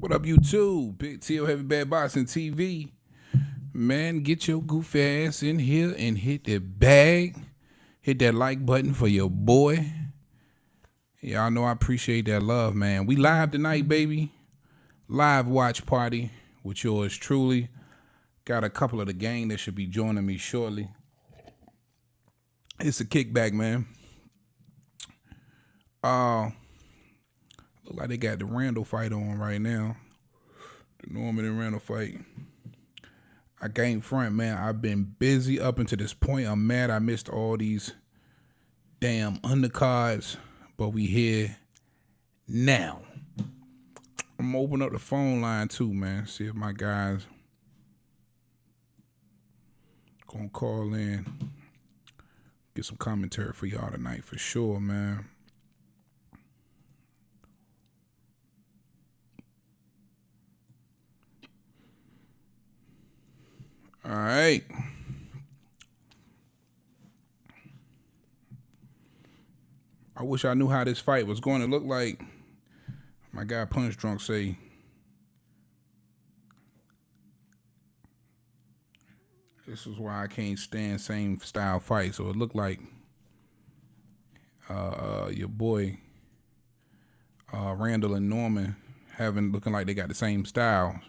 What up, YouTube? Big T.O. Heavy Bad Boxing TV. Man, get your goofy ass in here and hit that bag. Hit that like button for your boy. Y'all know I appreciate that love, man. We live tonight, baby. Live watch party with yours truly. Got a couple of the gang that should be joining me shortly. It's a kickback, man. Look like they got the Randall fight on right now. The Norman and Randall fight. I can't front, man. I've been busy up until this point. I'm mad I missed all these damn undercards, but we here now. I'm gonna open up the phone line too, man. See if my guys gonna call in. Get some commentary for y'all tonight for sure, man. All right. I wish I knew how this fight was going to look like. My guy Punch Drunk say this is why I can't stand same style fights. So it looked like your boy Randall and Norman looking like they got the same style.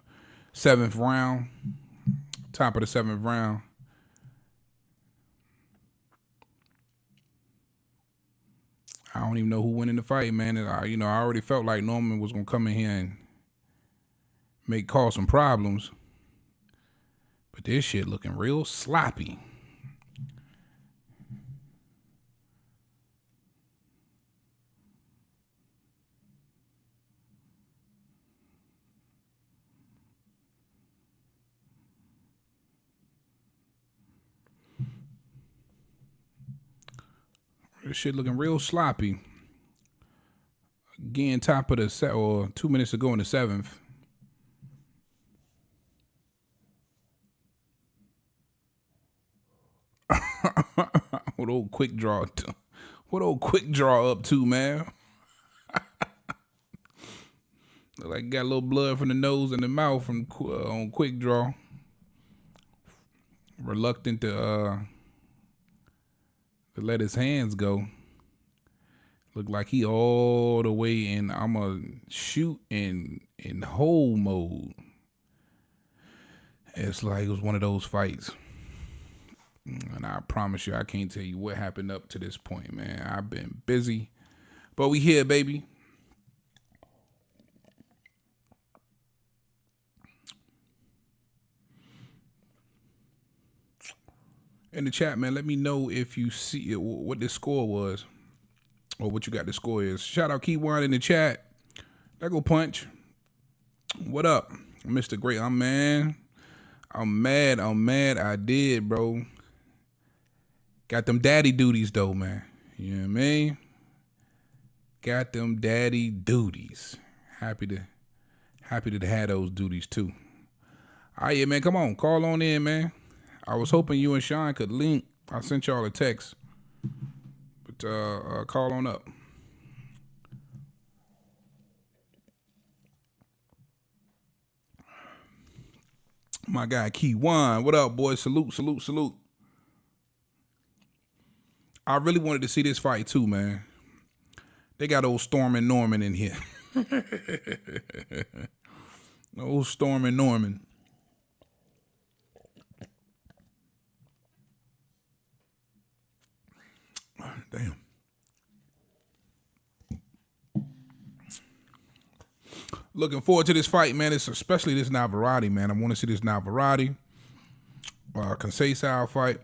7th round. Top of the 7th round. I don't even know who won in the fight, man. I already felt like Norman was gonna come in here and cause some problems, but this shit looking real sloppy. This shit looking real sloppy. Again, top of the or 2 minutes ago in the 7th. What old quick draw? What old quick draw up to, man? Look like got a little blood from the nose and the mouth from on quick draw. Reluctant to let his hands go. Look like he all the way in I'ma shoot in hold mode. It's like it was one of those fights. And I promise you, I can't tell you what happened up to this point, man. I've been busy. But we here, baby. In the chat, man, let me know if you see what the score was or what you got the score is. Shout out Keywan in the chat. There go Punch. What up, Mr. Great? I'm mad. I did, bro. Got them daddy duties, though, man. You know what I mean? Got them daddy duties. Happy to have those duties, too. All right, yeah, man, come on. Call on in, man. I was hoping you and Sean could link. I sent y'all a text. But call on up. My guy Keywan. What up, boy? Salute, salute, salute. I really wanted to see this fight too, man. They got old Storm and Norman in here. Old Storm and Norman. Damn. Looking forward to this fight, man. It's especially this Navarrete, man. I want to see this Navarrete, Conceição fight.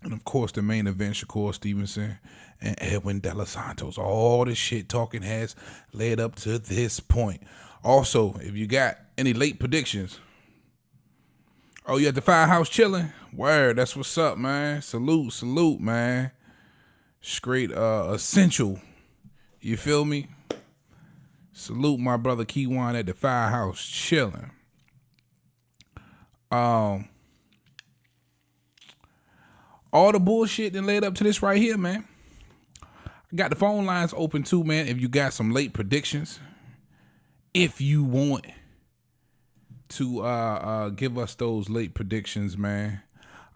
And, of course, the main event, Shakur, Stevenson, and Edwin de los Santos. All this shit talking has led up to this point. Also, if you got any late predictions. Oh, you at the firehouse chilling? Word, that's what's up, man. Salute, salute, man. Straight essential. You feel me? Salute my brother Keywan at the firehouse chilling. All the bullshit that led up to this right here, man. I got the phone lines open too, man. If you got some late predictions, if you want to give us those late predictions, man.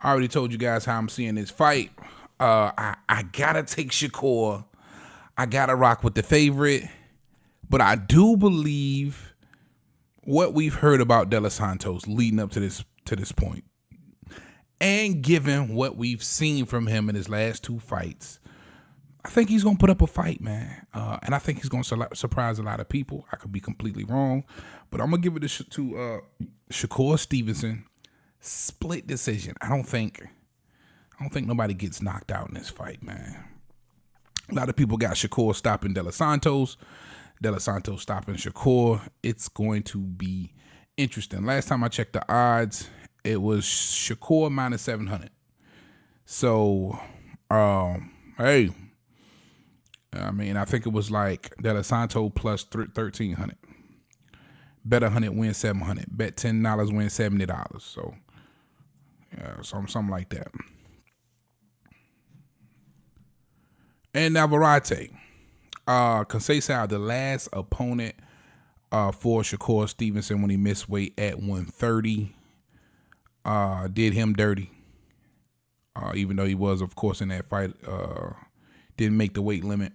I already told you guys how I'm seeing this fight. I gotta take Shakur. I gotta rock with the favorite, but I do believe what we've heard about De Los Santos leading up to this point, and given what we've seen from him in his last two fights, I think he's gonna put up a fight, man, and I think he's gonna surprise a lot of people. I could be completely wrong, but I'm gonna give it to Shakur Stevenson, split decision. I don't think nobody gets knocked out in this fight, man. A lot of people got Shakur stopping De Los Santos, De Los Santos stopping Shakur. It's going to be interesting. Last time I checked the odds, it was Shakur minus 700. So, hey. I mean, I think it was like De Los Santos plus 1,300. Bet 100, win 700. Bet $10, win $70. So, yeah, something like that. And Navarrete. Conceição, the last opponent for Shakur Stevenson when he missed weight at 130, did him dirty. Even though he was, of course, in that fight, didn't make the weight limit.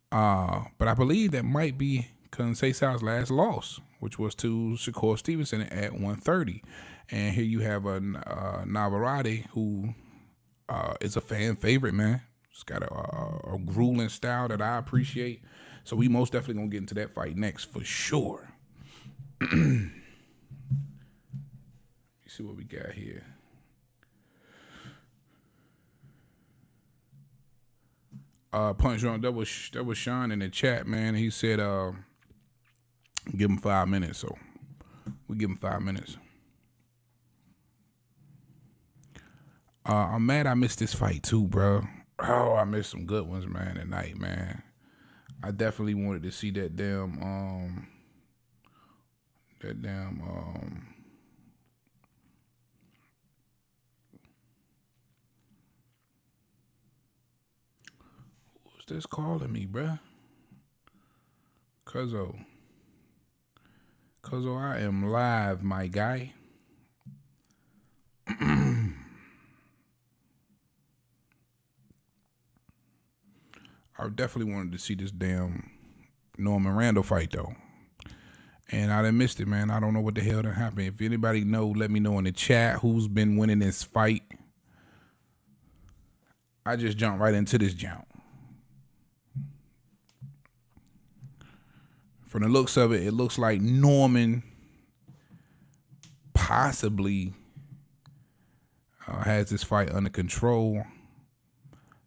But I believe that might be Conceição's last loss, which was to Shakur Stevenson at 130. And here you have a Navarrete who is a fan favorite, man. It's got a grueling style that I appreciate. So we most definitely going to get into that fight next for sure. Let me see what we got here. Punch Drunk, that was Sean in the chat, man. He said give him 5 minutes, so we give him 5 minutes. I'm mad I missed this fight too, bro. Oh, I missed some good ones, man, tonight, man. I definitely wanted to see that damn who's this calling me, bruh? Cuzzo, I am live, my guy. I definitely wanted to see this damn Norman Randall fight, though. And I done missed it, man. I don't know what the hell done happened. If anybody know, let me know in the chat who's been winning this fight. I just jumped right into this jump. From the looks of it, it looks like Norman possibly has this fight under control.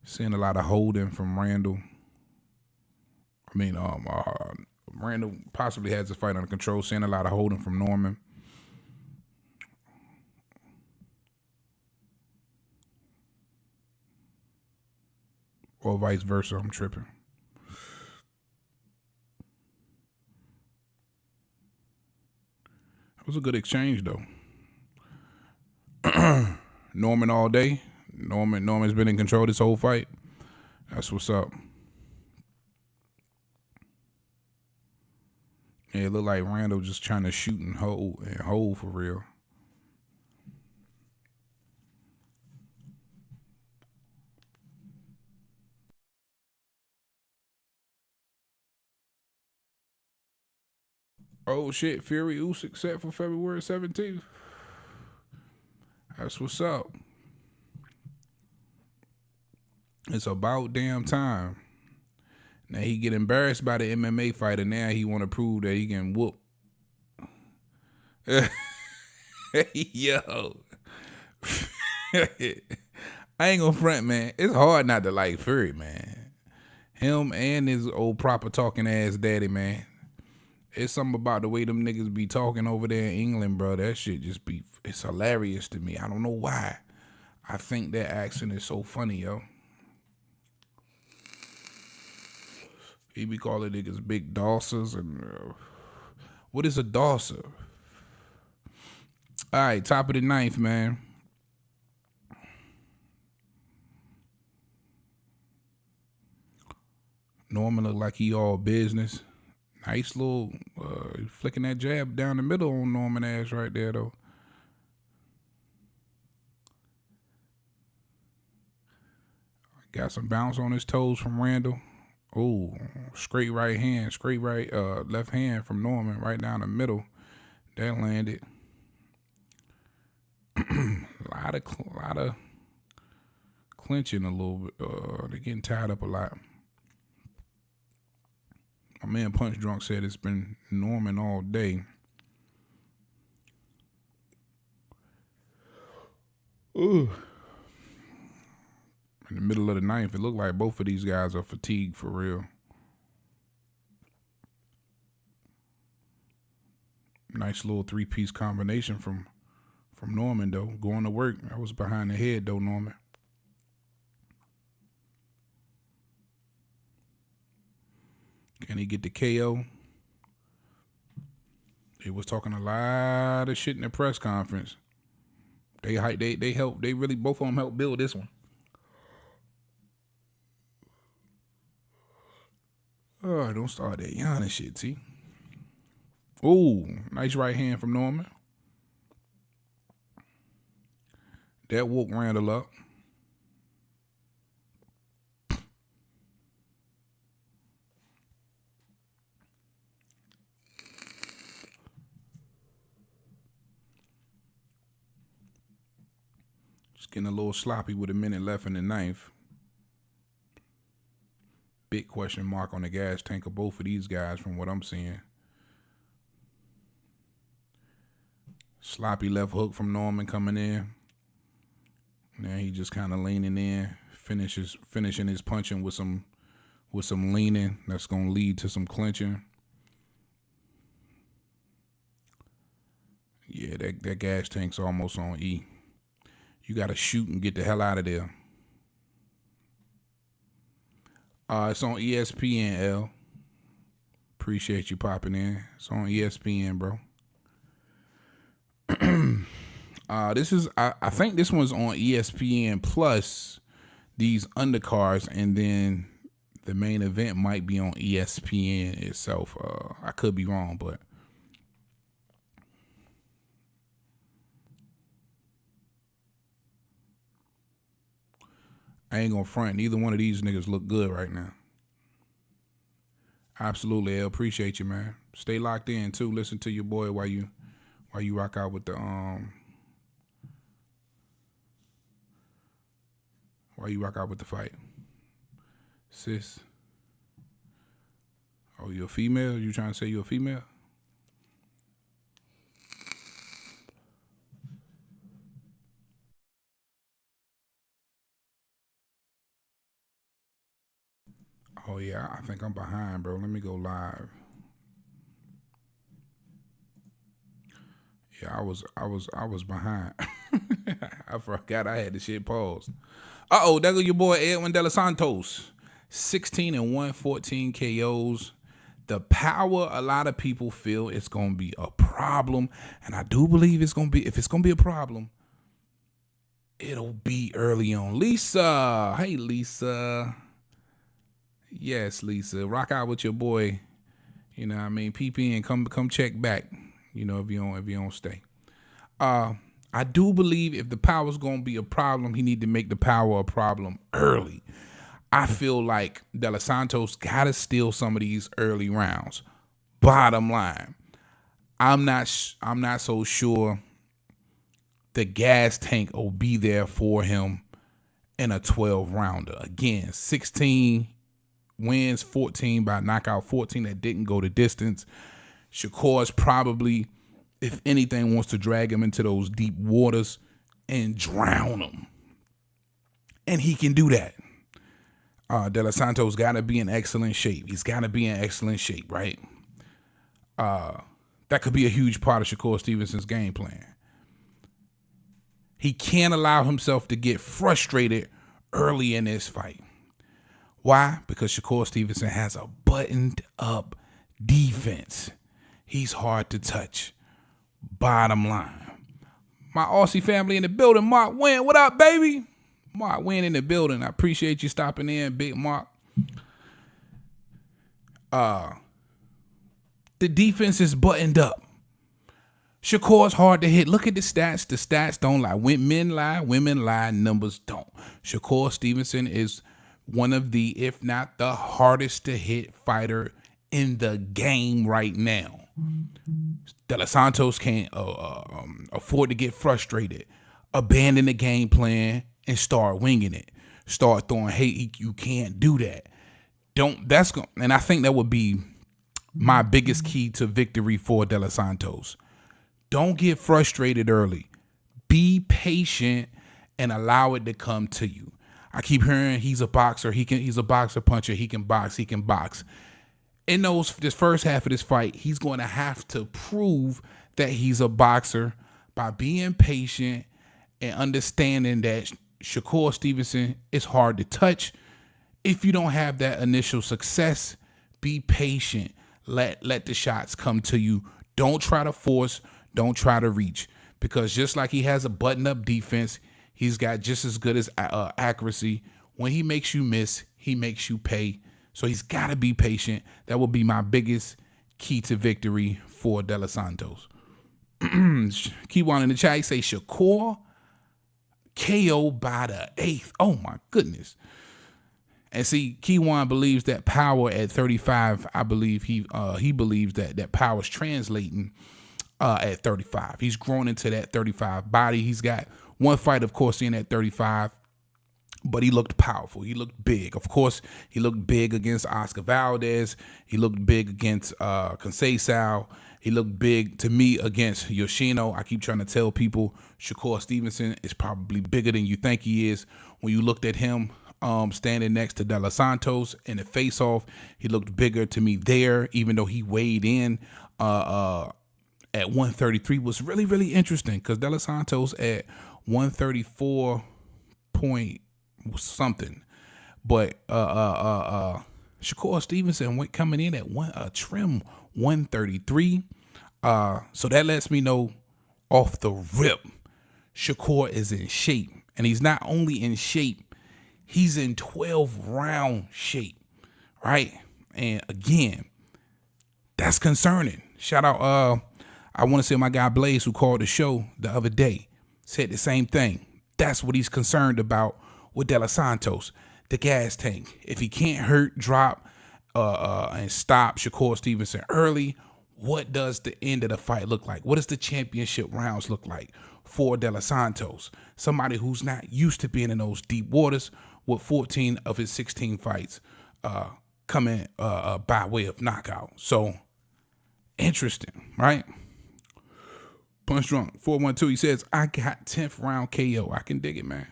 Seeing a lot of holding from Randall. I mean, Randall possibly has this fight under control. Seeing a lot of holding from Norman. Or vice versa. I'm tripping. It was a good exchange, though. Norman all day. Norman's been in control this whole fight. That's what's up. Yeah, it looked like Randall just trying to shoot and hold for real. Oh shit, Fury Usyk set for February 17th. That's what's up. It's about damn time. Now he get embarrassed by the MMA fighter. Now he want to prove that he can whoop. Yo. I ain't gonna front, man. It's hard not to like Fury, man. Him and his old proper talking ass daddy, man. It's something about the way them niggas be talking over there in England, bro. That shit just be, it's hilarious to me. I don't know why. I think that accent is so funny, yo. He be calling niggas big dossers and what is a dosser? All right, top of the ninth, man. Norman look like he all business. Nice little flicking that jab down the middle on Norman ass right there, though. Got some bounce on his toes from Randall. Oh, straight right hand, straight right left hand from Norman right down the middle. That landed. a lot of clinching a little bit. They're getting tied up a lot. My man Punch Drunk said it's been Norman all day. Ooh. In the middle of the ninth, it looked like both of these guys are fatigued for real. Nice little three-piece combination from Norman, though. Going to work. I was behind the head, though, Norman. Can he get the KO? They was talking a lot of shit in the press conference. They helped. They really, both of them helped build this one. Oh, don't start that yawning shit, T. Ooh, nice right hand from Norman. That woke Randall up. Just getting a little sloppy with a minute left in the ninth. Big question mark on the gas tank of both of these guys from what I'm seeing. Sloppy left hook from Norman coming in. Now he just kind of leaning in, finishing his punching with some leaning. That's gonna lead to some clinching. Yeah, that gas tank's almost on E. You gotta shoot and get the hell out of there. It's on ESPN, L. Appreciate you popping in. It's on ESPN, bro. This is I think this one's on ESPN plus these undercards, and then the main event might be on ESPN itself. I could be wrong, but I ain't gonna front. Neither one of these niggas look good right now. Absolutely, I appreciate you, man. Stay locked in too. Listen to your boy while you rock out with the while you rock out with the fight. Sis. Oh, you a female? You trying to say you a female? Oh yeah, I think I'm behind, bro. Let me go live. Yeah, I was behind. I forgot I had the shit paused. There go your boy Edwin de los Santos. 16-1, 14 KOs. The power, a lot of people feel it's gonna be a problem, and I do believe it's gonna be. If it's gonna be a problem, it'll be early on. Lisa, hey Lisa. Yes, Lisa, rock out with your boy. You know what I mean? PP and come check back. You know, if you don't stay. I do believe if the power's gonna be a problem, he need to make the power a problem early. I feel like De Los Santos gotta steal some of these early rounds. Bottom line, I'm not so sure the gas tank will be there for him in a 12 rounder. Again, 16 wins, 14 by knockout, 14 that didn't go the distance. Shakur's probably, if anything, wants to drag him into those deep waters and drown him. And he can do that. De Los Santos got to be in excellent shape. He's got to be in excellent shape, right? That could be a huge part of Shakur Stevenson's game plan. He can't allow himself to get frustrated early in this fight. Why? Because Shakur Stevenson has a buttoned up defense. He's hard to touch. Bottom line. My Aussie family in the building. Mark Wynn, what up, baby? Mark Wynn in the building. I appreciate you stopping in, Big Mark. The defense is buttoned up. Shakur's hard to hit. Look at the stats. The stats don't lie. When men lie, women lie, numbers don't. Shakur Stevenson is one of the, if not the hardest to hit fighter in the game right now. De Los Santos can't afford to get frustrated, abandon the game plan, and start winging it. Start throwing hate. You can't do that. And I think that would be my biggest key to victory for De Los Santos. Don't get frustrated early. Be patient and allow it to come to you. I keep hearing he's a boxer. He's a boxer puncher. He can box. In this first half of this fight, he's going to have to prove that he's a boxer by being patient and understanding that Shakur Stevenson is hard to touch. If you don't have that initial success, be patient. Let the shots come to you. Don't try to force. Don't try to reach, because just like he has a button-up defense, he's got just as good as accuracy. When he makes you miss, he makes you pay. So he's got to be patient. That will be my biggest key to victory for De Los Santos. Keywan in the chat, he say Shakur KO by the 8th. Oh my goodness. And see, Keywan believes that power at 35. I believe he believes that power is translating at 35. He's grown into that 35 body. He's got one fight, of course, in at 35, but he looked powerful. He looked big. Of course, he looked big against Oscar Valdez. He looked big against Conceição. He looked big to me against Yoshino. I keep trying to tell people Shakur Stevenson is probably bigger than you think he is. When you looked at him standing next to De Los Santos in the face-off, he looked bigger to me there, even though he weighed in at 133. Was really, really interesting because De Los Santos at 134 point something, but Shakur Stevenson went coming in at trim 133. So that lets me know off the rip, Shakur is in shape, and he's not only in shape, he's in 12-round shape, right? And again, that's concerning. Shout out, I want to say my guy Blaze, who called the show the other day, said the same thing. That's what he's concerned about with De Los Santos, the gas tank. If he can't hurt, drop, and stop Shakur Stevenson early, what does the end of the fight look like? What does the championship rounds look like for De Los Santos? Somebody who's not used to being in those deep waters, with 14 of his 16 fights coming by way of knockout. So, interesting, right? Punch Drunk 412, he says, I got 10th round KO. I can dig it, man.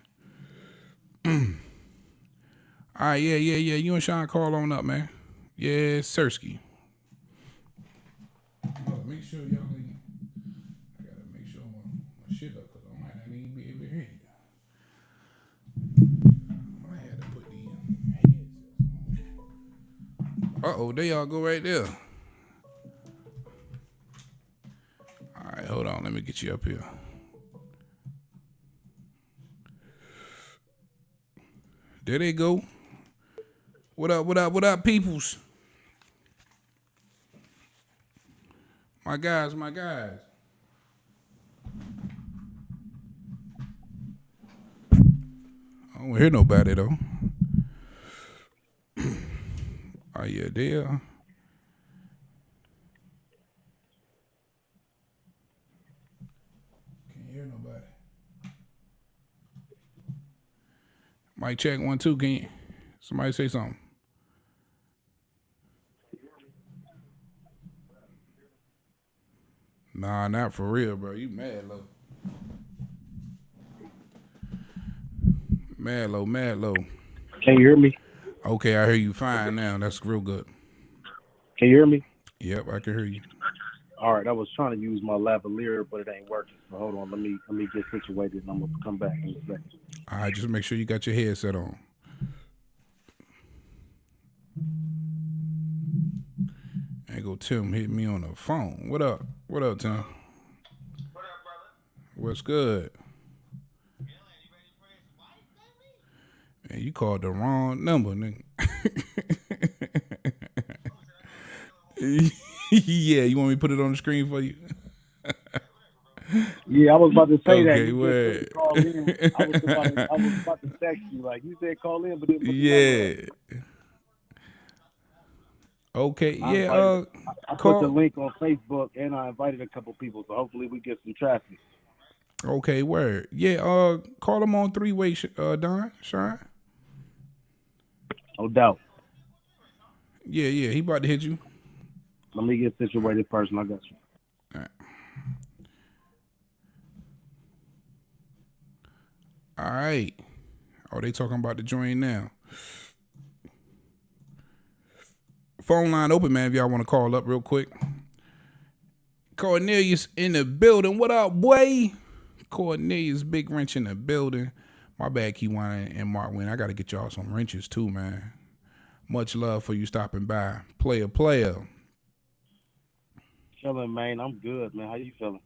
All right, yeah. You and Sean call on up, man. Yeah, Sersky. Make sure y'all ain't. I gotta make sure my shit up, because I might not even be able to hear you. I had to put the headsets on. There y'all go right there. All right, hold on. Let me get you up here. There they go. What up, peoples? My guys. I don't hear nobody, though. Are you there? Can't hear nobody. Mic check 1 2. Can you? Somebody say something. Nah, not for real, bro. You mad low. Mad low. Can you hear me? Okay, I hear you fine now. That's real good. Can you hear me? Yep, I can hear you. All right, I was trying to use my lavalier, but it ain't working. So hold on, let me get situated, and I'm gonna come back in a second. All right, just make sure you got your headset on. There go Tim hit me on the phone. What up? What up, Tim? What up, brother? What's good? Man, you called the wrong number, nigga. Yeah, you want me to put it on the screen for you? Yeah, I was about to say that. Okay, You just word. said call in. I was about to text you. Like you said call in, but didn't put the number up. Yeah. Okay. I Yeah. invited I put the Call. link on Facebook and I invited a couple people, so hopefully we get some traffic. Okay. Word. Yeah. Call him on three-way. Don. Sean. No doubt. Yeah. Yeah. He about to hit you. Let me get situated first and I got you. All right. All right. Oh, they talking about the joint now. Phone line open, man. If y'all want to call up real quick. Cornelius in the building. What up, boy? Cornelius Big Wrench in the building. My bad, Keywan and Mark Wayne. I got to get y'all some wrenches too, man. Much love for you stopping by. Player. Chilling, man. I'm good, man. How you feeling?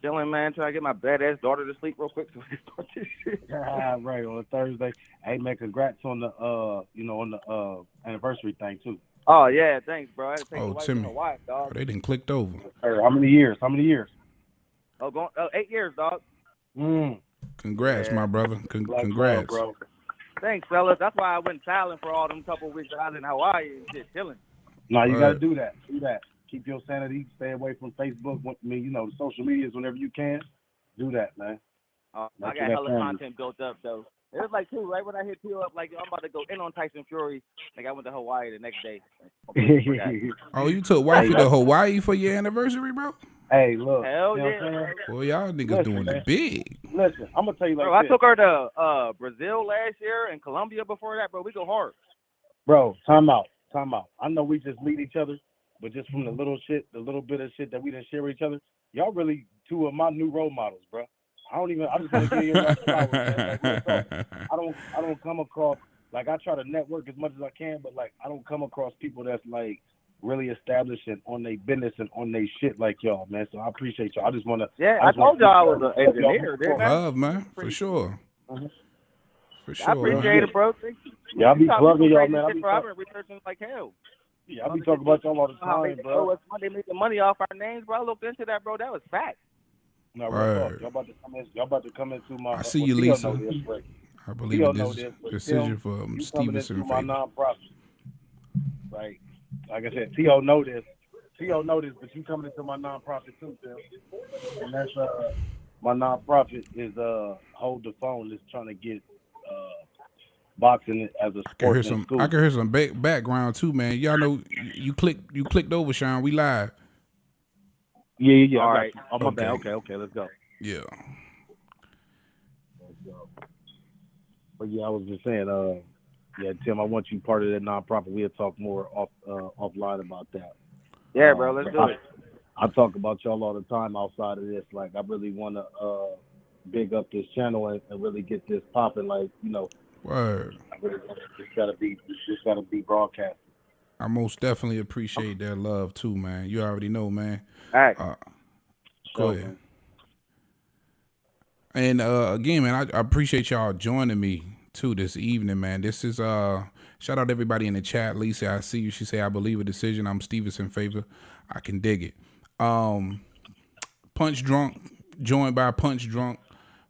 Chilling, man. Trying to get my badass daughter to sleep real quick so we can start this shit. Right, on a Thursday. Hey man, congrats on the on the anniversary thing too. Oh yeah, thanks, bro. I had to take the wife to Timmy. Hawaii, Oh, dog. they done clicked over. How many years? Oh, 8 years, dog. Congrats, Yeah. my brother. Black Congrats. bro. Thanks, fellas. That's why I went silent for all them couple weeks I was in Hawaii and shit, chilling. No, you gotta do that. Do that. Keep your sanity. Stay away from Facebook. The social medias whenever you can. Do that, man. I got hella content built up, though. It was like, too, right when I hit P.O. up, like, I'm about to go in on Tyson Fury. Like, I went to Hawaii the next day. Oh, you took wifey to Hawaii for your anniversary, bro? Hey, look. Hell you know yeah. what I'm saying? Boy, y'all niggas doing it big. Listen, I'm gonna tell you like Bro, I this. took her to Brazil last year and Colombia before that, bro. We go hard. Bro, time out. I know we just meet each other, but just from the little bit of shit that we didn't share with each other, y'all really two of my new role models, bro. I just want to give you your flowers, man. Like, real talk. I don't come across, like, I try to network as much as I can, but like I don't come across people that's like really established and on their business and on their shit like y'all, man. So I appreciate y'all. I just want to. Yeah, I told y'all I was an engineer, didn't I? Love, man, for sure. For sure. I appreciate it, bro. Yeah, I be plugging y'all, man. I've been researching like hell. Yeah, I be talking about y'all all the time, bro. They making money off our names, bro. I looked into that, bro. That was fact. No, real talk. Y'all about to come into my. I see you, Lisa. I believe Theo this decision for Stevenson. My nonprofit. Right. Like I said, Theo know this, but you coming into my nonprofit too, Tim. And that's my nonprofit is Hold the Phone is trying to get boxing as a sport in school. I can hear some background too, man. Y'all know you clicked over, Sean. We live. Yeah. All right. Oh, my bad. Okay, let's go. Yeah. Let's go. But yeah, I was just saying, Tim, I want you part of that nonprofit. We'll talk more offline about that. Yeah, bro, let's do it. I talk about y'all all the time outside of this. Like, I really want to big up this channel and really get this popping. Like, Word. I really just gotta be broadcast. I most definitely appreciate that love too, man. You already know, man. All right. Go ahead. And again, man, I appreciate y'all joining me too this evening, man. This is shout out to everybody in the chat. Lisa, I see you. She say I believe a decision. I'm Stevenson favor. I can dig it. Punch Drunk, joined by Punch Drunk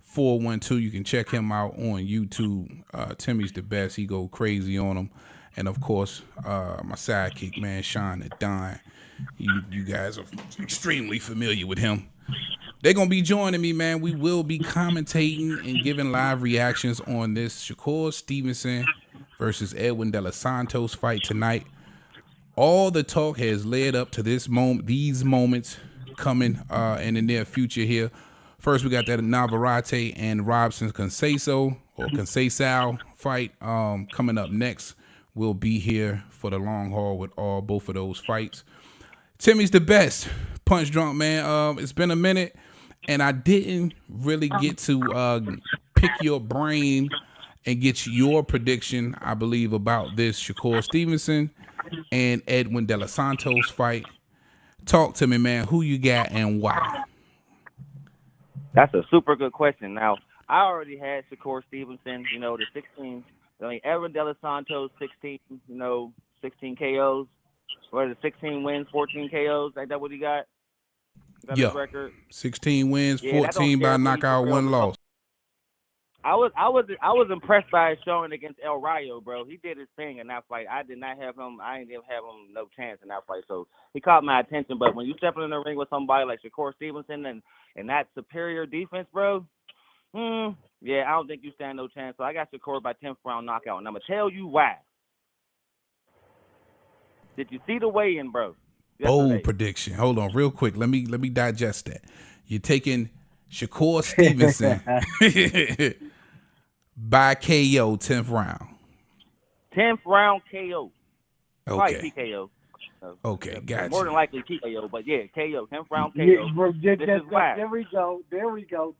412. You can check him out on YouTube. Timmy's the best. He go crazy on him. And of course, my sidekick, man, Sean the Don. You guys are extremely familiar with him. They're going to be joining me, man. We will be commentating and giving live reactions on this Shakur Stevenson versus Edwin De Los Santos fight tonight. All the talk has led up to these moments coming in the near future here. First, we got that Navarrete and Robson Conceição fight coming up next. We'll be here for the long haul with both of those fights. Timmy's the best. Punch Drunk, man. It's been a minute, and I didn't really get to pick your brain and get your prediction, I believe, about this Shakur Stevenson and Edwin De Los Santos fight. Talk to me, man. Who you got and why? That's a super good question. Now, I already had Shakur Stevenson, the 16. Edwin De Los Santos, 16, 16 KOs. what is it, 16 wins, 14 KOs? Ain't that what he got? Is that his record? 16 wins, Yeah, 14 by knockout, 1 loss. I was impressed by his showing against El Rayo, bro. He did his thing in that fight. I didn't have him no chance in that fight. So he caught my attention. But when you step in the ring with somebody like Shakur Stevenson and that superior defense, bro, yeah, I don't think you stand no chance. So I got Shakur by 10th round knockout, and I'm gonna tell you why. Did you see the weigh-in, bro? Bold prediction. Hold on, real quick. Let me digest that. You're taking Shakur Stevenson by KO 10th round. 10th round KO. Okay. Probably TKO. Okay, gotcha. More than likely TKO, but yeah, KO. 10th round KO. Yeah, bro, This is why. there we go. TKO.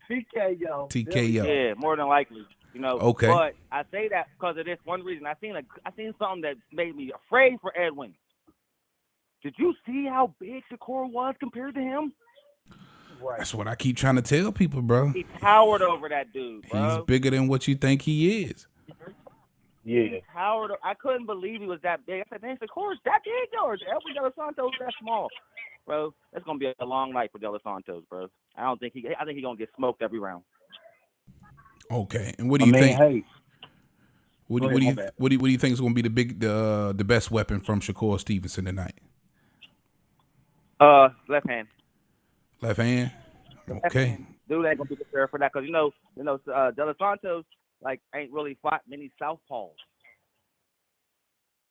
TKO. Yeah, more than likely. You know. Okay. But I say that because of this one reason. I seen something that made me afraid for Edwin. Did you see how big Shakur was compared to him? Right. That's what I keep trying to tell people, bro. He towered over that dude, bro. He's bigger than what you think he is. Yeah. He towered. I couldn't believe he was that big. I said, "Man, Shakur's that big, or is Edwin De Los Santos that small?" Bro, it's gonna be a long night for De Los Santos, bro. I think he's gonna get smoked every round. Okay, and what do you think? Hey, what do you think is gonna be the best weapon from Shakur Stevenson tonight? Left hand. Left hand. Okay. Dude ain't gonna be prepared for that because De Los Santos ain't really fought many southpaws.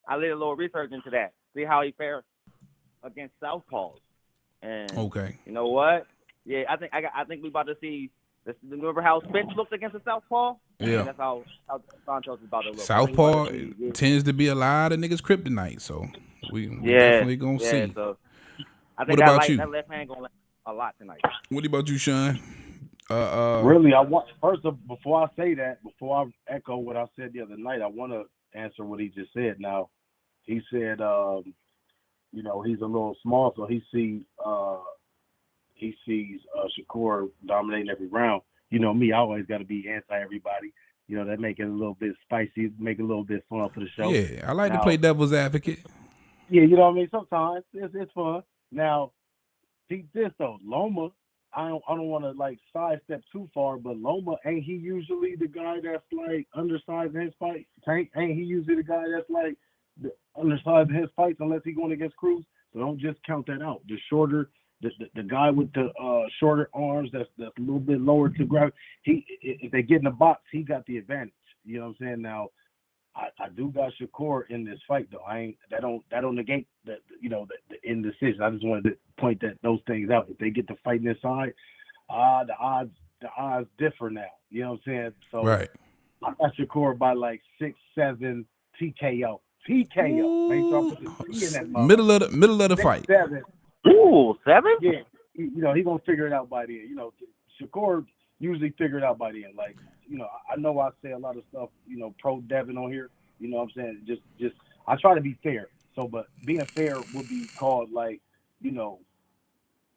I did a little research into that. See how he fared against southpaws. And okay. You know what? Yeah, I think we about to see. Remember how Spence looks against a southpaw? Yeah. That's how Santos is about to look. Southpaw tends to be a lot of niggas kryptonite, so we definitely gonna see. So I What think about you? That left hand gonna a lot tonight. What about you, Sean? Really, before I say that, before I echo what I said the other night, I want to answer what he just said. Now, he said, he's a little small, so he sees Shakur dominating every round. You know me, I always got to be anti everybody. You know, that make it a little bit spicy, make it a little bit fun for the show. Yeah, I like to play devil's advocate. Yeah, you know what I mean. Sometimes it's fun. Now, see this though, Loma. I don't want to sidestep too far, but Loma, ain't he usually the guy that's undersized in his fight? Ain't he usually the guy that's undersized in his fights unless he's going against Cruz? So don't just count that out. The shorter, the guy with the shorter arms that's a little bit lower to grab. If they get in the box, he got the advantage. You know what I'm saying? Now, I do got Shakur in this fight though. That don't negate the indecision. I just wanted to point those things out. If they get to fighting inside, the odds differ now. You know what I'm saying? So right. I got Shakur by 6-7 TKO. TKO. Ain't trying to put the T in that middle of the fight. 7. Ooh, 7? Yeah. He gonna figure it out by the end. Shakur usually figure it out by the end. I know I say a lot of stuff, pro Devin on here. You know what I'm saying? Just I try to be fair. So, but being fair would be called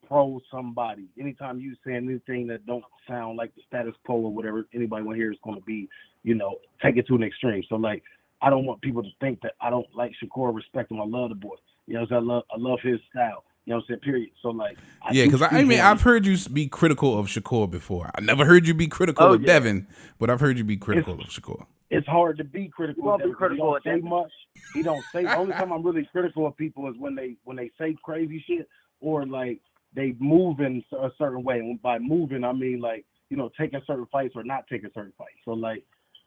pro somebody. Anytime you say anything that don't sound like the status quo or whatever anybody want to hear is going to be, take it to an extreme. So, I don't want people to think that I don't like Shakur, respect him. I love the boy. You know what I'm saying? I love his style. You know what I'm saying? Period. So, because I've heard you be critical of Shakur before. I never heard you be critical of Devin, but I've heard you be critical of Shakur. It's hard to be critical. He don't say much. He don't say. The only time I'm really critical of people is when they say crazy shit or they move in a certain way. And by moving, I mean taking certain fights or not taking certain fights. So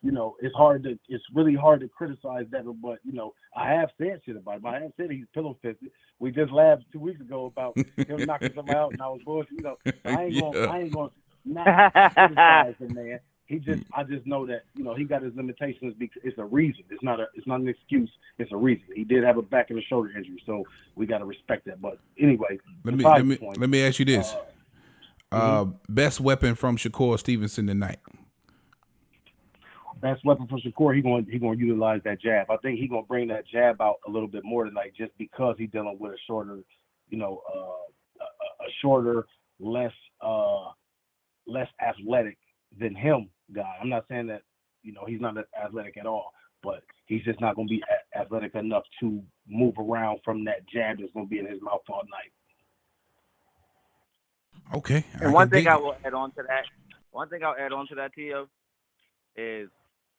it's really hard to criticize Devin, but I have said shit about him. I have said he's pillow fisted. We just laughed 2 weeks ago about him knocking somebody out, and I was bullshit. So I ain't gonna not criticize him, man. I just know that he got his limitations because it's a reason. It's not an excuse. It's a reason. He did have a back and a shoulder injury, so we got to respect that. But anyway, let me ask you this: best weapon from Shakur Stevenson tonight. Best weapon from Shakur, he going to utilize that jab. I think he going to bring that jab out a little bit more tonight, just because he's dealing with a shorter, a shorter, less athletic than him guy. I'm not saying that he's not athletic at all, but he's just not going to be athletic enough to move around from that jab that's going to be in his mouth all night. Okay. And one thing I will add on to that, Tio, is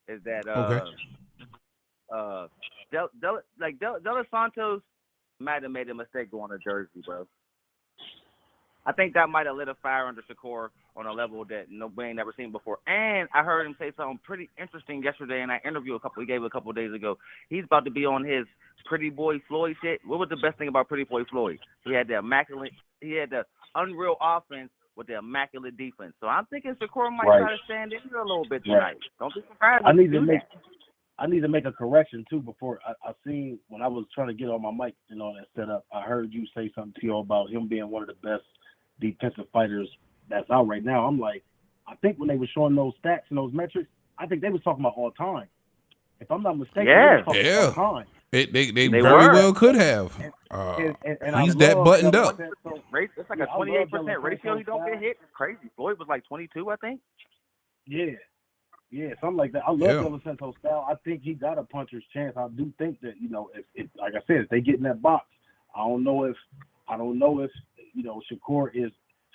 that De Los Santos might have made a mistake going to Jersey, bro. I think that might have lit a fire under Shakur on a level that we ain't never seen before. And I heard him say something pretty interesting yesterday in that interview he gave a couple of days ago. He's about to be on his Pretty Boy Floyd shit. What was the best thing about Pretty Boy Floyd? He had the unreal offense with the immaculate defense. So I'm thinking Shakur might try to stand in here a little bit tonight. Right. Don't be surprised. I need to make a correction too before I seen when I was trying to get on my mic and all that set up. I heard you say something to you about him being one of the best defensive fighters that's out right now. I'm like, I think when they were showing those stats and those metrics, I think they was talking about all time. If I'm not mistaken, they was talking all time. They very well could have. And he's that buttoned up. It's like a 28% ratio. He don't get hit. It's crazy. Floyd was like 22, I think. Yeah, something like that. I love De La Santos style. I think he got a puncher's chance. I do think that, if like I said, if they get in that box, I don't know if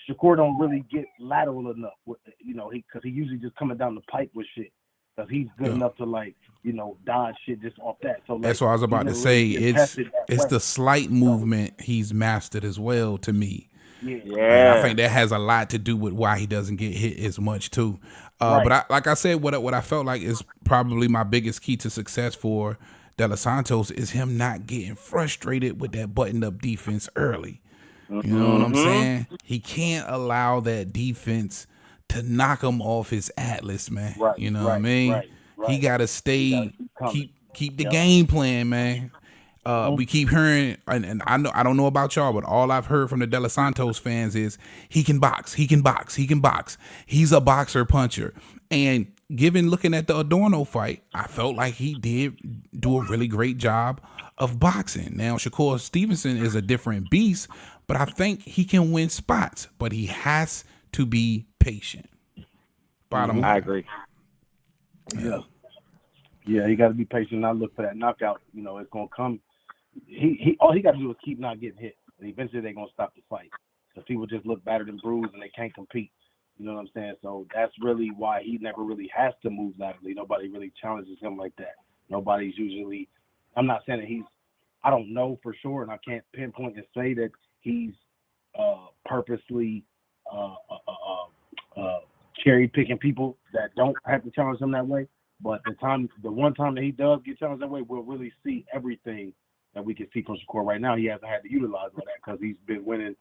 Shakur don't really get lateral enough, because he usually just coming down the pipe with shit. Because he's good enough to dodge shit just off that. So that's what I was about to say. It's the slight movement he's mastered as well to me. Yeah. I think that has a lot to do with why he doesn't get hit as much too. But like I said, what I felt like is probably my biggest key to success for De Los Santos is him not getting frustrated with that buttoned up defense early. You know what I'm saying? He can't allow that defense to knock him off his atlas, man. You know what I mean? Right. He gotta stay, keep the game plan, man. We keep hearing, and I don't know about y'all, but all I've heard from the De Los Santos fans is he can box. He's a boxer puncher. And looking at the Adorno fight, I felt like he did do a really great job of boxing. Now, Shakur Stevenson is a different beast, but I think he can win spots, but he has to be patient. Bottom line. I agree. Yeah, he got to be patient and not look for that knockout. It's going to come. All he got to do is keep not getting hit, and eventually they're going to stop the fight. Because people just look battered and bruised and they can't compete. You know what I'm saying? So that's really why he never really has to move laterally. Nobody really challenges him like that. Nobody's usually. I'm not saying that I don't know for sure, and I can't pinpoint and say that he's purposely cherry picking people that don't have to challenge him that way. But the one time that he does get challenged that way, we'll really see everything that we can see from Shakur right now. He hasn't had to utilize all that because he's been winning,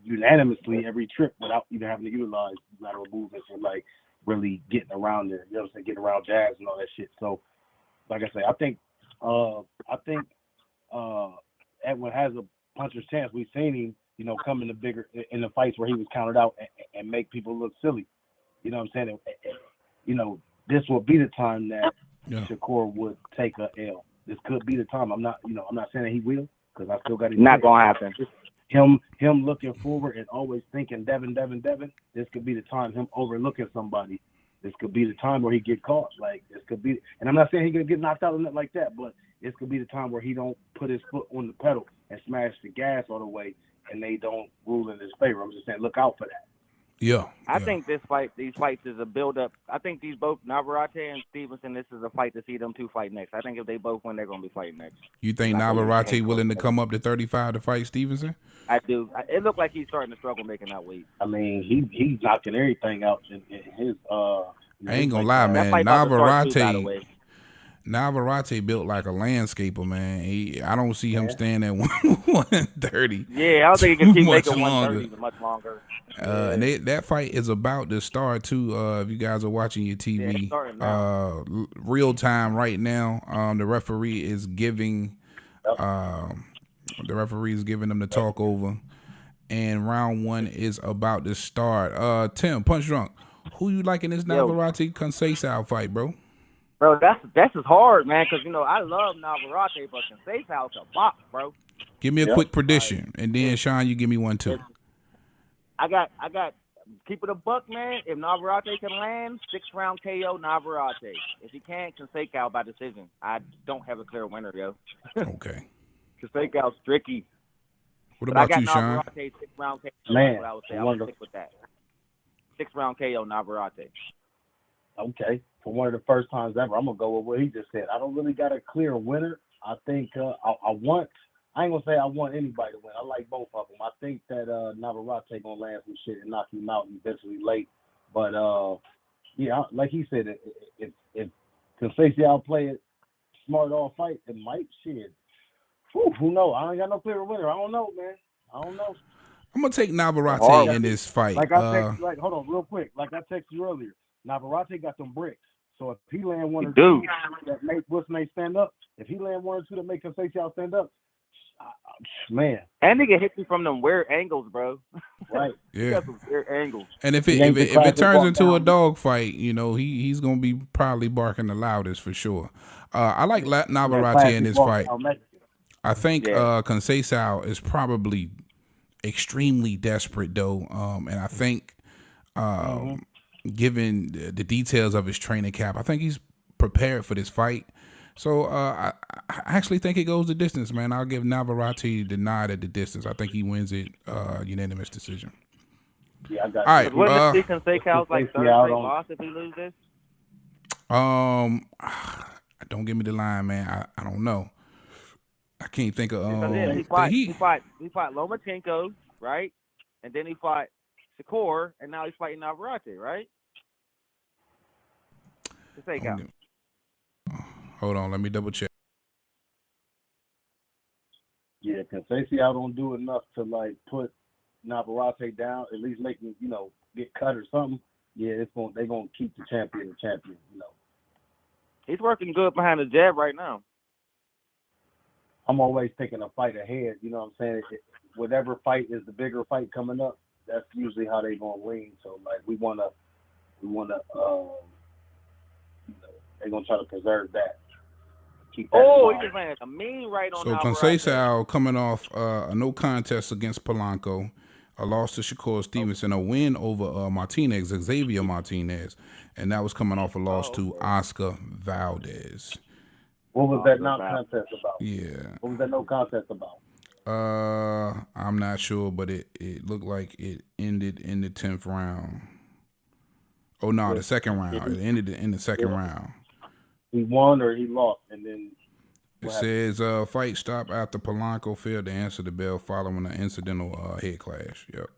unanimously every trip without even having to utilize lateral movements and really getting around there. You know what I'm saying? Getting around jabs and all that shit. So, like I say, I think Edwin has a puncher's chance. We've seen him, come in the fights where he was counted out and make people look silly. You know what I'm saying? This will be the time that Shakur would take a L. This could be the time. I'm not saying that he will, because I still got him. Not gonna happen. Him looking forward and always thinking Devin. This could be the time. Him overlooking somebody. This could be the time where he get caught. This could be. And I'm not saying he's gonna get knocked out or nothing like that, but this could be the time where he don't put his foot on the pedal and smash the gas all the way, and they don't rule in his favor. I'm just saying, look out for that. I think these fights is a build-up. I think these both, Navarrete and Stevenson, this is a fight to see them two fight next. I think if they both win, they're going to be fighting next. You think Navarrete willing to come up to 35 to fight Stevenson? I do. It looked like he's starting to struggle making that weight. I mean, he's knocking everything out in his I ain't going to lie, man. Navarrete built like a landscaper, man. I don't see him staying at 130. Yeah, I don't think he can keep making 130 much longer. And that fight is about to start too. If you guys are watching your TV, real time right now. The referee is giving them the talk over, and round one is about to start. Tim, Punch Drunk, who you like in this Navarrete Conceição fight, bro? Bro, that's just hard, man, because, I love Navarrete, but Conceição's a box, bro. Give me a quick prediction, and then, Sean, you give me one, too. I got keep it a buck, man. If Navarrete can land, 6-round KO Navarrete. If he can't, Conseco by decision. I don't have a clear winner, yo. Okay. Conseco's tricky. What But I about got you, Sean? Navarrete 6-round KO. Man, That's what I would say. I I would wonder- stick with that. 6-round KO Navarrete. Okay. For one of the first times ever, I'm gonna go with what he just said. I don't really got a clear winner. I think I ain't gonna say I want anybody to win. I like both of them. I think that Navarrete gonna land some shit and knock him out eventually late. But yeah, like he said, if Conseco play it smart all fight, it might shit. Who knows? I ain't got no clear winner. I don't know, man. I don't know. I'm gonna take Navarrete in this fight. Like I text, hold on, real quick. Like I texted you earlier, Navarrete got them bricks. So if he land one or two that make what's name stand up, if he land one or two that make Conseco stand up, man. And he can hit you from them weird angles, bro. Right. He Yeah. got some weird angles. And if He ain't the it classic turns walk into a down. dog fight, you know, he's gonna be probably barking the loudest for sure. I like Navarrete in this fight. I think Conseco is probably extremely desperate though, and I think given the details of his training camp, I think he's prepared for this fight. So I actually think it goes the distance, man. I'll give Navarrete the nod at the distance. I think he wins it unanimous decision. Yeah, I got All right. Wouldn't it be Conseco's like third straight loss if he loses? Don't give me the line, man. I don't know. I can't think of he fought Lomachenko, right? And then he fought Shakur, and now he's fighting Navarrete, right? Conseco. Hold on, let me double check. Yeah, Conseco don't do enough to like put Navarrete down, at least make him, get cut or something. Yeah, they're gonna keep the champion, He's working good behind the jab right now. I'm always taking a fight ahead, you know what I'm saying? Whatever fight is the bigger fight coming up, that's usually how they gonna lean. So like we wanna they're gonna try to preserve that. Keep that in He mind. just landed a mean right on So Navarrete. Conseco coming off a no contest against Polanco, a loss to Shakur Stevenson, a win over Martinez, Xavier Martinez, and that was coming off a loss to Oscar Valdez. What was that non-contest about? Yeah. What was that no contest about? I'm not sure, but it looked like it ended in the 10th round. Oh no, the second round. It ended in the second round. He won or he lost, and then it says fight stopped after Polanco failed to answer the bell following an incidental head clash. Yep.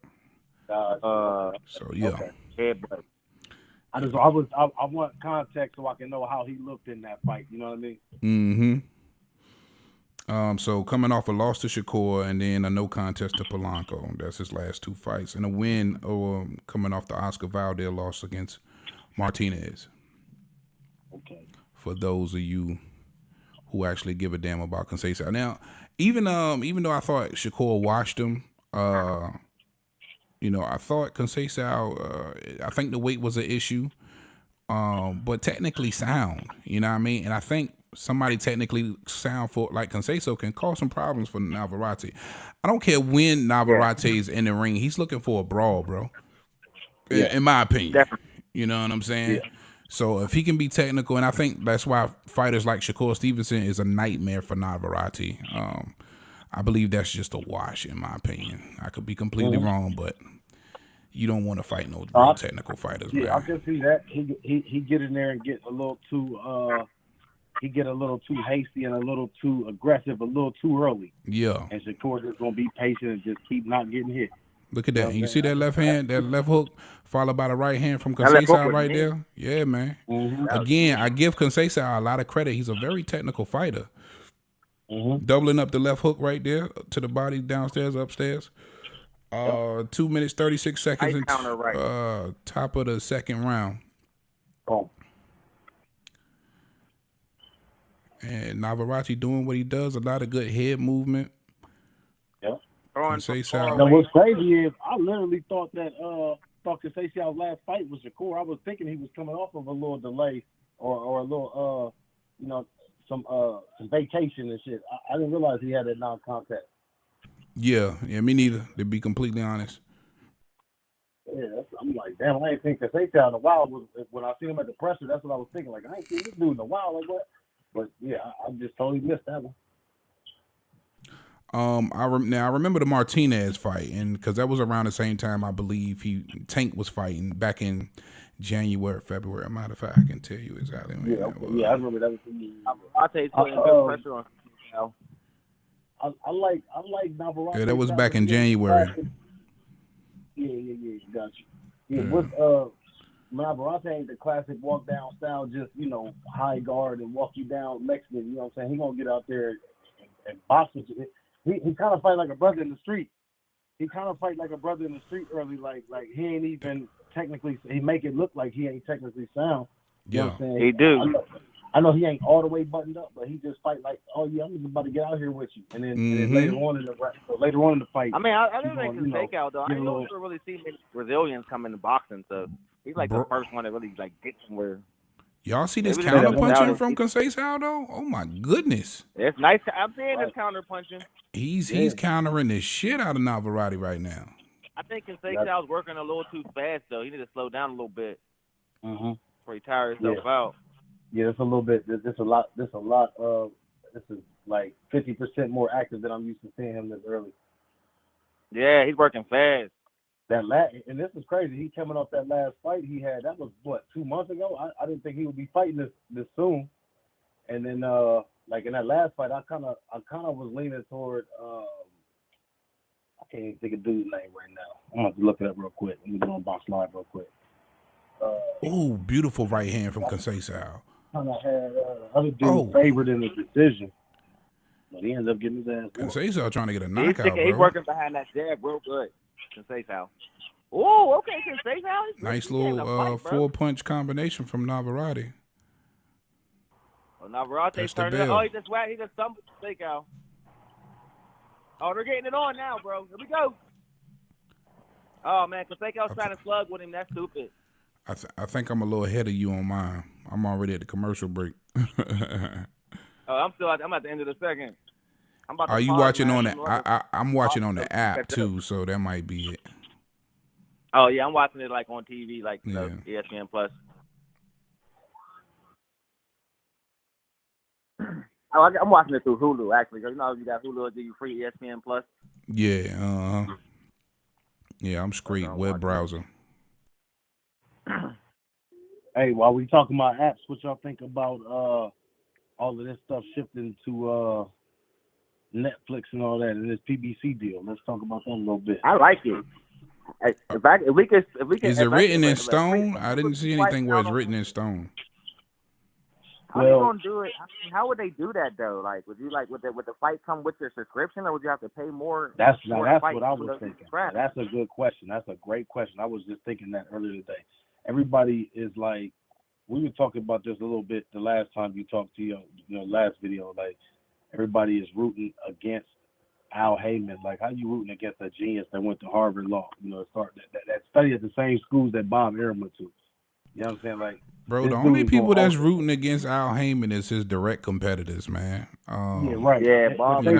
So yeah. Okay. Headbutt. I want context so I can know how he looked in that fight. You know what I mean? Mm-hmm. So coming off a loss to Shakur and then a no contest to Polanco. That's his last two fights. And a win coming off the Oscar Valdez loss against Martinez. Okay. For those of you who actually give a damn about Conseco. Now, even though I thought Shakur washed him, I thought Conseco, I think the weight was an issue, but technically sound, you know what I mean? And I think somebody technically sound for like Conseco can cause some problems for Navarrete. I don't care when Navarrete's in the ring, he's looking for a brawl, bro. In my opinion. Definitely. You know what I'm saying? Yeah. So if he can be technical, and I think that's why fighters like Shakur Stevenson is a nightmare for Navarrete. I believe that's just a wash, in my opinion. I could be completely wrong, but you don't want to fight no real technical fighters, man. I can see that. He get in there and get a little too hasty and a little too aggressive, a little too early. Yeah. And Shakur just gonna be patient and just keep not getting hit. Look at that. And you see that left hand, that left hook, followed by the right hand from Conseco right there? Yeah, man. Mm-hmm. Again, I give Conseco a lot of credit. He's a very technical fighter. Mm-hmm. Doubling up the left hook right there to the body downstairs, upstairs. 2 minutes, 36 seconds and top of the second round. Oh. And Navarrete doing what he does, a lot of good head movement. Yep. Conseco. What's crazy is I literally thought Conseco's last fight was Shakur. I was thinking he was coming off of a little delay or a little some vacation and shit. I didn't realize he had that non-contact. Yeah, me neither, to be completely honest. I'm like, damn, I ain't think Caseta in a while. When I seen him at the presser, that's what I was thinking. Like, I ain't seen this dude in a while. Like, what? But yeah, I just totally missed that one. Now I remember the Martinez fight, and because that was around the same time I believe Tank was fighting back in January, February. Matter of fact, I can tell you exactly when that was. Yeah, I remember that was. I'll tell you putting good pressure on. I like Navarrete. Yeah, that was back in January. Yeah, got you. Yeah, with Navarrete ain't the classic walk down style, just high guard and walk you down Mexican. You know what I'm saying? He gonna get out there and box with you. He kind of fight like a brother in the street. He kind of fight like a brother in the street early, like he ain't even technically. He make it look like he ain't technically sound. You know what I'm saying? He do. I know he ain't all the way buttoned up, but he just fight like, oh yeah, I'm just about to get out here with you. And then later on in the fight. I mean, I don't think his takeout though. I don't really see many Brazilians come into boxing, so he's like the first one that really like get somewhere. Y'all see this counter punching from Conceição though? Oh my goodness! It's nice. I'm seeing this counter punching. He's countering the shit out of Navarrete right now. I think Conceição's working a little too fast though. He need to slow down a little bit before he tires himself out. Yeah, it's a little bit. This is like 50% more active than I'm used to seeing him this early. Yeah, he's working fast. And this is crazy. He coming off that last fight he had. That was 2 months ago. I didn't think he would be fighting this soon. And then like in that last fight, I kind of was leaning toward. I can't even think of dude's name right now. I'm gonna have to look it up real quick. Let me go on Box Live real quick. Oh, beautiful right hand from Conceição. Kind of had other dude favored in the decision, but he ends up getting his ass. Conceição trying to get a knockout, He's working behind that jab real good. Conceição. Oh, okay, Conceição. Nice little 4-punch combination from Navarrete. Well, Navarrete turned it up. Oh, he just stumbled Conceição. Oh, they're getting it on now, bro. Here we go. Oh man, Conceição's trying to slug with him. That's stupid. I think I'm a little ahead of you on mine. I'm already at the commercial break. I'm at the end of the second. Are you watching on the? I'm watching on the app too, so that might be it. Oh yeah, I'm watching it like on TV, like ESPN Plus. I'm watching it through Hulu actually, because you got Hulu, do you free ESPN Plus? Yeah, yeah, I'm straight web browser. Hey, while we talking about apps, what y'all think about all of this stuff shifting to Netflix and all that, and this PBC deal? Let's talk about that a little bit. I like it. If we could, is it written in stone? I didn't see anything where it's written in stone. How are you gonna do it? I mean, how would they do that though? Like, would you would the fight come with your subscription, or would you have to pay more? That's what I was thinking. That's a good question. That's a great question. I was just thinking that earlier today. Everybody is like, we were talking about this a little bit the last time you talked to your last video. Like, everybody is rooting against Al Heyman. Like, how you rooting against a genius that went to Harvard Law? Start that study at the same schools that Bob Arum went to. You know what I'm saying? Like, bro, the only people that's rooting against Al Heyman is his direct competitors, man. Yeah, right. Yeah, Bob. They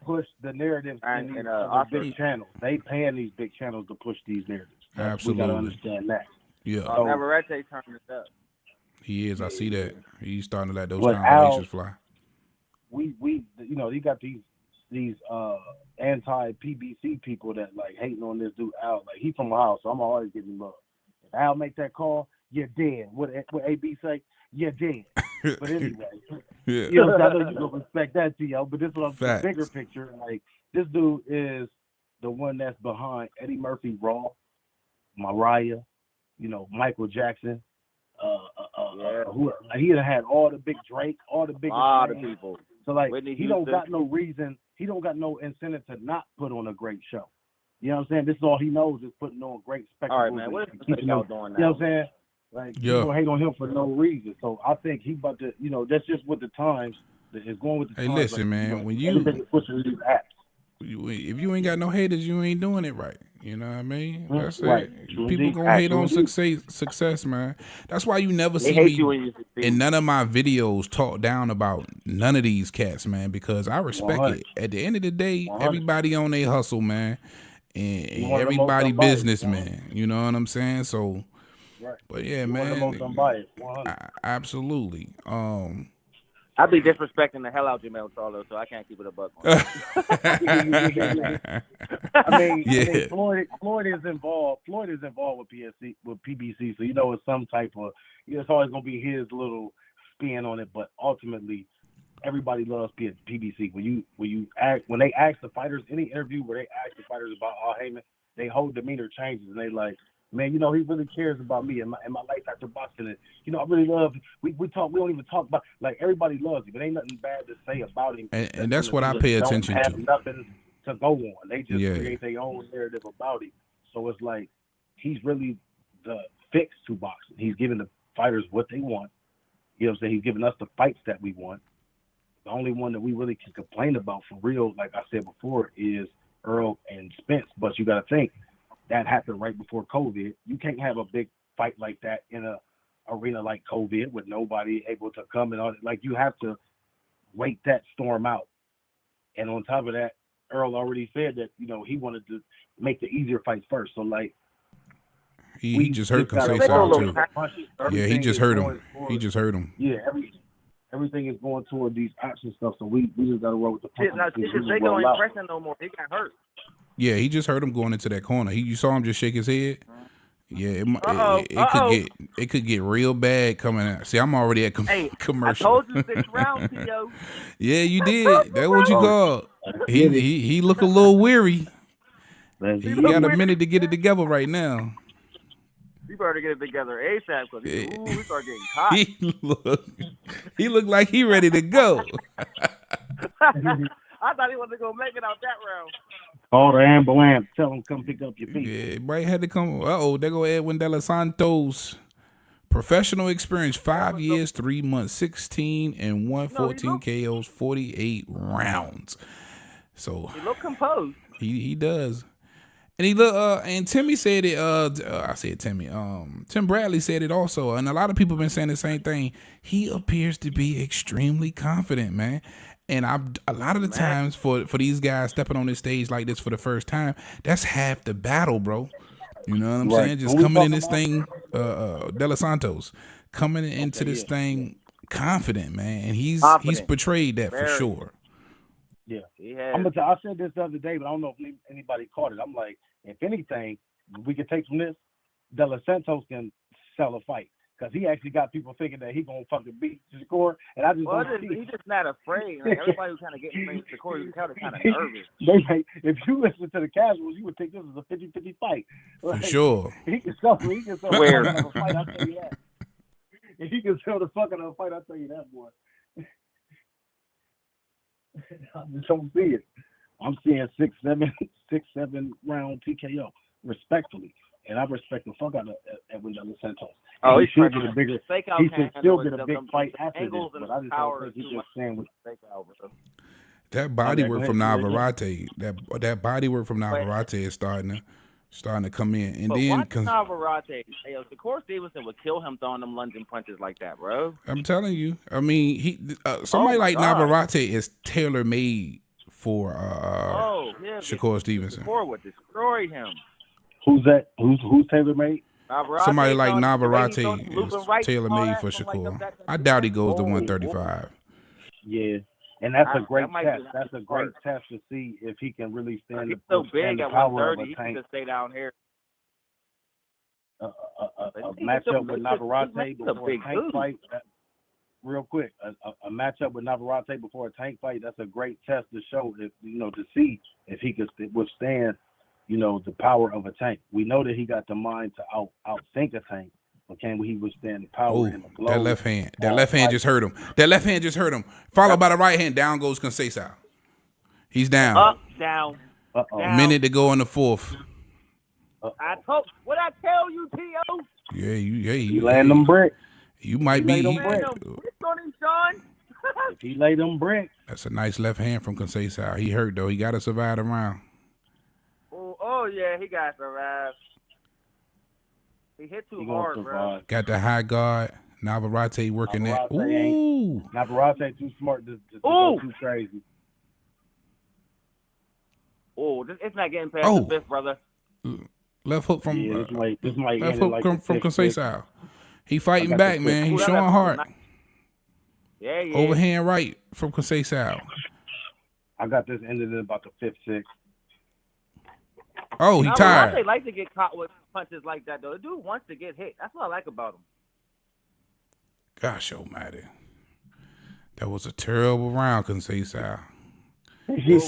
push the narratives in these big channels. They paying these big channels to push these narratives. Absolutely. We gotta understand that. Yeah. Navarrete turning it up. He is. I see that. He's starting to let those combinations fly. We you got these anti-PBC people that like hating on this dude Al. Like, he from Ohio, so I'm always giving love. If Al make that call, you're dead. What AB say? You're dead. But anyway, yeah. I know you gonna respect that, T.O. But this is the bigger picture. Like, this dude is the one that's behind Eddie Murphy Raw, Mariah, Michael Jackson. He done had all the big Drake, all the big people. So like, he don't got no reason. He don't got no incentive to not put on a great show. You know what I'm saying? This is all he knows, is putting on great spectacles. All right, man. What is y'all doing now? You know what I'm saying? Like, people hate on him for no reason. So I think he about to, that's just what the times is going with the times. Hey, listen, man. When you pushing these apps. If you ain't got no haters, you ain't doing it right. You know what I mean? That's right. it. People gonna hate on success, man. That's why you never see me in none of my videos talk down about none of these cats, man, because I respect 100. It. At the end of the day, 100. Everybody on their hustle, man. and one of the most everybody unbiased, businessman. You know what I'm saying? So, right? but yeah, One of the most man, unbiased. 100. absolutely. I be disrespecting the hell out of Jamel Charlo, so I can't keep it a buck on him. Yeah. Floyd is involved. Floyd is involved with PBC, so it's some type of. It's always gonna be his little spin on it, but ultimately, everybody loves PBC. When they ask the fighters, any interview where they ask the fighters about Al Heyman, they whole demeanor changes and they like, man, he really cares about me and my life after boxing. And I really love. We talk. We don't even talk about like everybody loves him, but ain't nothing bad to say about him. And that's what I pay attention don't to. have nothing to go on. They just create their own narrative about him. So it's like he's really the fix to boxing. He's giving the fighters what they want. You know what I'm saying? He's giving us the fights that we want. The only one that we really can complain about for real, like I said before, is Earl and Spence. But you got to think that happened right before COVID. You can't have a big fight like that in a arena like COVID with nobody able to come and all that. Like you have to wait that storm out. And on top of that, Earl already said that he wanted to make the easier fights first. So like he just hurt Conceição too. Yeah, he just hurt him. He just hurt him. Yeah, everything is going toward these option stuff. So we just got to roll with the punches. They don't impress no more. He got hurt. Yeah, he just hurt him going into that corner. You saw him just shake his head. Yeah, it could get real bad coming out. See, I'm already at commercial. I told you 6 rounds, T.O. Yeah, you did. That's what you called. He look a little weary. He got a minute to get it together right now. You better get it together ASAP because we start getting caught. He looked like he ready to go. I thought he wasn't gonna make it out that round. Call the ambulance. Tell him come pick up your feet. Yeah, might had to come. There go Edwin de los Santos. Professional experience, 5 years, 3 months, 16 and 114 KOs, 48 rounds. So he look composed. He does. And he look and Timmy said it. I said Timmy. Tim Bradley said it also, and a lot of people been saying the same thing. He appears to be extremely confident, man. And a lot of the times for these guys stepping on this stage like this for the first time, that's half the battle, bro. You know what I'm saying? Just coming in this thing, De Los Santos coming into this thing confident, man, and he's portrayed that for sure. Yeah, I said this the other day, but I don't know if anybody caught it. I'm like, if anything, we can take from this, De Los Santos can sell a fight. Because he actually got people thinking that he gonna fucking beat Shakur, and I just he's just not afraid. Like, everybody who kind of getting afraid of Shakur, you kind of nervous. If you listen to the casuals, you would think this is a 50-50 fight. For sure. He can sell the fuck out of a fight. I'll tell you that. He can sell the fuck out of a fight. I'll tell you that, boy. I just don't see it. I'm seeing 6-7 round TKO, respectfully. And I respect the fuck out of Edwin de los Santos. Oh, he should get a bigger. He should still get a big fight after this. But I just don't think he's just saying with that body work from Navarrete. That body work from Navarrete is starting to come in. And then Navarrete, Shakur Stevenson would kill him throwing them lunging punches like that, bro. I'm telling you. I mean, somebody like Navarrete is tailor made for Shakur Stevenson. Shakur would destroy him. Who's that? Who's tailor made? Somebody like Navarrete is tailor made for Shakur. I doubt he goes to 135. Yeah, and that's a great test. That's a great test to see if he can really stand the power of a tank. He can just stay down here. A matchup with Navarrete before a tank fight. Real quick, a matchup with Navarrete before a tank fight. That's a great test to show if to see if he could withstand. The power of a tank. We know that he got the mind to outthink a tank, but can he withstand the power and the blow? That left hand just hurt him. That left hand just hurt him. Followed by the right hand. Down goes Conceição. He's down. Up, down. A minute to go in the fourth. What I tell you, T.O.? Yeah, you land them bricks. You might be. If he lay them bricks. That's a nice left hand from Conceição. He hurt though. He got to survive the round. Oh, yeah, he got survived. He hit too hard, bro. Got the high guard. Navarrete working that. Ooh. Navarrete too smart to go too crazy. Oh, it's not getting past Oh. the fifth, brother. Left hook from Yeah, this might left end in hook like from the fifth, sixth. Conceição. He fighting got back, the man. fifth. He's Ooh, showing hard. Yeah, yeah. Overhand right from Conceição. I got this ended in about the fifth, sixth. Oh, he Now, tired. They like to get caught with punches like that, though. The dude wants to get hit. That's what I like about him. Gosh almighty. That was a terrible round, Conceição. The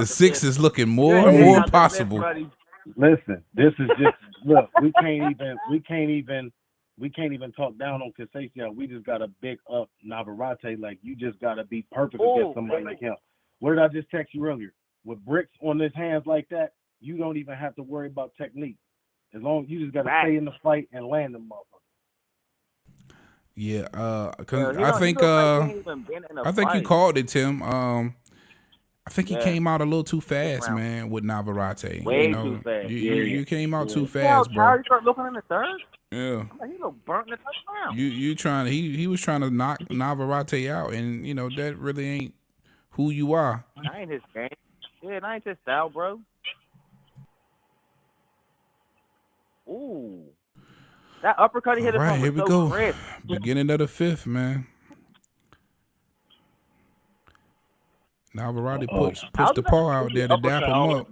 six is looking more and more possible. Listen, this is just look. We can't even talk down on Conceição. We just gotta big up Navarrete. Like you just gotta be perfect against somebody like him. What did I just text you earlier? With bricks on his hands like that, you don't even have to worry about technique. As long as you just gotta stay in the fight and land them motherfuckers. Yeah, I think you called it, Tim. I think he came out a little too fast, man, with Navarrete. Way too fast. You came out too fast, bro. You start looking in the third? Yeah. He looked burnt in the touchdown. You trying to he was trying to knock Navarrete out, and that really ain't who you are. That ain't his game. Yeah, that ain't his style, bro. Ooh. That uppercut he hit Right, him here we so go. crisp. Beginning of the fifth, man. Navarrete puts the paw out there to dap him up.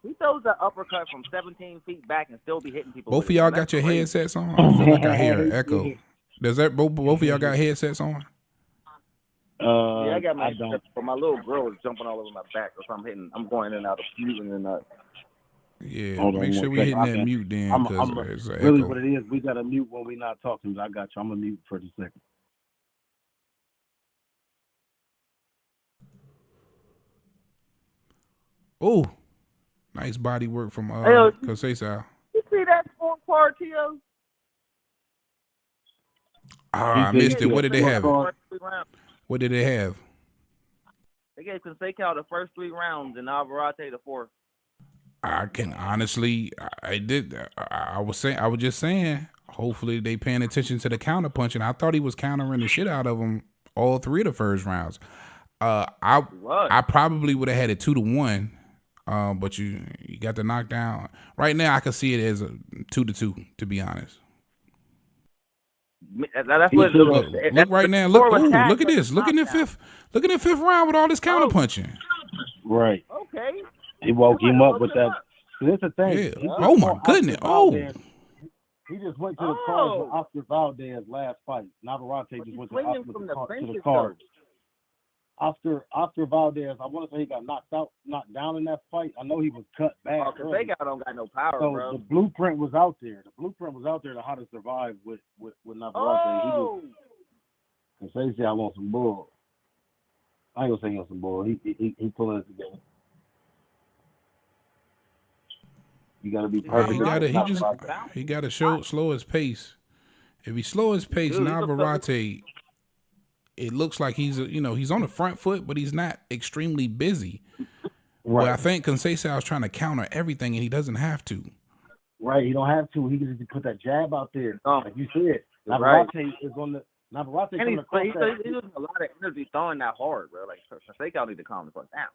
He throws the uppercut from 17 feet back and still be hitting people. Both of y'all got your headsets on? I feel like I hear an echo. Does that both of y'all got headsets on? Yeah, I got my headset, but my little girl is jumping all over my back, so I'm going in and out of mute and out. Yeah, make sure we hitting that mute then, because it's an really echo. what it is, we got to mute when we're not talking. I got you. I'm going to mute for a second. Oh, nice body work from Conceição. You see that part, Tio? I missed it. What did they have? What did they have? They gave Conceição the first 3 rounds and Navarrete the 4th. I can honestly, I was just saying, hopefully they paying attention to the counter punching. I thought he was countering the shit out of him all 3 of the first rounds. I probably would have had it 2-1, but you got the knockdown. Right now, I can see it as a 2-2, to be honest. That's what look right now. Look at this. Look in the fifth. Look in the fifth round with all this counter punching. Right. Okay. He woke him up with that. That's the thing. Yeah. Oh my goodness. Oh. He just went to the cards with Oscar Valdez last fight. Navarrete just went to the cards. Oscar Valdez, I want to say he got knocked down in that fight. I know he was cut back. Conceição don't got no power, so bro. The blueprint was out there. The blueprint was out there to how to survive with Navarrete. Conceição wants some bull. I ain't gonna say he wants some bull. He pulling it together. You gotta be perfect. He gotta slow his pace. If he slow his pace, Navarrete, it looks like he's on the front foot, but he's not extremely busy. Right. But I think Conceição is trying to counter everything, and he doesn't have to. Right, he don't have to. He can just put that jab out there, like you said. Navarrete is on the Navarrete. And he's using a lot of energy throwing that hard, bro. Like Conceição need to calm the fuck down.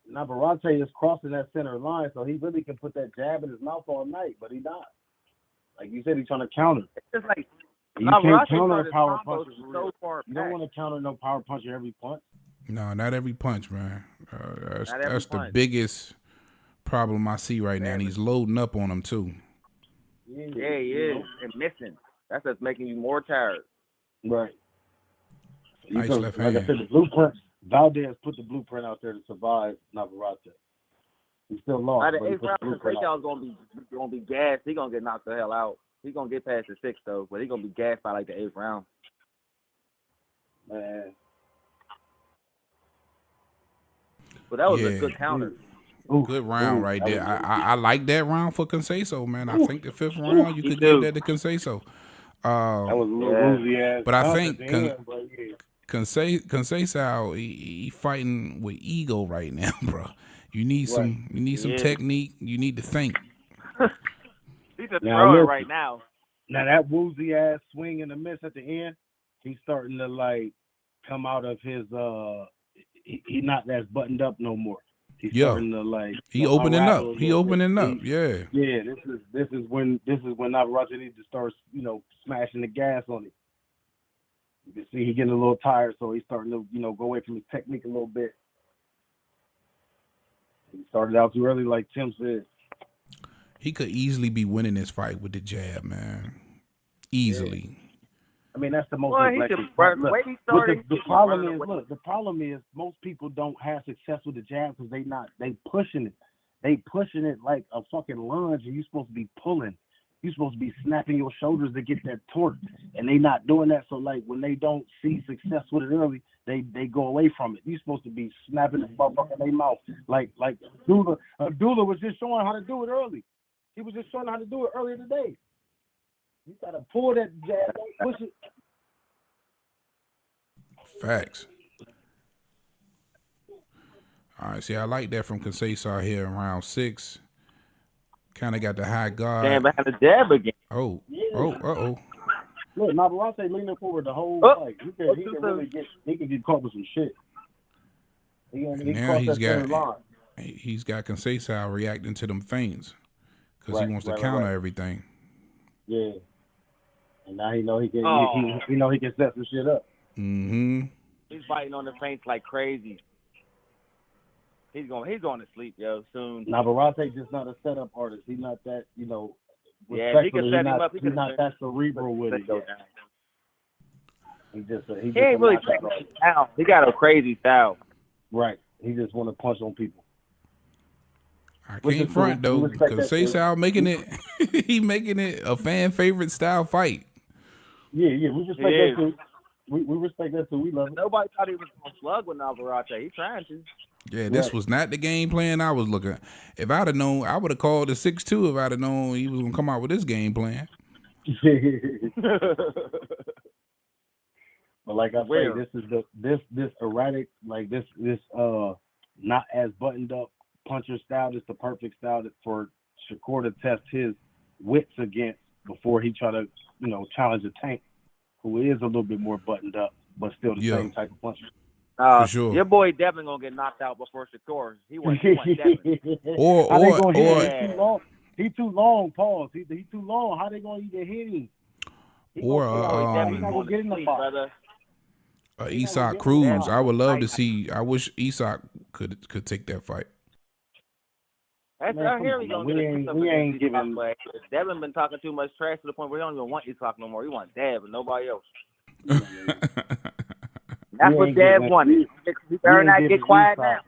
Navarrete is crossing that center line, so he really can put that jab in his mouth all night, but he's not. Like you said, he's trying to counter. It's just like you can't counter a power punch. You don't want to counter no power puncher every punch. No, not every punch, man. That's the biggest problem I see right now, and he's loading up on him too. Yeah, he is, and missing. That's what's making you more tired. Right. Nice left hand. Like I said, the blueprint. Valdez put the blueprint out there to survive Navarrete. He still lost. By the 8th round, Conceição's gonna be gassed. He's gonna get knocked the hell out. He's gonna get past the 6th though, but he's gonna be gassed by like the 8th round. Man. But that was a good counter. Good round right there. I like that round for Conceição, man. I think the 5th round you could give that to Conceição. That was a little woozy ass. But I think Conceição, he fighting with ego right now, bro. You need some technique. You need to think. He's a thrower right now. Now that woozy ass swing and a miss at the end, he's starting to like come out of his he not as buttoned up no more. He's Yeah. starting to like He opening up. unravel a He little bit. opening up. Yeah. Yeah, this is when Navarrete needs to start, smashing the gas on it. You can see he getting a little tired, so he's starting to, go away from his technique a little bit. He started out too early, like Tim said. He could easily be winning this fight with the jab, man. Easily. Yeah. I mean, that's the most Well, neglected. The problem is most people don't have success with the jab because they pushing it. They pushing it like a fucking lunge, and you're supposed to be pulling. You're supposed to be snapping your shoulders to get that torque, and they not doing that. So like when they don't see success with it early, they go away from it. You're supposed to be snapping the motherfucker in their mouth. Like Abdullah was just showing how to do it early. He was just showing how to do it earlier today. You gotta pull that jab, push it. Facts. All right, see, I like that from Conceição here in round 6. Kind of got the high guard. Stand behind the jab again. Oh, uh-oh. Look, Navarrete leaning forward the whole fight. He can get caught with some shit. Now he's got Conceição reacting to them feints because he wants to counter everything. Yeah. And now he know he can he can set some shit up. Mm-hmm. He's fighting on the feints like crazy. He's going to sleep, yo, soon. Navarrete just not a setup artist. He's not that, Yeah, he can set him up. He's not that cerebral with it. He ain't really taking his style. He got a crazy style. Right. He just want to punch on people. I can't front though, because Conceição making it, he making it a fan favorite style fight. Yeah, we respect that too. We respect that too. We love it. Nobody thought he was gonna slug with Navarrete. He's trying to. Yeah, this was not the game plan I was looking at. If I'd have known, I would have called the 6'2" if I'd have known he was gonna come out with this game plan. But like I say, this is this erratic, like this not as buttoned up puncher style. This the perfect style for Shakur to test his wits against before he try to, challenge a Tank, who is a little bit more buttoned up, but still the same type of puncher. For sure. Your boy Devin gonna get knocked out before Shakur. He went Devin. He too long. Pause. He too long. How they gonna even hit him? He's not gonna get in the fight. Isak Cruz. I would love to see. I wish Isak could take that fight. That's here we go. We ain't giving. Devin been talking too much trash to the point where he don't even want Isak no more. He wants Dev and nobody else. That's what Dev wanted. You better not get quiet now.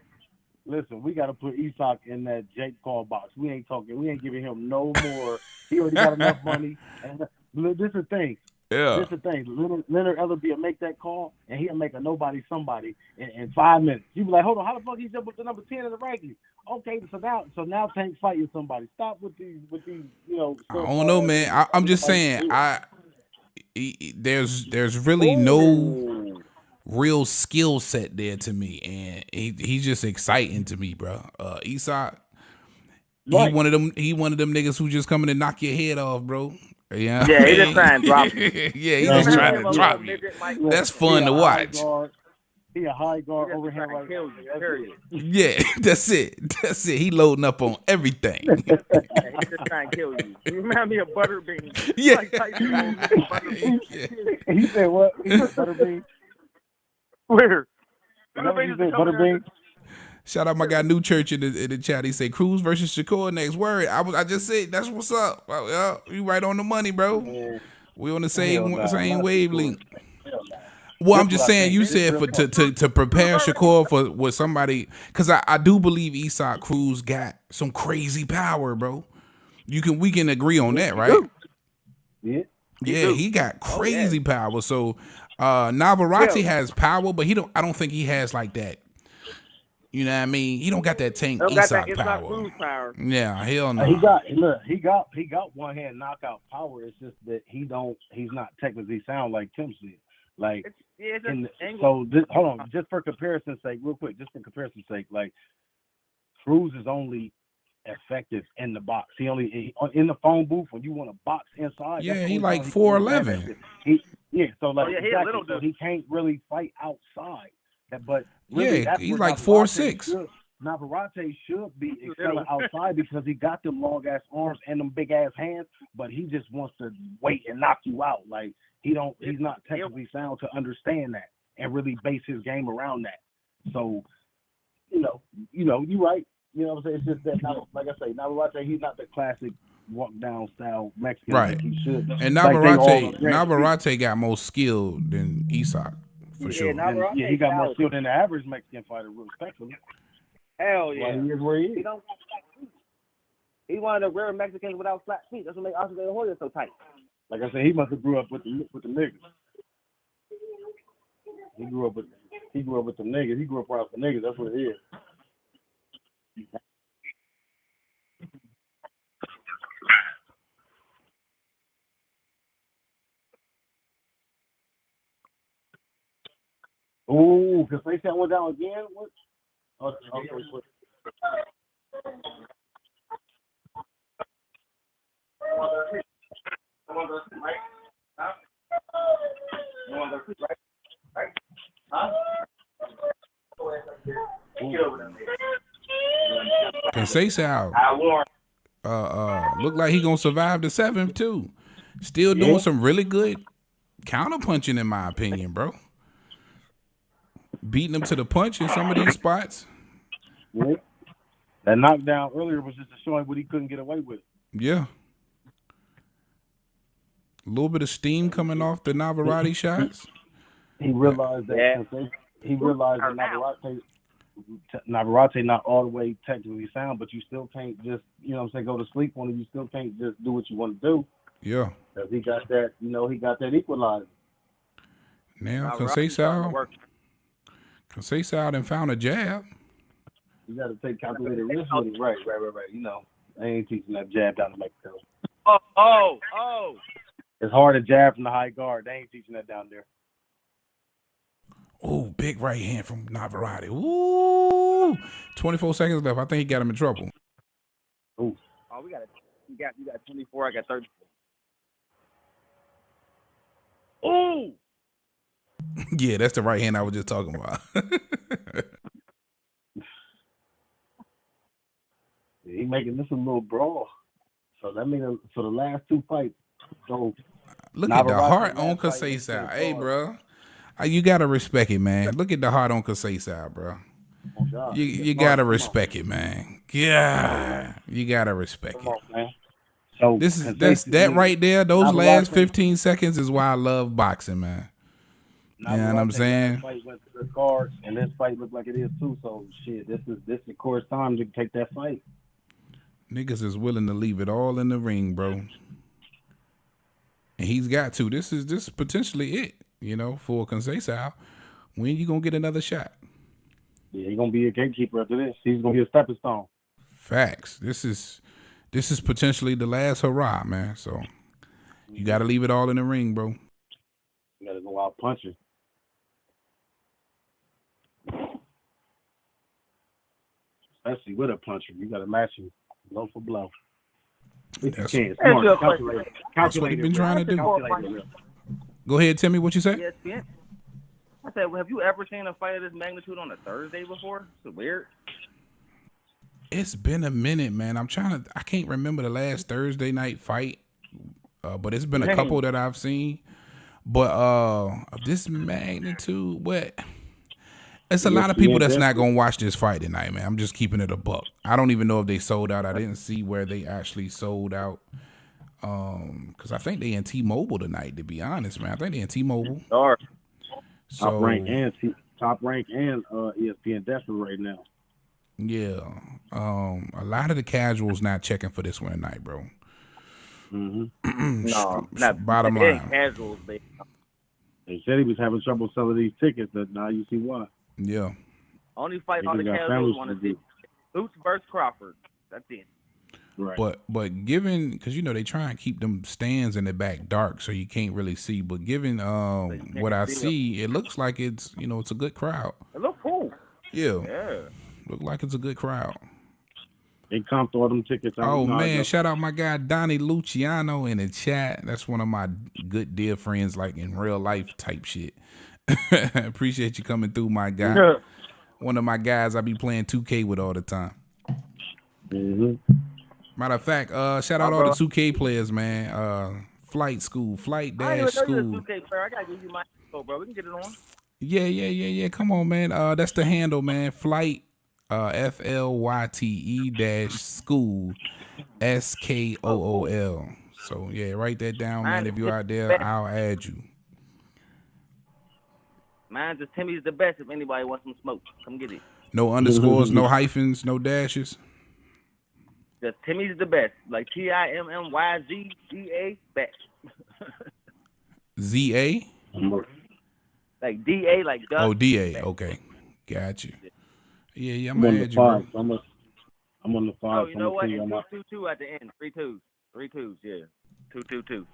Listen, we got to put Isak in that Jake Paul box. We ain't giving him no more. He already got enough money. And this is the thing. Yeah. This is the thing. Leonard Ellerby will make that call, and he'll make a nobody somebody in 5 minutes. You be like, hold on, how the fuck he jump up to number 10 in the rankings? Okay, so now Tank's fighting somebody. Stop with these. I don't know, man. I'm just saying. There's really no real skill set there to me, and he's just exciting to me, bro. Isak, right. He one of them niggas who just coming to knock your head off, bro. Yeah, he just trying to drop you. Yeah, he just trying to drop you. That's fun to watch. He a high guard overhand right now. Yeah, that's it. He loading up on everything. He just trying to kill you. You remind me of Butterbean. Yeah. He said what? Butterbean. Where? Butterbean. Shout out my guy New Church in the chat. He say Cruz versus Shakur next. Word. I just said that's what's up. You right on the money, bro. Yeah. We on the same wavelength. Well, I'm just saying. You said to prepare Shakur for what somebody, because I do believe Isak Cruz got some crazy power, bro. We can agree on that, right? Yeah. Yeah, he got crazy power. So Navarrete has power, but I don't think he has like that. You know what I mean? He don't got that Tank Isak power. Yeah, hell no. He got one hand knockout power. It's just that he's not technically sound like Tim said. Like hold on, just for comparison's sake, real quick, like Cruz is only effective in the box. He only in the phone booth when you want to box inside. Yeah, he like 4'11". So he can't really fight outside. But really, Yeah, that's he's where like Navarrete 4'6". should be excelling outside because he got them long ass arms and them big ass hands, but he just wants to wait and knock you out. Like he's not technically sound to understand that and really base his game around that. So, you're right. You know what I'm saying? It's just that, like I say, Navarrete, he's not the classic walk down style Mexican Right. like he should. And Like Navarrete got more skill than Isak, for sure. And, he got more skill than the average Mexican fighter, respectfully. Hell yeah. Well, he is where he is. He's one of the rare Mexicans without flat feet. That's what makes Oscar De La Hoya so tight. Like I said, he must have grew up with the niggas. He grew up with the niggas. He grew up around the niggas. That's what it is. Ooh, because they went down again. What? Okay. Conceição look like he gonna survive the 7th too. Still doing some really good counter punching in my opinion, bro. Beating him to the punch in some of these spots. Yeah. That knockdown earlier was just showing what he couldn't get away with. Yeah. A little bit of steam coming off the Navarrete shots. He realized that Navarrete not all the way technically sound, but you still can't just, go to sleep on it. You still can't just do what you want to do. Yeah. Because he got that equalizer. Now, Conceição and found a jab. You got to take calculated risk with it. Right. I ain't teaching that jab down to Mexico. Oh. It's hard to jab from the high guard. They ain't teaching that down there. Oh, big right hand from Navarrete. Ooh, 24 seconds left. I think he got him in trouble. Ooh. Oh, we got it. You got 24. I got 34. Ooh. Yeah, that's the right hand I was just talking about. He making this a little brawl. So that means the last two fights. So look at the heart on Conceição. Hey, bro. You gotta respect it, man. Look at the heart on Conceição, bro. Oh, you gotta respect it, man. Yeah, you gotta respect it. Man. So that's right there. Those last 15 seconds is why I love boxing, man. You know what I'm saying? Fight went to the card, and this fight looked like it is too. So shit, this is of course time to take that fight. Niggas is willing to leave it all in the ring, bro. And he's got to. This is potentially it, for Conceição. When you gonna get another shot? Yeah, he's gonna be a gatekeeper after this. He's gonna be a stepping stone. Facts. This is potentially the last hurrah, man. So you gotta leave it all in the ring, bro. You gotta go out punching. Especially with a puncher, you gotta match him blow for blow. That's what he's been trying to do. Go ahead, tell me what you say. ESPN. I said, have you ever seen a fight of this magnitude on a Thursday before? It's weird. It's been a minute, man. I can't remember the last Thursday night fight, but it's been a couple that I've seen. But of this magnitude, it's a lot of people that's not gonna watch this fight tonight, man. I'm just keeping it a buck. I don't even know if they sold out. I didn't see where they actually sold out. Because I think they in T-Mobile tonight. To be honest, man, I think they in T-Mobile. So, top rank and ESPN definitely right now. Yeah, a lot of the casuals not checking for this one tonight, bro. Mm-hmm. No, not bottom line. Casuals, baby. They said he was having trouble selling these tickets, but now you see why. Yeah. Only fight all the casuals want to see. Boots versus Crawford. That's it. Right. But given, because they try and keep them stands in the back dark so you can't really see. But given what I see, it looks like it's it's a good crowd. It looks cool. Yeah. Look like it's a good crowd. They comped all them tickets. Oh man, shout out my guy Donnie Luciano in the chat. That's one of my good dear friends, like in real life type shit. Appreciate you coming through, my guy. Yeah. One of my guys I be playing 2K with all the time. Matter of fact, shout out all the 2K players, man. Flight school, flight I dash didn't even know you school. was a 2K player. I gotta give you my info, bro. We can get it on. Yeah. Come on, man. That's the handle, man. Flight, FLYTE dash school, SKOOL. So yeah, write that down, man. If you're out there, I'll add you. Mine's just Timmy's the best. If anybody wants some smoke, come get it. No underscores, no hyphens, no dashes. Just Timmy's the best. Like TIMMYZDA best. ZA? Like DA, like Doug. Oh, DA. Okay. Got you. Yeah, I'm gonna add you, bro. I'm on the 5. Oh, you know what? 222 at the end. 3 twos. 3 twos, yeah. 222.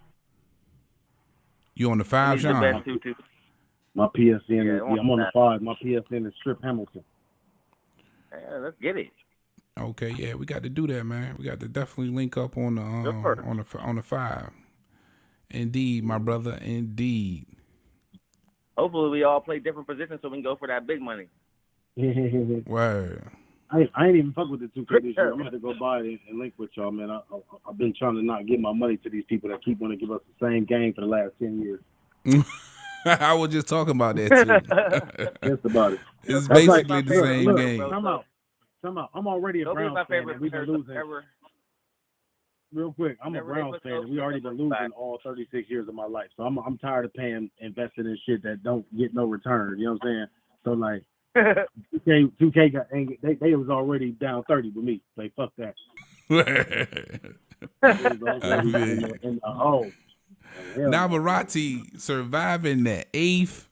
You on the 5, Sean? The best 2-2. My PSN is, I'm on the 5. My PSN is Strip Hamilton. Yeah, let's get it. Okay, yeah, we got to do that, man. We got to definitely link up on the 5. Indeed, my brother. Indeed. Hopefully, we all play different positions so we can go for that big money. Word. I ain't even fuck with the 2K this year. I'm gonna have to go buy it and link with y'all, man. I've been trying to not give my money to these people that keep wanting to give us the same game for the last 10 years. I was just talking about that too. Just about it. It's basically the same game. Come out. I'm already a Browns fan. We've been losing. Real quick, I'm a Browns fan, and we already been losing all 36 years of my life. So I'm tired of investing in shit that don't get no return. You know what I'm saying? So like, 2K got they was already down 30 with me. Like fuck that. Navarrete surviving the 8th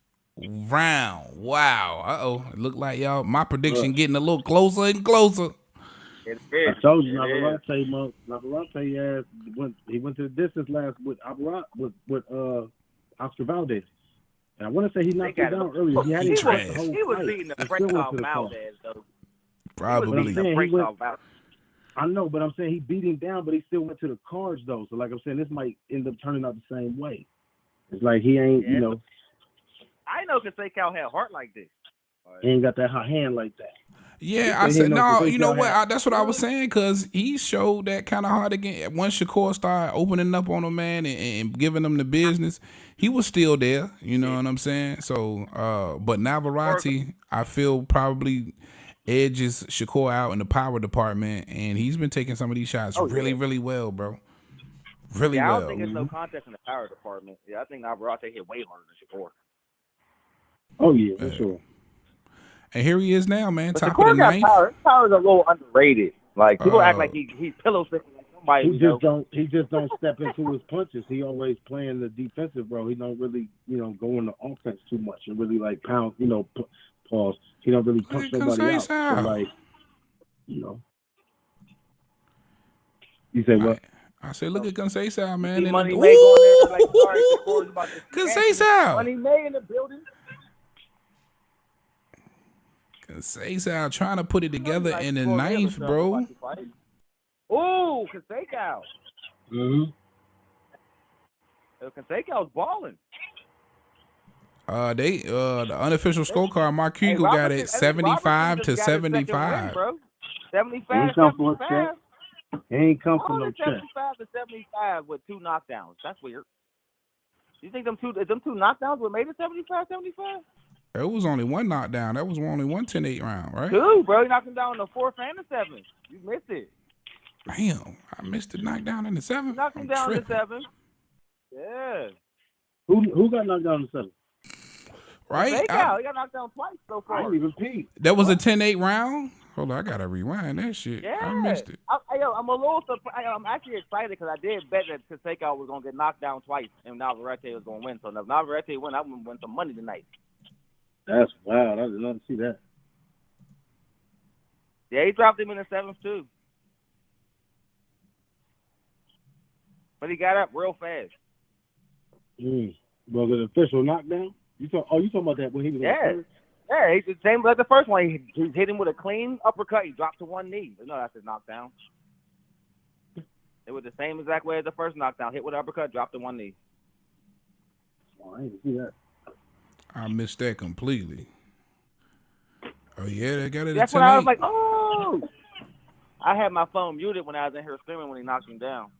round. Wow. It looked like y'all. My prediction getting a little closer and closer. I told you, Navarrete went to the distance last with Oscar Valdez. And I want to say he knocked him down earlier. He was beating the frick off Valdez, though. Probably. I know, but I'm saying he beat him down, but he still went to the cards, though. So, like I'm saying, this might end up turning out the same way. It's like he ain't, I know Conseco had heart like this. He ain't got that hot hand like that. Yeah, I said, no, you know what? That's what I was saying, because he showed that kind of hard again. Once Shakur started opening up on him, man, and giving him the business, he was still there. You know what I'm saying? So, but Navarrete, I feel probably edges Shakur out in the power department, and he's been taking some of these shots really well, bro. Really well. I don't think there's no contest in the power department. Yeah, I think Navarrete hit way harder than Shakur. Oh, yeah, for sure. And here he is now, man. But top Shakur of the 9th. Power. His power's a little underrated. Like people act like he's pillow sticking like somebody. He just don't step into his punches. He always playing the defensive, bro. He don't really, go on the offense too much and really like pound, pause. He don't really punch nobody out. So like, You say what? I said, look at Conceição, man. Money May going there like Conceição. Money May in the building. Conceição trying to put it together in the 9th, bro. Ooh, Conceição. Mm-hmm. Conceição's balling. The unofficial scorecard, Mark Hugo got it 75 to 75. Win, 75. He ain't come for no check. 75 to 75 with 2 knockdowns. That's weird. You think them two knockdowns would made it 75-75? It was only one knockdown. That was only one 10-8 round, right? 2, bro. You knocked him down in the 4th and the 7th. You missed it. Damn, I missed the knockdown in the 7th. Knocked him down in the 7th. Yeah. Who got knocked down in the 7th? Right? He got knocked down twice so far. I didn't even peep. That was a 10-8 round? Hold on, I gotta rewind that shit. Yeah. I missed it. I'm a little surprised. I'm actually excited because I did bet that Conseco was gonna get knocked down twice and Navarrete was gonna win. So if Navarrete win, I'm gonna win some money tonight. That's wild. I did not see that. Yeah, he dropped him in the 7th too. But he got up real fast. Was it official knockdown? You talking about that when he was Yeah, he's the same like the first one. He hit him with a clean uppercut. He dropped to one knee. No, that's his knockdown. It was the same exact way as the first knockdown. Hit with an uppercut, dropped to one knee. Oh, I didn't see that. I missed that completely. Oh yeah, they got it at That's when I was 10-8. like, oh. I had my phone muted when I was in here screaming when he knocked him down.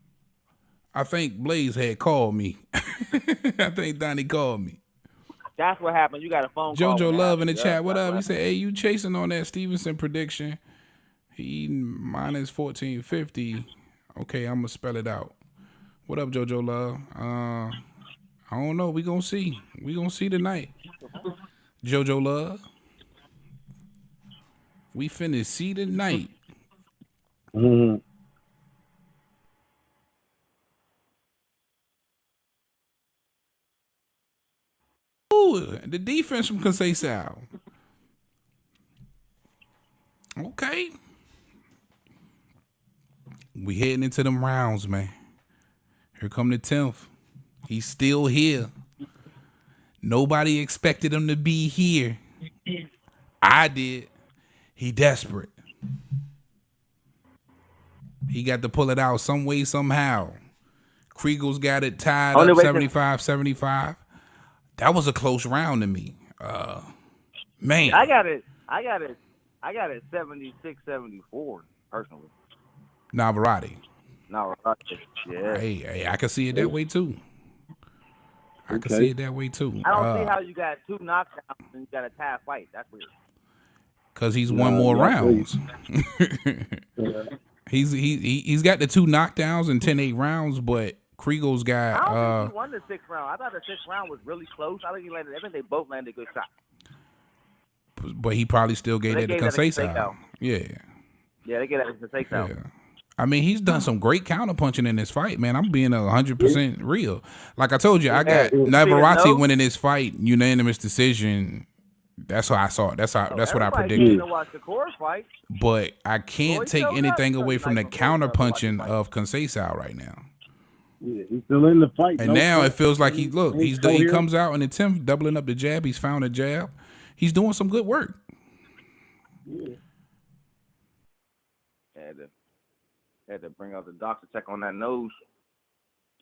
I think Blaze had called me. I think Donnie called me. That's what happened. You got a phone call. JoJo Love in the Yep, chat. What that's up? He happened. said, "Hey, you chasing on that Stevenson prediction? He minus 1450. Okay, I'm gonna spell it out. What up, JoJo Love? I don't know. We gonna see. We gonna see tonight. JoJo Love. We finna see tonight. Mm-hmm. Ooh, the defense from Conceição. Okay. We heading into them rounds, man. Here come the 10th. He's still here. Nobody expected him to be here. I did. He desperate. He got to pull it out some way, somehow. Kriegel's got it tied up 75-75. That was a close round to me. Man. I got it 76-74, personally. Navarrete. No, yeah. Hey, I can see it that way too. I can see it that way too. I don't see how you got 2 knockdowns and you got a tie fight. That's weird. Cause he's won more rounds. He's got the 2 knockdowns in 10-8 rounds, but Kriegel's got. I don't think he won the 6th round. I thought the 6th round was really close. I think they both landed good shots. But he probably still gave that to Conceição. Yeah. Yeah, they gave that to Conceição. Yeah. I mean, he's done some great counterpunching in this fight, man. I'm being 100% real. Like I told you, I got Navarrete winning this fight, unanimous decision. That's how I saw it. That's what I predicted. But I can't take anything away from the counterpunching of Conceição right now. Yeah, he's still in the fight. And now it feels like he comes out in the 10th, doubling up the jab. He's found a jab. He's doing some good work. Yeah. Had to bring out the doctor check on that nose.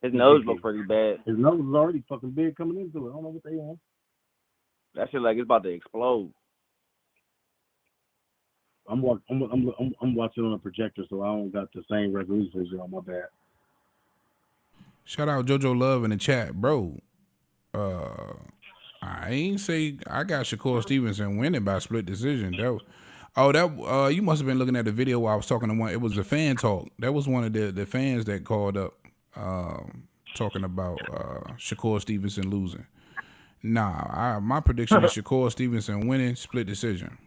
His nose looked pretty bad. His nose was already fucking big coming into it. I don't know what they on. That shit like it's about to explode. I'm watching on a projector, so I don't got the same resolution as y'all. My bad. Shout out JoJo Love in the chat, bro. I ain't say I got Shakur Stevenson winning by split decision. You must have been looking at the video while I was talking to one. It was a fan talk. That was one of the fans that called up talking about Shakur Stevenson losing. Nah, my prediction is Shakur Stevenson winning split decision.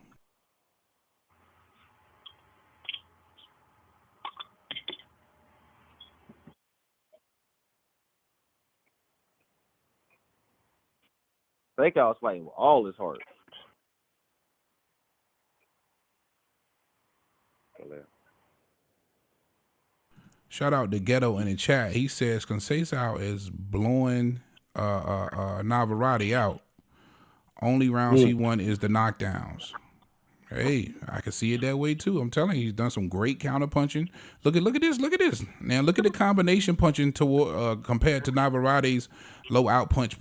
Fake was fighting with all his heart. Shout out to Ghetto in the chat. He says Conceição is blowing Navarrete out. Only rounds he won is the knockdowns. Hey, I can see it that way too. I'm telling you, he's done some great counter punching. Look at this. Now look at the combination punching toward compared to Navarrete's low out punch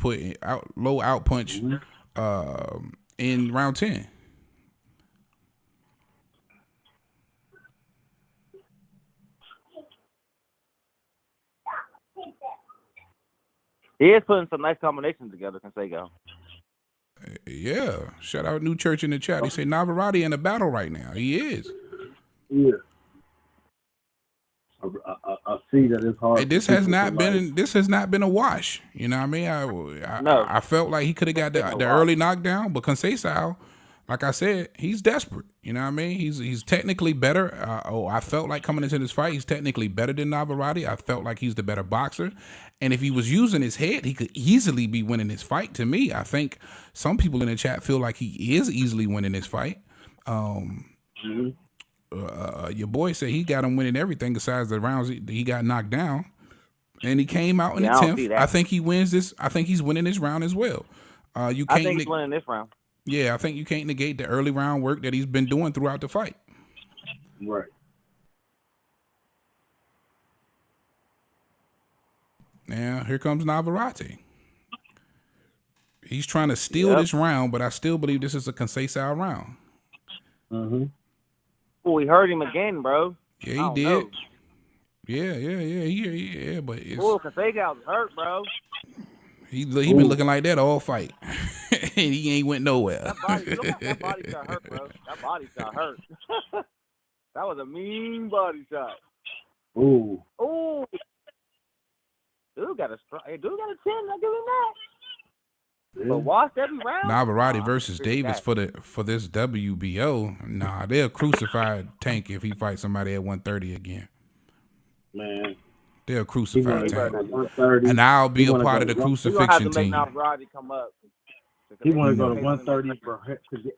in round 10. He is putting some nice combinations together, Conceição. Yeah. Shout out New Church in the chat. He say Navarrete in a battle right now. He is. Yeah. I see that it's hard. Hey, this has not been a wash. You know what I mean? I felt like he could have got the early knockdown, but Conceição, like I said, he's desperate. You know what I mean? He's technically better. I felt like coming into this fight, he's technically better than Navarrete. I felt like he's the better boxer. And if he was using his head, he could easily be winning this fight. To me, I think some people in the chat feel like he is easily winning this fight. Your boy said he got him winning everything besides the rounds he got knocked down. And he came out in the 10th. I think he wins this. I think he's winning this round as well. I think he's winning this round. Yeah, I think you can't negate the early round work that he's been doing throughout the fight. Right. Now, here comes Navarrete. He's trying to steal this round, but I still believe this is a Conceição round. Oh, he hurt him again, bro. Yeah, he did. Know. Yeah, but it's... Oh, Conceição's hurt, bro. He been looking like that all fight. And he ain't went nowhere. That body shot hurt, bro. That body shot hurt. That was a mean body shot. Ooh. Dude got a 10. I give him that. But watch every round. Navarrete versus Davis for this WBO. Nah, they'll crucify Tank if he fights somebody at 130 again. Man. They'll crucify Tank. And I'll be a part of the crucifixion team. Navarrete come up. He want to go to 130 for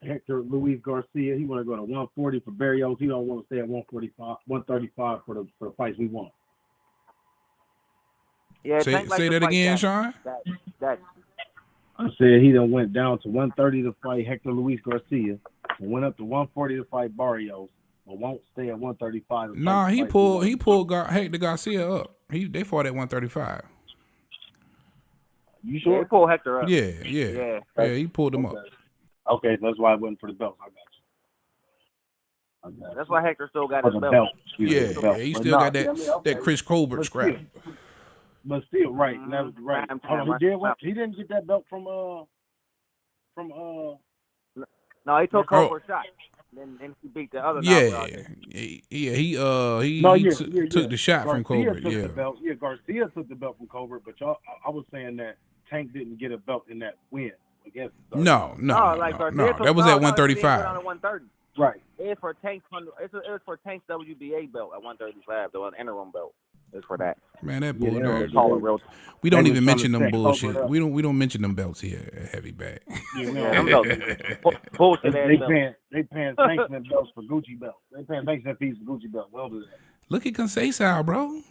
Hector Luis Garcia. He want to go to 140 for Barrios. He don't want to stay at 135 for the fights we want. Yeah, say that again, Sean. I said he done went down to 130 to fight Hector Luis Garcia and went up to 140 to fight Barrios, but won't stay at 135. Nah, he pulled Hector Garcia up. They fought at 135. You sure? Yeah, he pulled Hector up. Yeah, he pulled him up. Okay, that's why I went for the belt. I got you. That's why Hector still got his belt. Yeah, he still got that Chris Colbert scrap. But still, right. That's right. He didn't get that belt from. No, he took Colbert's shot. Then he beat the other. He took the shot Garcia from Colbert. Took the belt. Yeah, Garcia took the belt from Colbert, but I was saying that Tank didn't get a belt in that win against. No. That was at 135. Right. It was for Tank's WBA belt at 135. The interim belt. It's for that. Man, that bulldog. We don't even mention them bullshit. We don't mention them belts here at Heavyweight. Bullshit. They paying sanctioning belts for Gucci belts. They paying sanctioning fees for Gucci belts. Well do that. Look at Conceição, bro.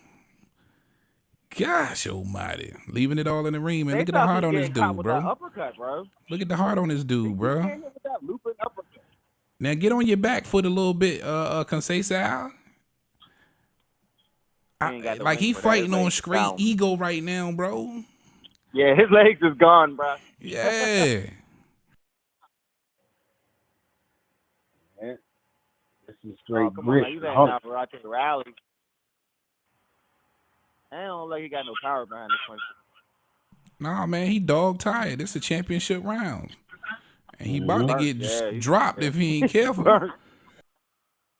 Gosh almighty. Leaving it all in the ring, man. Look at the heart on this dude, bro. Uppercut, bro. Look at the heart on this dude, bro. Now get on your back foot a little bit, Conceição. He fighting on straight ego right now, bro. Yeah, his legs is gone, bro. Yeah. This is straight grit. You let Navarrete rally. I don't look like he got no power behind this punch. Nah, man, he dog tired. It's a championship round. And he about to get dropped if he ain't careful.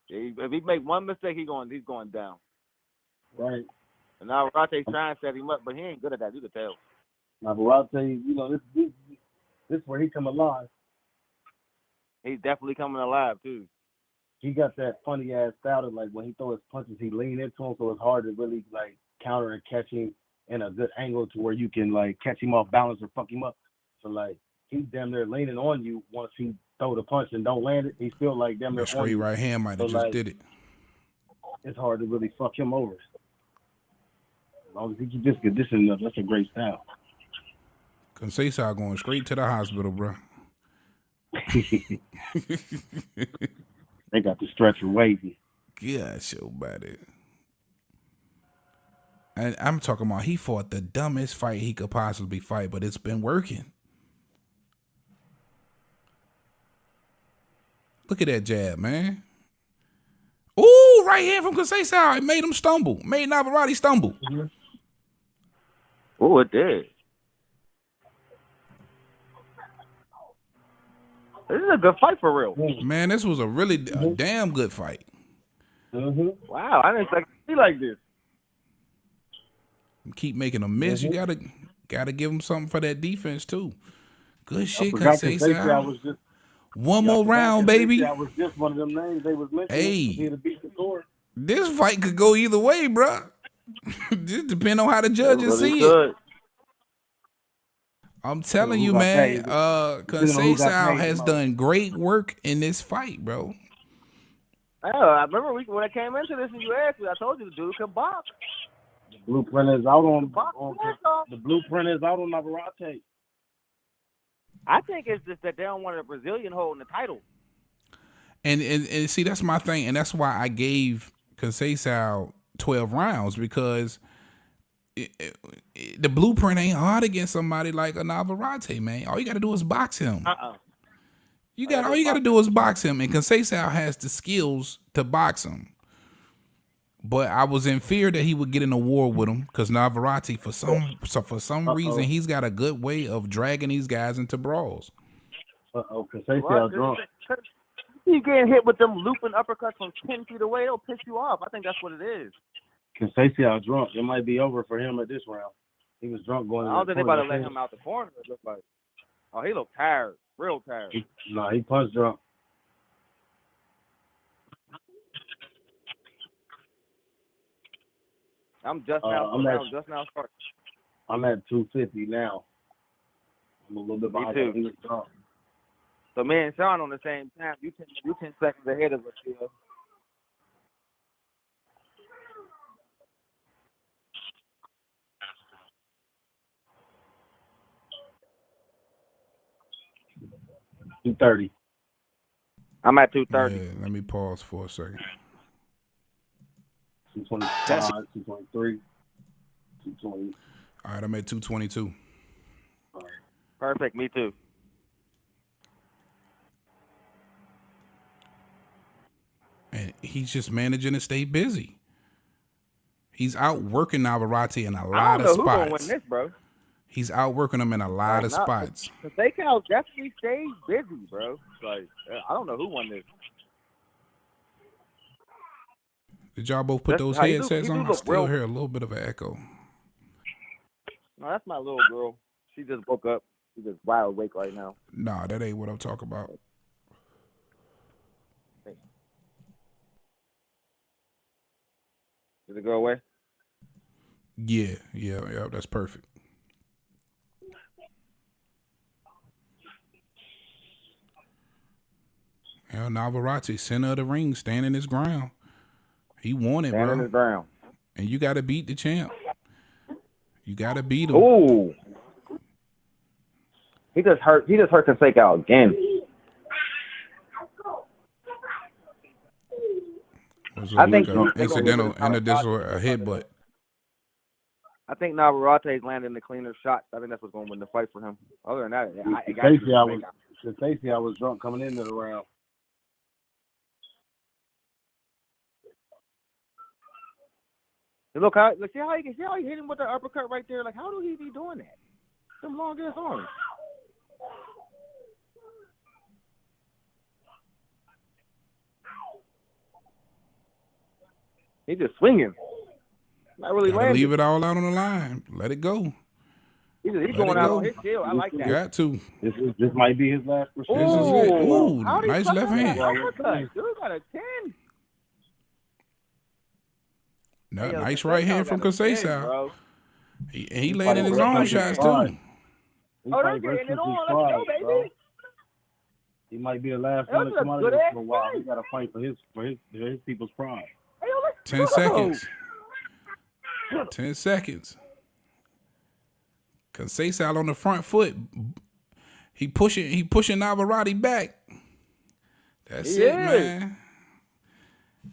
If he make one mistake, he's going down. Right. And Navarrete's trying to set him up, but he ain't good at that. You can tell. Navarrete, this is where he come alive. He's definitely coming alive too. He got that funny ass style that, like, when he throws his punches, he lean into him, so it's hard to really like counter and catch him in a good angle to where you can like catch him off balance or fuck him up. So like he's damn near leaning on you once he throw the punch and don't land it. He's still like damn near. Straight right hand might have just did it. It's hard to really fuck him over. As long as he can just condition up, that's a great style. Conceição going straight to the hospital, bro. They got the stretcher wavy. Gosh, almighty. And I'm talking about he fought the dumbest fight he could possibly fight, but it's been working. Look at that jab, man. Ooh, right hand from Conceição. It made him stumble. Made Navarrete stumble. Mm-hmm. Oh, it did. This is a good fight for real. Man, this was a damn good fight. Mm-hmm. Wow, I didn't expect it to be like this. Keep making them miss. You gotta give him something for that defense too. Good shit, Conceição. One more round, baby. That was just one of them names they was mentioning. Hey, this fight could go either way, bro. Just depend on how the judges see it. I'm telling you, man, Conceição has done great work in this fight, bro. I remember when I came into this and you asked me, I told you the dude can box. The blueprint is out on Navarrete. I think it's just that they don't want a Brazilian holding the title. And see, that's my thing, and that's why I gave Conceição 12 rounds, because the blueprint ain't hard against somebody like a Navarrete, man. All you got to do is box him. Uh-uh. All you got to do is box him, and Conceição has the skills to box him. But I was in fear that he would get in a war with him because Navarrete, for some reason, he's got a good way of dragging these guys into brawls. Conceição drunk. You getting hit with them looping uppercuts from 10 feet away, it'll piss you off. I think that's what it is. Conceição drunk. It might be over for him at this round. He was drunk going. I don't think they about to let him out the corner. It looks like. Oh, he looked tired, real tired. He punch drunk. I'm just now starting. I'm at 250 now. I'm a little bit behind. Me too. He was drunk. So me and Sean on the same time. You 10 seconds ahead of us, still. $230. I'm at 230. Yeah, let me pause for a second. 225, 223, 220. All right, I'm at 222. Perfect. Me too. And he's just managing to stay busy. He's outworking Navarrete in a lot of spots. I don't know who's gonna win this, bro. He's outworking him in a lot of spots. Conceição definitely stays busy, bro. Like, I don't know who won this. Did y'all both put those headsets on? I still hear a little bit of an echo. No, that's my little girl. She just woke up. She's just wide awake right now. Nah, that ain't what I'm talking about. Did it go away? Yeah, that's perfect. Navarrete, center of the ring, standing his ground. He won it, standing his ground. And you got to beat the champ. You got to beat him. Ooh. He just hurt Conceição again. I think incidental a headbutt. I think Navarrete's landing the cleaner shots. I think that's what's going to win the fight for him. Other than that, Conceição was drunk coming into the round. Look, see how he hit him with the uppercut right there. Like, how do he be doing that? Some long ass arms. He just swinging. Not really landing. Leave it all out on the line. Let it go. He's going out on his shield. I like that. Got to. This might be his last percent. Ooh, nice left hand. Dude got a 10. No, nice right hand from Conceição. He landed his own shots too. Oh, they're getting it on. Let's go, baby. He might be the last one to come out of this for a while. He got to fight for his people's pride. 10 seconds. 10 seconds. Conceição on the front foot. He pushing Navarrete back. That's it, man.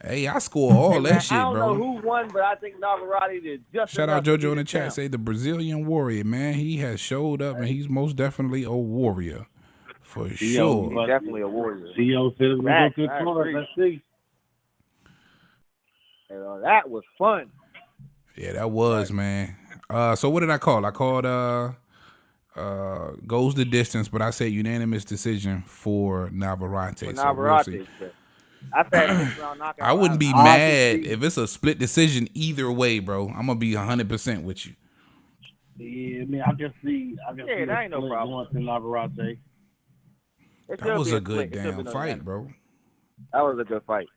Hey, I score all that shit, bro. I don't know who won, but I think Navarrete did just. Shout out JoJo in the chat. Say the Brazilian warrior, man. He has showed up, and he's most definitely a warrior, for sure. He's definitely a warrior. CEO said it was a good card. Let's see. That was fun. Yeah, that was, man. So what did I call? I called goes the distance, but I said unanimous decision for Navarrete. For Navarrete. I wouldn't be mad if it's a split decision either way, bro. I'm gonna be 100% with you. Yeah, man, I can see that ain't no problem. Going to Navarrete. That was a good damn fight, bro. That was a good fight.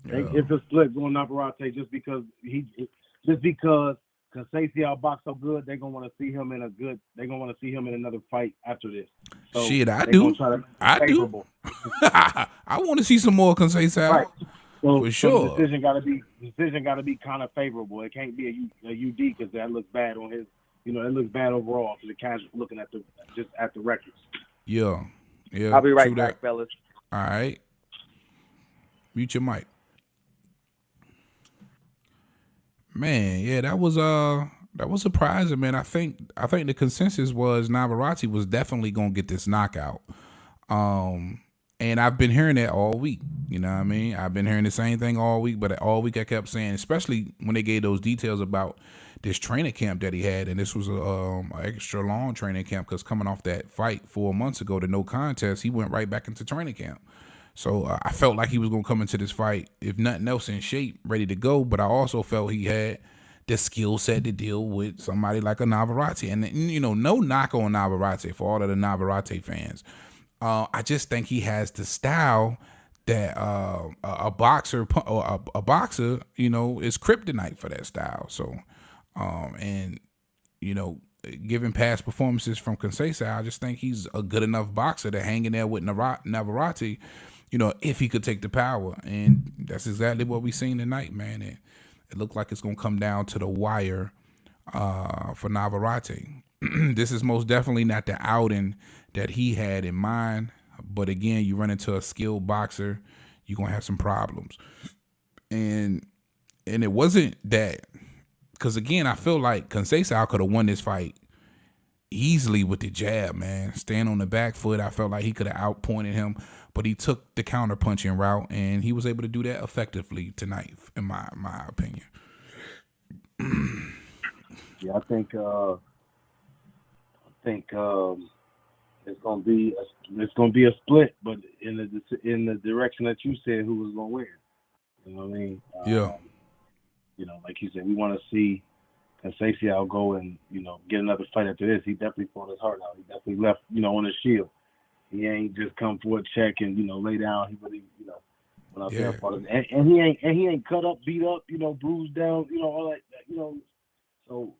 Yeah. It's a split going Navarrete just because Conceição boxed so good, they're gonna want to see him in another fight after this. So shit, I do. I want to see some more Conceição. Right. So, for sure. So the decision got to be kind of favorable. It can't be a UD because that looks bad on his. That looks bad overall to the casual looking at the records. Yeah. I'll be right back, fellas. All right. Mute your mic. Man, yeah, that was That was surprising, man. I think the consensus was Navarrete was definitely gonna get this knockout. And I've been hearing that all week. You know what I mean? I've been hearing the same thing all week, but all week I kept saying, especially when they gave those details about this training camp that he had, and this was a extra long training camp because coming off that fight 4 months ago, the no contest, he went right back into training camp. So I felt like he was going to come into this fight, if nothing else, in shape, ready to go. But I also felt he had the skill set to deal with somebody like a Navarrete. And, you know, no knock on Navarrete for all of the Navarrete fans. I just think he has the style that a boxer, you know, is kryptonite for that style. So, and, you know, given past performances from Conceição, I just think he's a good enough boxer to hang in there with Navarrete, you know, if he could take the power. And that's exactly what we seen tonight, man. It looked like it's going to come down to the wire for Navarrete. This is most definitely not the outing that he had in mind. But again, you run into a skilled boxer, you're going to have some problems. And it wasn't that, because again, I feel like Conceição could have won this fight easily with the jab, man. Staying on the back foot, I felt like he could have outpointed him, but he took the counter punching route, and he was able to do that effectively tonight, in my opinion. Yeah, I think it's gonna be a split, but in the direction that you said who was gonna win. You know what I mean? Yeah. You know, like you said, we want to see Conceição go and, you know, get another fight after this. He definitely fought his heart out. He definitely left, you know, on his shield. He ain't just come for a check and, you know, lay down. He really, you know, went out there and fought it. And he ain't cut up, beat up, you know, bruised down, you know, all that, you know. So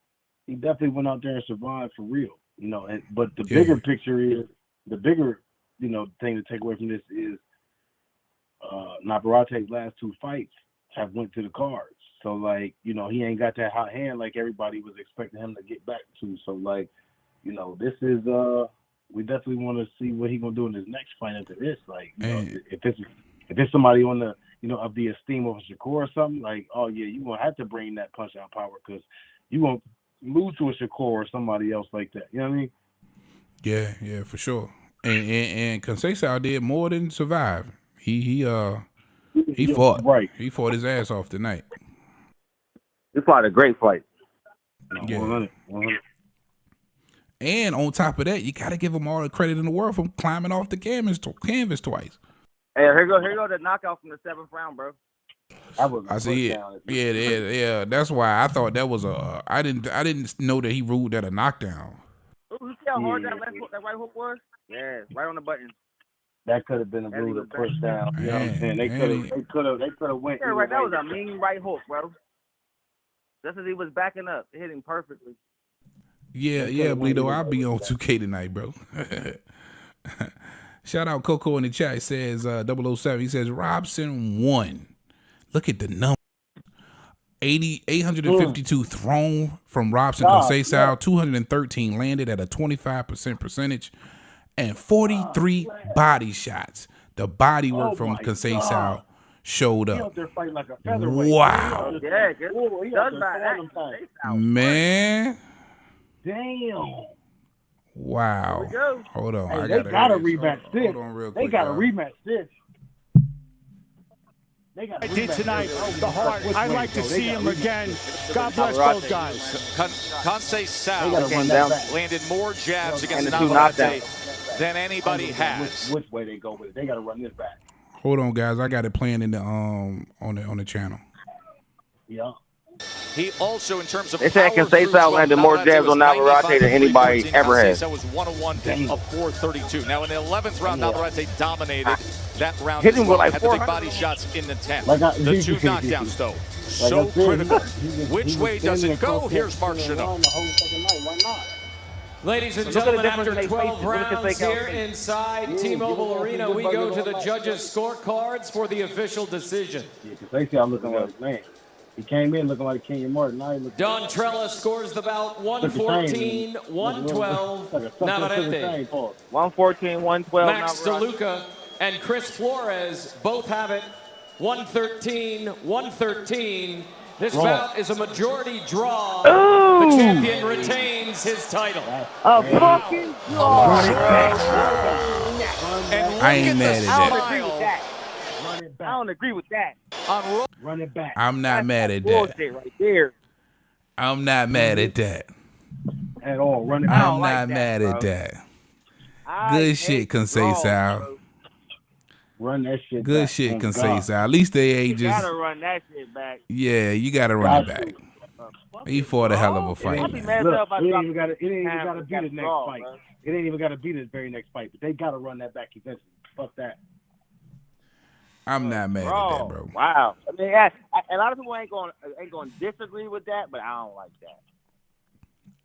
he definitely went out there and survived for real, you know. But the bigger picture is, the bigger, you know, thing to take away from this is Navarrete's last two fights have went to the cards. So, like, you know, he ain't got that hot hand like everybody was expecting him to get back to. So, like, you know, this is we definitely want to see what he's gonna do in his next fight after this. Like, you know, if it's somebody on the, you know, of the esteem of a Shakur or something, like, oh yeah, you gonna have to bring that punch out power because you won't lose to a Shakur or somebody else like that. You know what I mean? Yeah, for sure. And Conceição did more than survive. He fought. Right. He fought his ass off tonight. He fought a great fight. Yeah. 100. And on top of that, you got to give him all the credit in the world for climbing off the canvas twice. Hey, here go the knockout from the 7th round, bro. I see it. Yeah. That's why I thought that was a. I didn't know that he ruled that a knockdown. Ooh, you see how hard that right hook was? Yeah, right on the button. That could have been a rule to push down. You know what I'm saying? They could have went. Yeah, right. That was a mean right hook, bro. Just as he was backing up, it hit him perfectly. Yeah, Bleedo, I'll be on 2K tonight, bro. Shout out Coco in the chat. He says 007. He says Robson won. Look at the number. 852 thrown from Robson Conceição. 213 landed at a 25% percentage. And 43 body shots. The body work from Conceição showed up. He out there fighting like a featherweight. Wow. Yeah, man. Damn. Wow. Hold on. Hey, they got to rematch this. Hold on real quick. They got to rematch this. I did tonight, the heart. I'd like to see him again. God bless both guys. Conceição landed more jabs against Navarrete than anybody has. Which way they go with it? They got to run this back. Hold on, guys. I got it playing in the on the channel. Yeah. He also, in terms of they said Conceição landed more jabs on Navarrete than anybody ever has. That was 101 of 432. Now in the 11th round, Navarrete dominated that round. Hit him with like had 400. the big body shots in the 10th. The two knockdowns, though, so critical. Which way does it go? Here's Mark Chanot. Why not? Ladies and gentlemen, after 12 rounds here inside T-Mobile Arena, we go to the judges' scorecards for the official decision. Yeah, Conceição looking like, man, he came in looking like Kenyon Martin. Now he Don Trella scores the bout 114, 112, Navarrete. 114, 112, Max DeLuca and Chris Flores both have it 113, 113. This bout is a majority draw. Ooh. The champion retains his title. A fucking draw, bro. I ain't mad at that. I don't agree with that. Run it back. I'm not mad at that. Bullshit right there. I'm not mad at that. At all. Run it back. I'm not mad at that. Good shit, Conceição. Run that shit Good back. shit, Oh, Conceição. God. At least they ain't You just. gotta run that shit back. Yeah, you gotta run it back. He fought a hell of a fight, I'll be man. mad Look, if I it ain't drop even got to beat his next draw, fight. bro. It ain't even got to beat his very next fight, but they got to run that back eventually. Fuck that. I'm not mad at that, bro. Wow. I mean, a lot of people ain't going to disagree with that, but I don't like that.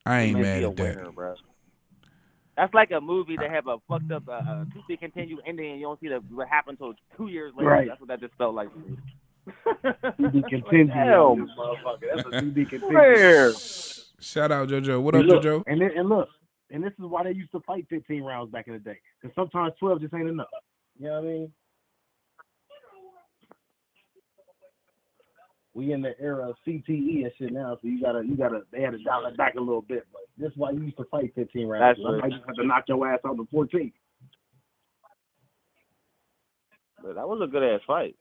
I ain't He may mad be a at that. winner, bro. That's like a movie that have a fucked up to be continued ending, and you don't see what happened until 2 years later. Right. That's what that just felt like to me. To be continued. Hell, motherfucker. That's a to be continued. Where? Shout out JoJo. What up, Look, JoJo? And look, and this is why they used to fight 15 rounds back in the day, because sometimes 12 just ain't enough. You know what I mean? We in the era of CTE and shit now, so you gotta. They had to dial it back a little bit, but this is why you used to fight 15 rounds. That's I might just have to knock your ass out the 14. But that was a good ass fight.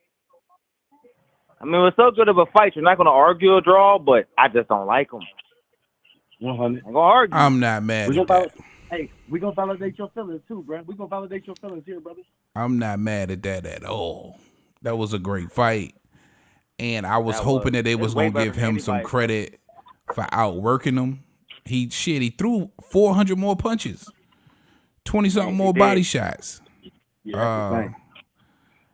I mean, it was so good of a fight. You're not going to argue a draw, but I just don't like them. 100. I'm going to argue. I'm not mad at that. Hey, we gonna validate your feelings too, bro. We gonna validate your feelings here, brother. I'm not mad at that at all. That was a great fight. And I was hoping that they was going to give him some credit for outworking him. He threw 400 more punches, 20-something more body shots. Yeah, I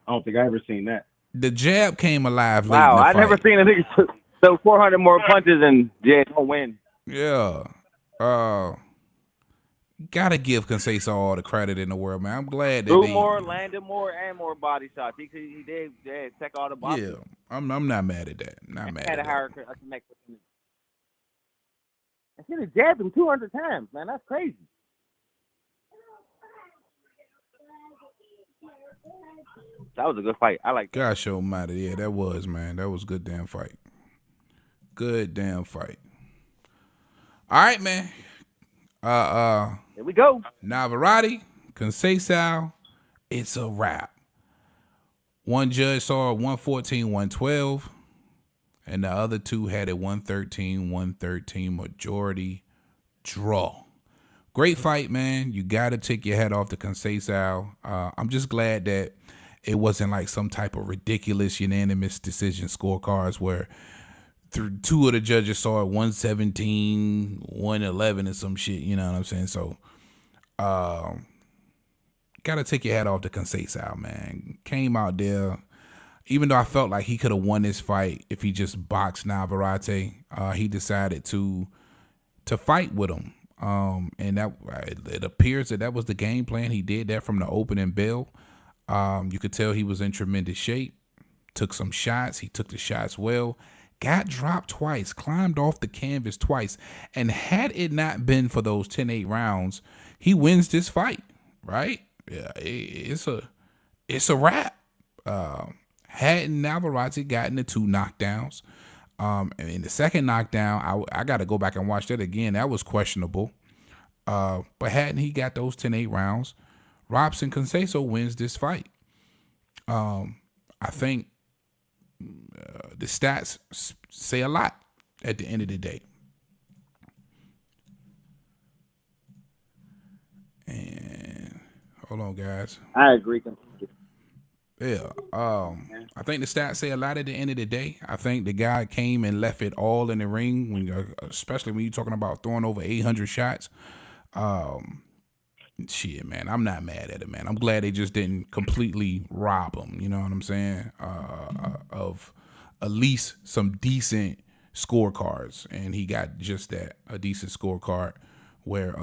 don't think I ever seen that. The jab came alive late Wow, in the I fight. never seen a nigga throw 400 more punches and don't win. Yeah. Gotta give Conceição all the credit in the world, man. I'm glad that Threw more, landed more, and more body shots. He did check all the boxes. Yeah, I'm not mad at that. Not mad Had at a higher connection. I should have jabbed him 200 times, man. That's crazy. That was a good fight. I like that. Gosh almighty, yeah, that was, man. That was a good damn fight. Good damn fight. All right, man. Here we go. Navarrete, Conceição, it's a wrap. One judge saw it 114, 112, and the other two had it 113, 113 majority draw. Great fight, man. You got to take your head off to Conceição. I'm just glad that it wasn't like some type of ridiculous unanimous decision scorecards where two of the judges saw it 117, 111 and some shit, you know what I'm saying? So, gotta take your hat off to Conceição, man. Came out there, even though I felt like he could have won this fight if he just boxed Navarrete, he decided to fight with him. And that it appears that was the game plan. He did that from the opening bell. You could tell he was in tremendous shape. Took some shots. He took the shots well. Got dropped twice, climbed off the canvas twice. And had it not been for those 10-8 rounds, he wins this fight, right? Yeah, it's a wrap. Hadn't Navarrete gotten the 2 knockdowns, and in the second knockdown, I got to go back and watch that again. That was questionable. But hadn't he got those 10-8 rounds, Robson Conceição wins this fight. I think the stats say a lot at the end of the day. And hold on, guys. I agree completely. Yeah, I think the stats say a lot at the end of the day. I think the guy came and left it all in the ring, especially when you're talking about throwing over 800 shots. Shit, man, I'm not mad at it, man. I'm glad they just didn't completely rob him, you know what I'm saying, of at least some decent scorecards. And he got just that, a decent scorecard where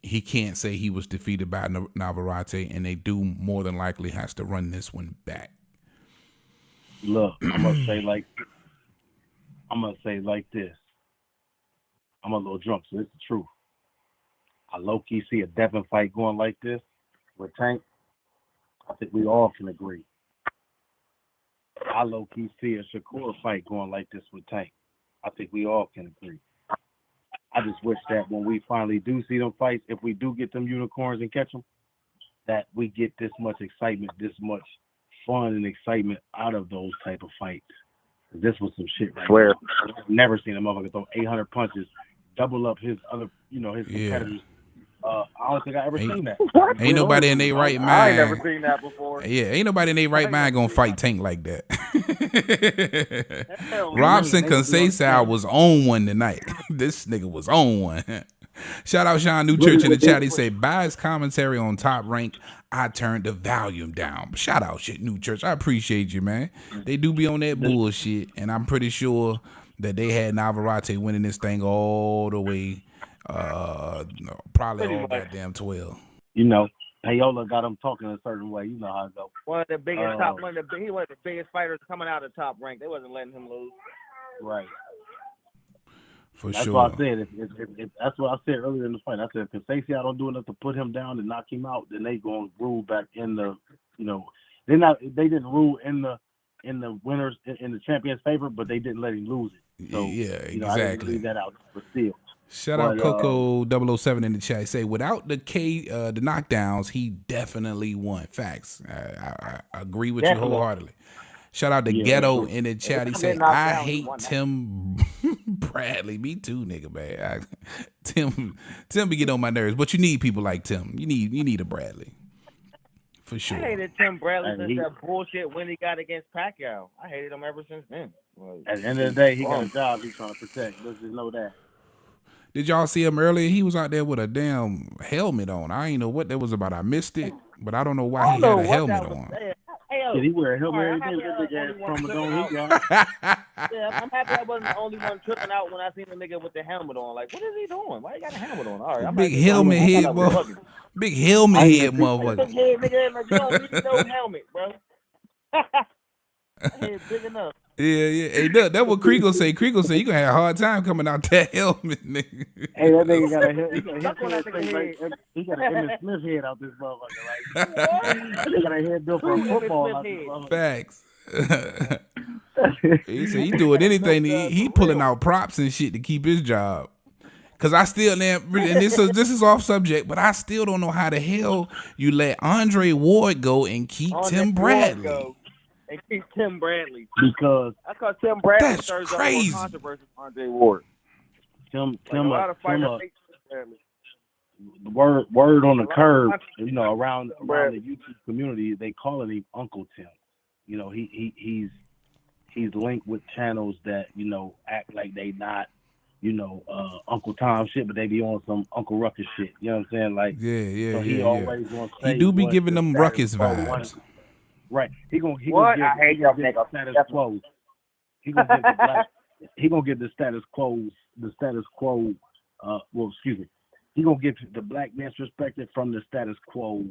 he can't say he was defeated by Navarrete, and they do more than likely has to run this one back. Look, I'm gonna say like this. I'm a little drunk, so it's the truth. I low-key see a Devin fight going like this with Tank. I think we all can agree. I low-key see a Shakur fight going like this with Tank. I think we all can agree. I just wish that when we finally do see them fights, if we do get them unicorns and catch them, that we get this much excitement, this much fun and excitement out of those type of fights. This was some shit right Swear. now. I've never seen a motherfucker throw 800 punches, double up his other, his competitors. I don't think I ever seen that. Ain't nobody in their right mind. I ain't never seen that before. Yeah, ain't nobody in their right mind gonna fight Tank like that. Robson Conceição was on one tonight. This nigga was on one. Shout out Sean New Church in the chat. He said, by his commentary on Top Rank, I turned the volume down. Shout out shit New Church. I appreciate you, man. They do be on that bullshit, and I'm pretty sure that they had Navarrete winning this thing all the way. Probably all goddamn 12. Payola got him talking a certain way. You know how it goes. One of the biggest he was the biggest fighters coming out of Top Rank. They wasn't letting him lose. Right. That's what I said. If that's what I said earlier in the fight. I said if Conceição don't do enough to put him down and knock him out, then they gonna rule back in the they didn't rule in the winners in the champion's favor, but they didn't let him lose it. So, exactly. I didn't leave that out, but still. Shout out Coco 007 in the chat. Say without the knockdowns, he definitely won. Facts. I agree with you wholeheartedly. Shout out to Ghetto in the chat. He said, I hate Tim Bradley. Me too, nigga, man. Tim be getting on my nerves, but you need people like Tim. You need a Bradley. For sure. I hated Tim Bradley since that bullshit when he got against Pacquiao. I hated him ever since then. At the end of the day, he got a job he's trying to protect. Let's just know that. Did y'all see him earlier? He was out there with a damn helmet on. I ain't know what that was about. I missed it, but I don't know why he had a helmet on. Did he wear a helmet every day? I'm happy I wasn't the only one tripping out when I seen the nigga with the helmet on. Like, what is he doing? Why he got a helmet on? All right, big helmet head, motherfucker. Big helmet head, motherfucker. Big head, nigga, like, you don't need no helmet, bro. That head big enough. Yeah. Hey, that what Kriegel say. Kriegel say you gonna have a hard time coming out that helmet, nigga. Hey, that nigga got a head. He got an Emmitt Smith head out this motherfucker. Like, he got a head built for football. Out this motherfucker. Facts. He said he doing anything. He pulling out props and shit to keep his job. Cause I still, and this is off subject, but I still don't know how the hell you let Andre Ward go and keep Tim Bradley. And keep Tim Bradley because I call Tim Bradley. That's crazy. Controversy with Andre Ward. Tim the word on the curb, around the YouTube community, they calling him Uncle Tim. He's linked with channels that act like they not Uncle Tom shit, but they be on some Uncle Ruckus shit. You know what I'm saying? Like, So he always gonna say he do be giving them Ruckus vibes. Right. He gonna give the status quo. He gonna give the status quo. He gonna get the black man's perspective from the status quo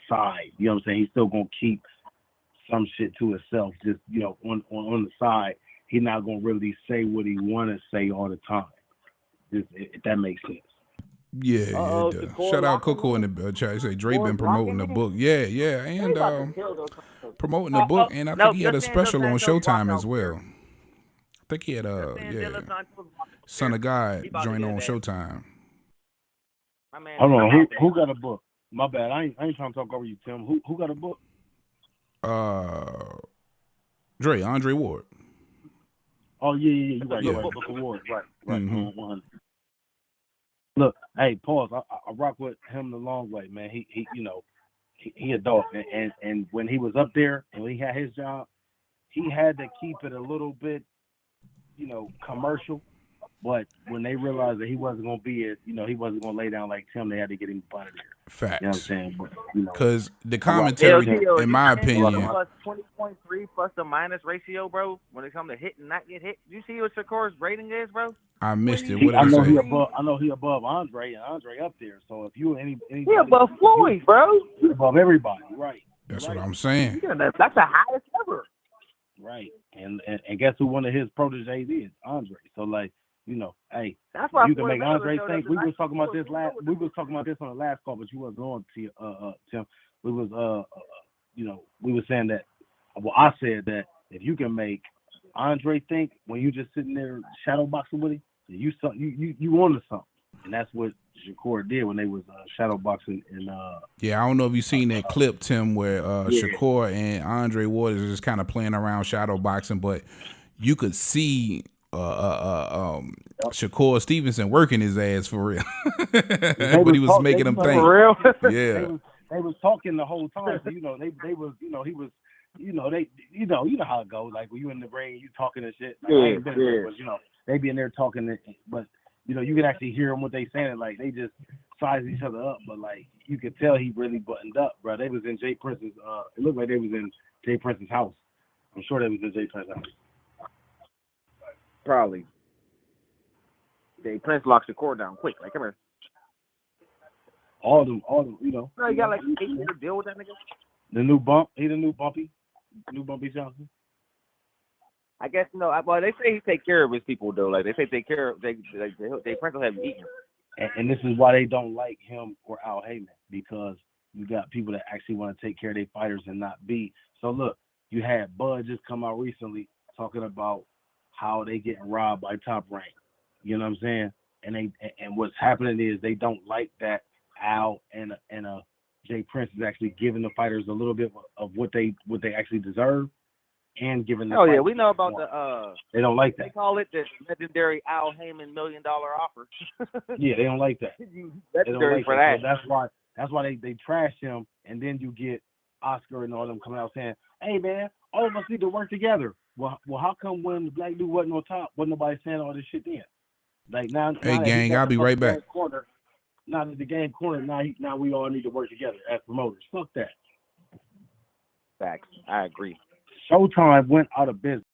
side. You know what I'm saying? He's still gonna keep some shit to himself. Just on the side, he's not gonna really say what he wanna say all the time. If that makes sense. Yeah, it does. Shout out Coco in the chat. He say Dre been promoting the book. Yeah, and promoting the book, and I think he had a special on Showtime as well. I think he had Son of God joint on Showtime. Hold on, who got a book? My bad. I ain't trying to talk over you, Tim. Who got a book? Andre Ward. Oh yeah, you right. Yeah. Book Award, right. Mm-hmm. Look, hey, pause. I rock with him the long way, man. He a dog, and when he was up there and when he had his job, he had to keep it a little bit, commercial. But when they realized that he wasn't gonna be he wasn't gonna lay down like Tim, they had to get him out of there. Facts. You know what I'm saying? Because the commentary, in my opinion, plus 20.3 plus the minus ratio, bro. When it comes to hit and not get hit, you see what Shakur's rating is, bro? I missed it. What did I know say? I know he above Andre, and Andre up there. So if you any he above Floyd, bro. He above everybody, right? That's what I'm saying. Yeah, that's the highest ever. Right. And guess who one of his proteges is? Andre. So hey, that's why you can make Andre think. We was talking about this on the last call, but you wasn't on to Tim. We was we were saying that. Well, I said that if you can make Andre think when you just sitting there shadow boxing with him, you wanted something, and that's what Shakur did when they was shadow boxing. And yeah, I don't know if you seen that clip, Tim, where yeah. Shakur and Andre Waters is just kind of playing around shadow boxing, but you could see Shakur Stevenson working his ass for real, but he was making him think. For real? Yeah, they was talking the whole time. So, they was he was how it goes. Like when you in the ring, you talking and shit. Like, I ain't been there, but they be in there talking, but you can actually hear them what they saying. Like they just size each other up, but like you could tell he really buttoned up, bro. They was in Jay Prince's. It looked like they was in Jay Prince's house. I'm sure they was in Jay Prince's house. Probably. Jay Prince locks the core down quick. Like, come here. All them, No, you got like 8 year deal with that nigga. The new bump. He the new Bumpy Johnson. I guess well, they say he take care of his people though. Like they say take care of they Prince will have you eating. And this is why they don't like him or Al Heyman, because you got people that actually want to take care of their fighters and not be. So look, you had Bud just come out recently talking about how they getting robbed by Top Rank. You know what I'm saying? And what's happening is they don't like that Al and Jay Prince is actually giving the fighters a little bit of what they actually deserve, and giving them. Oh yeah, we know about the. They don't like that. They call it the legendary Al Heyman $1 million offer. Yeah, they don't like that. Legendary for that. So that's why they trash him, and then you get Oscar and all them coming out saying, "Hey man, all of us need to work together." Well, how come when the black dude wasn't on top, wasn't nobody saying all this shit then? Like now, hey gang, I'll be right back. Now that the game corner, now we all need to work together as promoters. Fuck that. Facts. I agree. Showtime went out of business.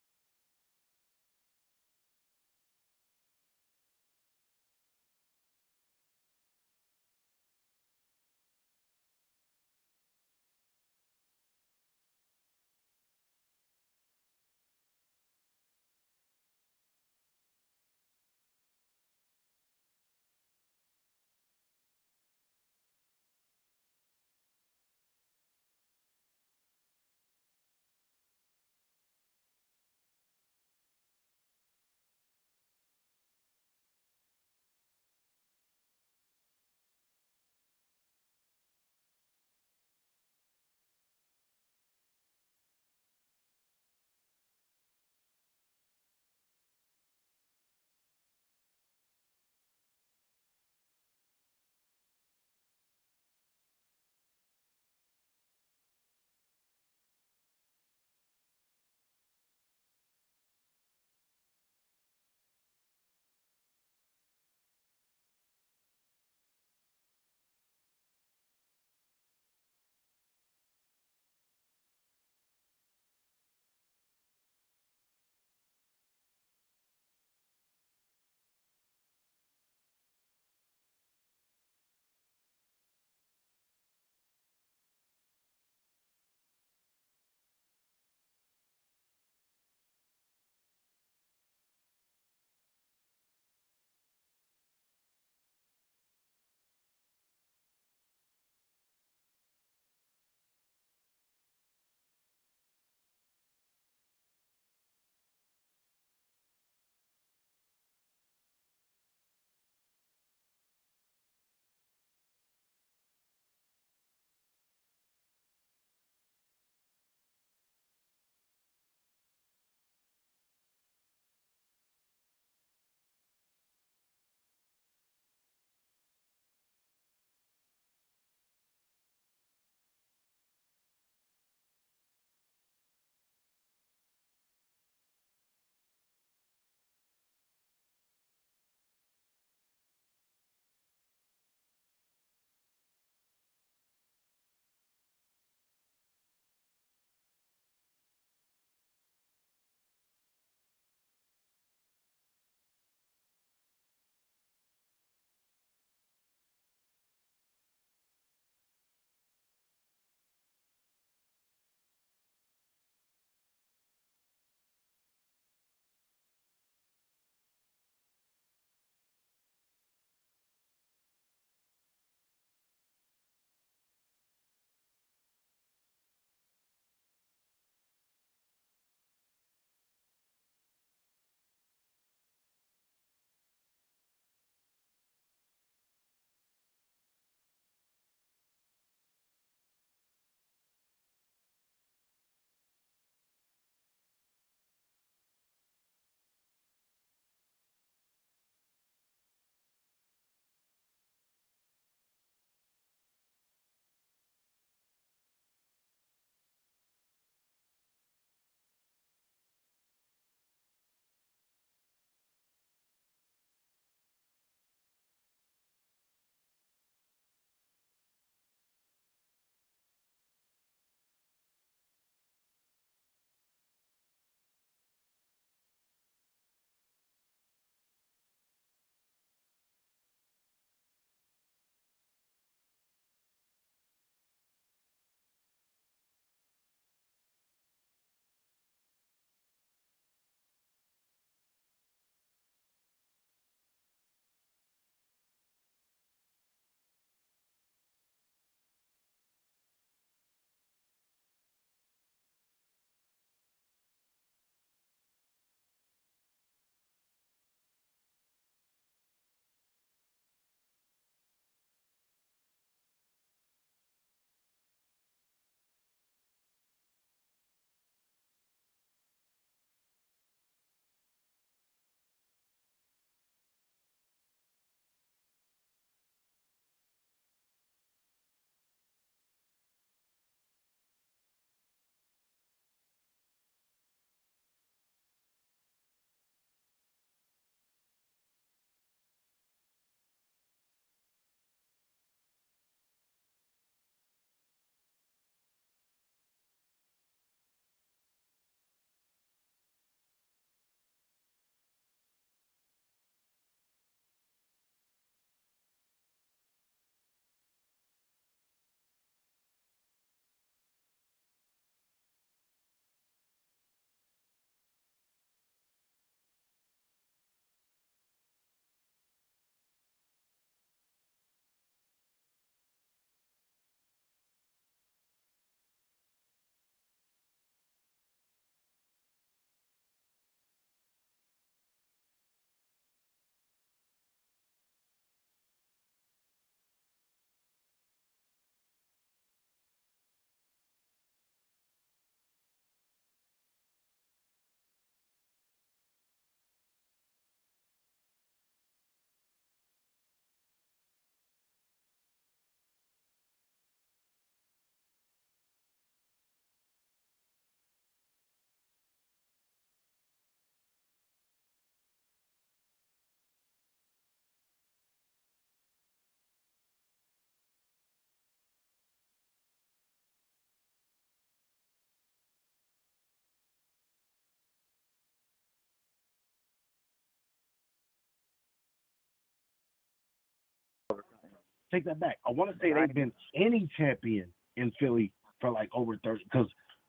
take that back. I want to say they've been any champion in Philly for like over 30. Because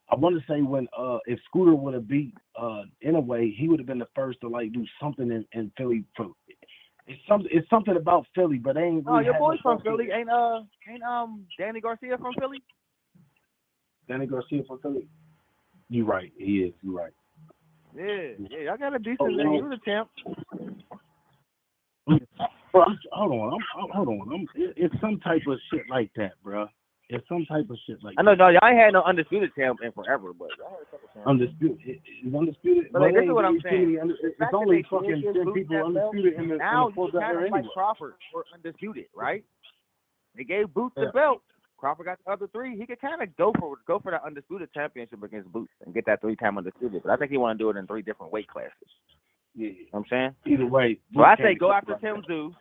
I want to say when if Scooter would have beat in a way, he would have been the first to like do something in Philly. It's something about Philly, but they ain't. Really your boy's from Philly. Ain't Danny Garcia from Philly? Danny Garcia from Philly. You right. He is. You right. Yeah. Y'all got a decent name. He was a champ. Bro, hold on. It's some type of shit like that, bro. It's some type of shit like that. I know, no, y'all ain't had no undisputed champ in forever, but y'all had a couple champs. Undisputed. It's undisputed. But like, this is what I'm saying. It's only fucking 10 people undisputed in the now fourth you kind of anyway. like Crawford for undisputed, right? They gave Boots the belt. Crawford got the other 3. He could kind of go for that undisputed championship against Boots and get that 3-time undisputed. But I think he want to do it in 3 different weight classes. Yeah. You know what I'm saying? Either way. So I say go after Tim Zoo,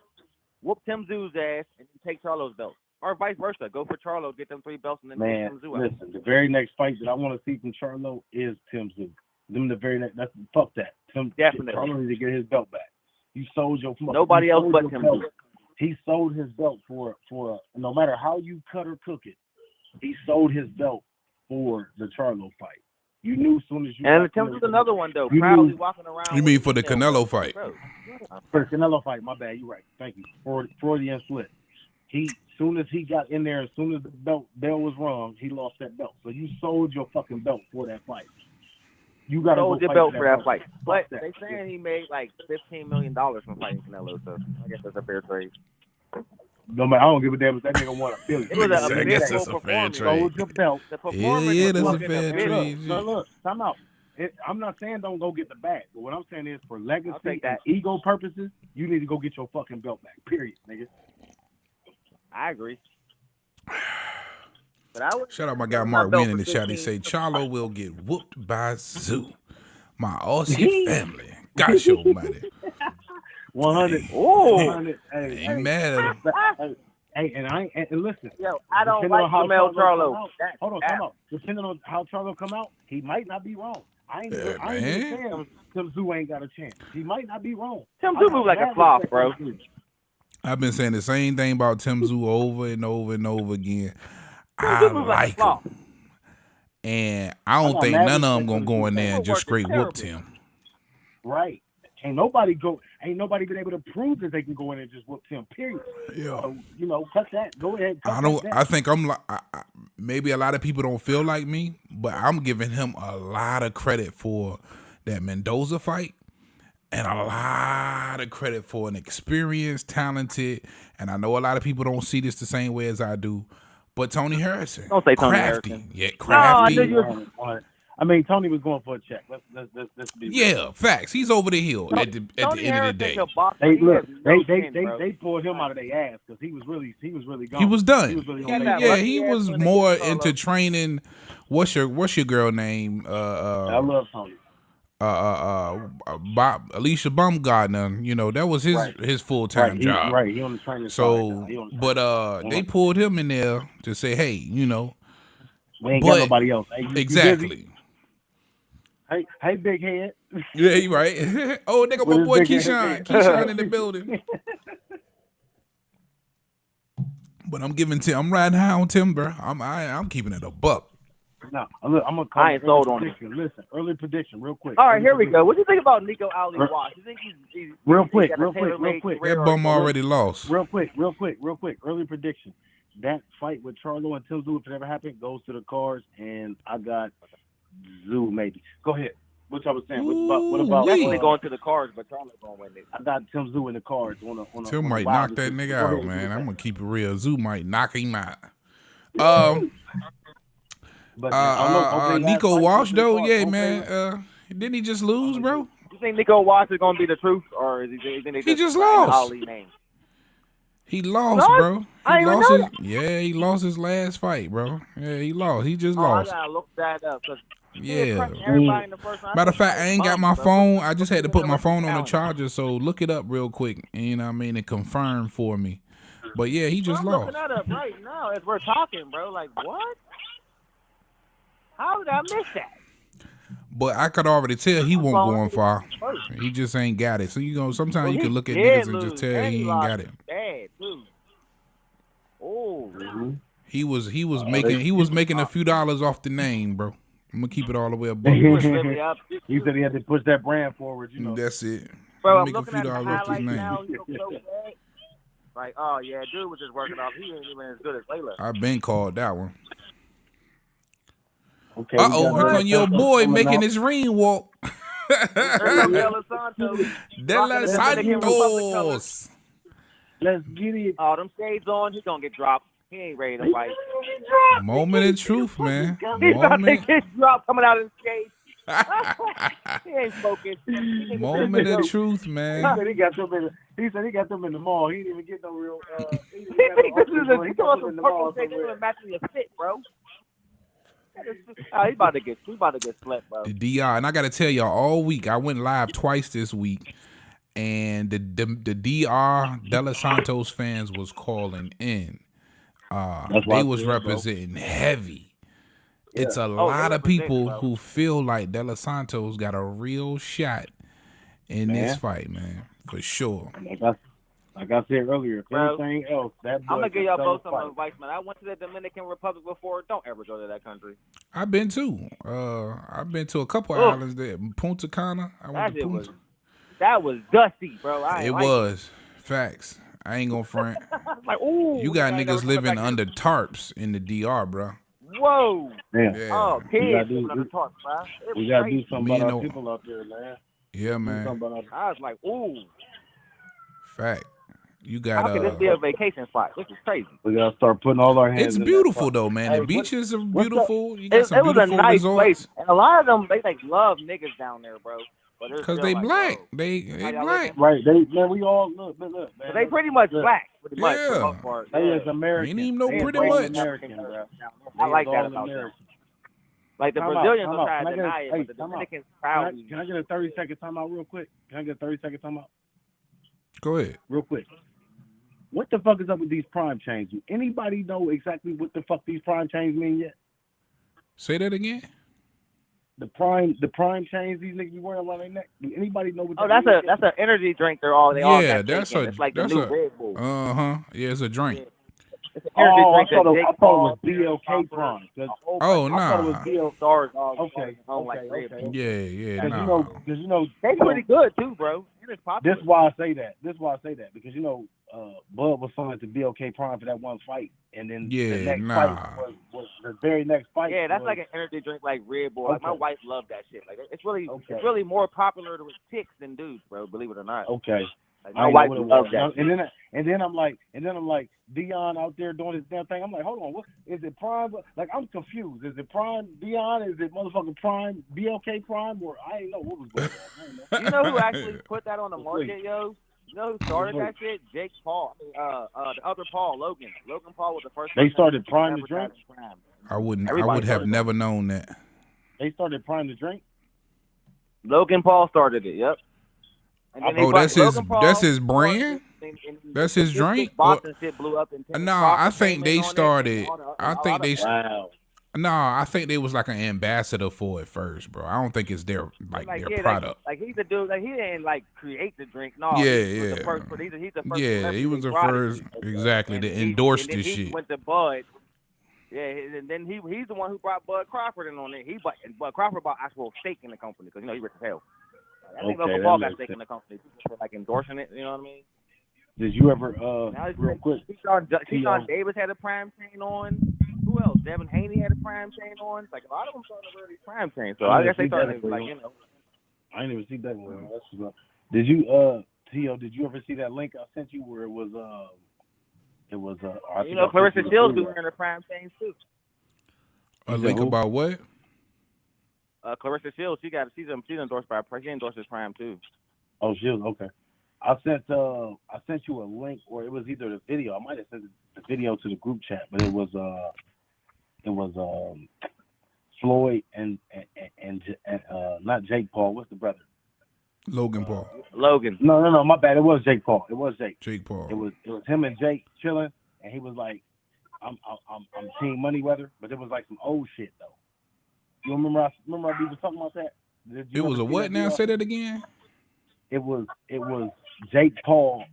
whoop Tim Zoo's ass, and take Charlo's belt. Or vice versa. Go for Charlo, get them 3 belts, and then take Tim Zoo out. Listen, the very next fight that I want to see from Charlo is Tim Zoo. Them the very next. Fuck that. Definitely. Charlo needs to get his belt back. You sold your. Nobody else but Tim Zoo. He sold his belt for no matter how you cut or cook it. He sold his belt for the Charlo fight. You knew as soon as you. And Tim Zoo's another one though. Proudly walking around. You mean for the Canelo fight? For the Canelo fight, my bad. You're right. Thank you. Freudian slip. Soon as he got in there, as soon as the bell was rung, he lost that belt. So you sold your fucking belt for that fight. You got to sold your belt for that fight. But they saying he made like $15 million from fighting Canelo, so I guess that's a fair trade. No man, I don't give a damn if that nigga won $1 billion. It was I guess that's a fair trade. Sold your belt. Yeah, that's a fair trade. Look, time out. I'm not saying don't go get the bag, but what I'm saying is for legacy and ego purposes, you need to go get your fucking belt back. Period, nigga. I agree. Shout out my guy Mark Wynn in the chat. He say Charlo will get whooped by Zoo. My Aussie family. Got your money. 100. Hey, oh, 100. Hey, ain't mad at him. Hey, and listen. Yo, I don't like Charlo. Hold on, come out. Depending on how Charlo come out, he might not be wrong. I ain't saying Tim Zoo ain't got a chance. He might not be wrong. Tim Zoo move like a flop, bro. I've been saying the same thing about Tim Zoo over and over and over again. I like him. And I don't think none of them gonna go in there and just straight whoop Tim. Right. Ain't nobody been able to prove that they can go in and just whoop Tim. Period. Yeah. So, cut that. Go ahead. I think I'm like maybe a lot of people don't feel like me, but I'm giving him a lot of credit for that Mendoza fight. And a lot of credit for an experienced, talented, and I know a lot of people don't see this the same way as I do, but Tony Harrison. Don't say Tony crafty. Harrison. Yeah, crafty. No, Tony was going for a check. Let's be real. Facts. He's over the hill at the end of the day. They pulled him out of their ass because he was really gone. He was done. He was he was more into training. What's your girl name? I love Tony. Alicia Baumgartner, that was his full-time job. He on the training side. But they pulled him in there to say, hey, we ain't got nobody else. Hey, exactly. Hey, big head. Yeah, you right. Oh, they got my boy Keyshawn in the building. But I'm riding high on Tim, bro. I'm keeping it a buck. No, I'm gonna call. I ain't sold on it. Listen, early prediction, real quick. All right, here we go. What do you think about Nico Ali Wash? You think he's real quick? That bum already lost. Real quick. Early prediction. That fight with Charlo and Tim Zoo, if it ever happened, goes to the cards, and I got Zoo maybe. Go ahead. What y'all was saying? What about definitely going to the cards, but Charlo gonna win it. I got Tim Zoo in the cards. Tim might knock that nigga out, man. I'm gonna keep it real. Zoo might knock him out. But Nico Walsh though, yeah, man. Didn't he just lose, bro? You think Nico Walsh is gonna be the truth, or is he just lost? Ali name? He lost, bro. He lost his last fight, bro. Yeah, he lost. He just lost. I gotta look that up. Yeah. Matter of fact, I ain't got my phone. I just had to put my phone on the charger, so look it up real quick. You know what I mean? And confirm for me. But yeah, he just lost. I'm looking that up right now as we're talking, bro. Like what? How did I miss that? But I could already tell he won't go on far. He just ain't got it. So sometimes you can look at niggas and just tell he ain't got it. Bad too. He was making a few dollars off the name, bro. I'm gonna keep it all the way above. He said he had to push that brand forward, you know. That's it. Bro, I'm Make a looking few at the dollars off his highlights name. now. He looks so bad. Like, oh yeah, dude was just working off. He ain't even as good as Layla. I've been called that one. Okay, Here come your boy making his ring walk. De La Santos. Let's get it. Oh, them shades on. He gonna get dropped. He ain't ready to fight. Moment of truth, man. He's about to get dropped coming out of his cage. He ain't focused. Moment of truth, man. He said he got them in the mall. He didn't even get no real. He throwing some purple shades and matching your fit, bro. He about to get slept, bro. The DR, and I gotta tell y'all, all week I went live twice this week, and the DR De La Santos fans was calling in. They was representing heavy. Yeah. It's a lot of people who feel like De La Santos got a real shot in this fight, man, for sure. Like I said earlier, if anything else, that boy I'm gonna give y'all both some advice, man. I went to the Dominican Republic before. Don't ever go to that country. I've been too. I've been to a couple islands there. Punta Cana. I went to Punta. That was dusty, bro. It was. Facts. I ain't gonna front. Like, ooh, you got niggas living under tarps in the DR, bro. Whoa. Yeah. Oh, kids living under tarps, bro. We gotta do something about our people out there, man. Yeah, man. I was like, ooh. Fact. You got. How can this be a vacation spot? This is crazy. We gotta start putting all our hands. It's beautiful though, man. The beaches are beautiful. You got some it was beautiful a nice resorts. place, and a lot of them they like love niggas down there, bro. Because they black. They black. Right. We all look, man. They pretty much black. Pretty much, yeah. for the most part. They is American. Ain't even no pretty much. American, bro. I like that about them. Like the Brazilians will try to deny it, but the Dominicans proudly. Can I get a 30-second timeout real quick? Can I get a 30-second timeout? Go ahead. Real quick. What the fuck is up with these prime chains? Do anybody know exactly what the fuck these prime chains mean yet? Say that again. The prime chains these niggas be wearing around their neck. Do anybody know what? Oh, that's an energy drink. All got that's taken. It's like the new Red Bull. Yeah, it's a drink. Yeah. It's an energy drink I thought it was BLK Prime. Oh, nah. I thought it was BLK. Stars. Okay. Yeah, nah. Because you know they pretty good too, bro. It's popular. This is why I say that because you know Bud was signed to BLK Prime for that one fight, and then the next fight was the very next fight. Yeah, that's like an energy drink like Red Bull. Like my wife loved that shit. Like it's really more popular with chicks than dudes, bro. Believe it or not. Okay. Like, my wife loved that. And then I'm like Dion out there doing his damn thing. I'm like, hold on, what is it Prime? Like I'm confused. Is it Prime Dion? Is it motherfucking Prime BLK Prime? Or I didn't know what was going on. You know who actually put that on the market, yo? You know who started that shit? Jake Paul. The other Paul, Logan. Logan Paul was the first. They started Prime to drink. I would have never known that. They started Prime to drink. Logan Paul started it. Yep. That's his brand. That's his drink. I think they started. I think they was like an ambassador for it first, bro. I don't think it's their product. Like he's the dude. Like he didn't create the drink. No. Yeah. He's the first. Yeah, he was the first. Exactly to endorse this shit. He went to Bud. Yeah, and then he's the one who brought Bud Crawford in on it. Bud Crawford bought actual stake in the company because he rich as hell. I think Logan Paul got stake in the company for endorsing it. You know what I mean? Did you ever real quick? Keyshawn Davis had a prime chain on. Who else? Devin Haney had a prime chain on. Like a lot of them started wearing these prime chains. So I guess they started I didn't even see that one. Did you Tio? Did you ever see that link I sent you where it was Clarissa Shields be wearing her prime chains too. A link about what? Clarissa Shields, she's endorsed by she endorses Prime too. Oh, Shields, okay. I sent you a link, or it was either the video. I might have sent the video to the group chat, but it was Floyd and not Jake Paul. What's the brother? Logan Paul. Logan. No, my bad. It was Jake Paul. Jake Paul. It was him and Jake chilling, and he was like, "I'm Team Moneyweather," but it was like some old shit though. You remember we was talking about that? It was a what now? Say that again. It was Jake Paul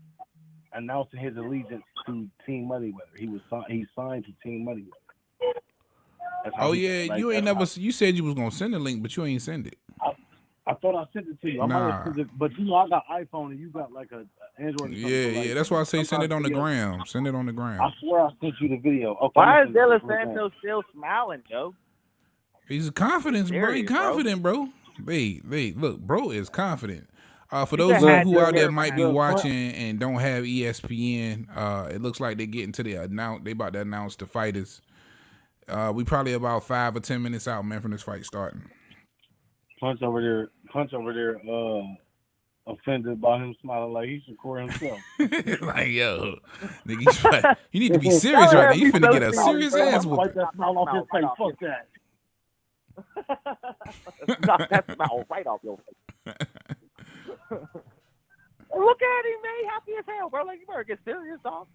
announcing his allegiance to Team Moneyweather. He signed to Team Moneyweather. Oh yeah, you ain't never. You said you was gonna send the link, but you ain't send it. I thought I sent it to you. I might have sent it, but you know I got iPhone and you got like a Android. Yeah, that's why I say send it on the gram. Send it on the gram. I swear I sent you the video. Okay, why is De Los Santos still smiling, Joe? He's confident, bro. He's confident, bro. Wait, look, bro is confident. For those of you who out there might be watching and don't have ESPN, it looks like they're getting to the they about to announce the fighters. We probably about 5 or 10 minutes out, man, from this fight starting. Punch over there, offended by him smiling like he Shakur himself. Like, yo, nigga, you need to be serious right now. You finna get a serious ass whooping. Wipe that smile off his face. Fuck that. Knock that smile right off your face. Look at him, man. Happy as hell, bro. Like, you better get serious, dog.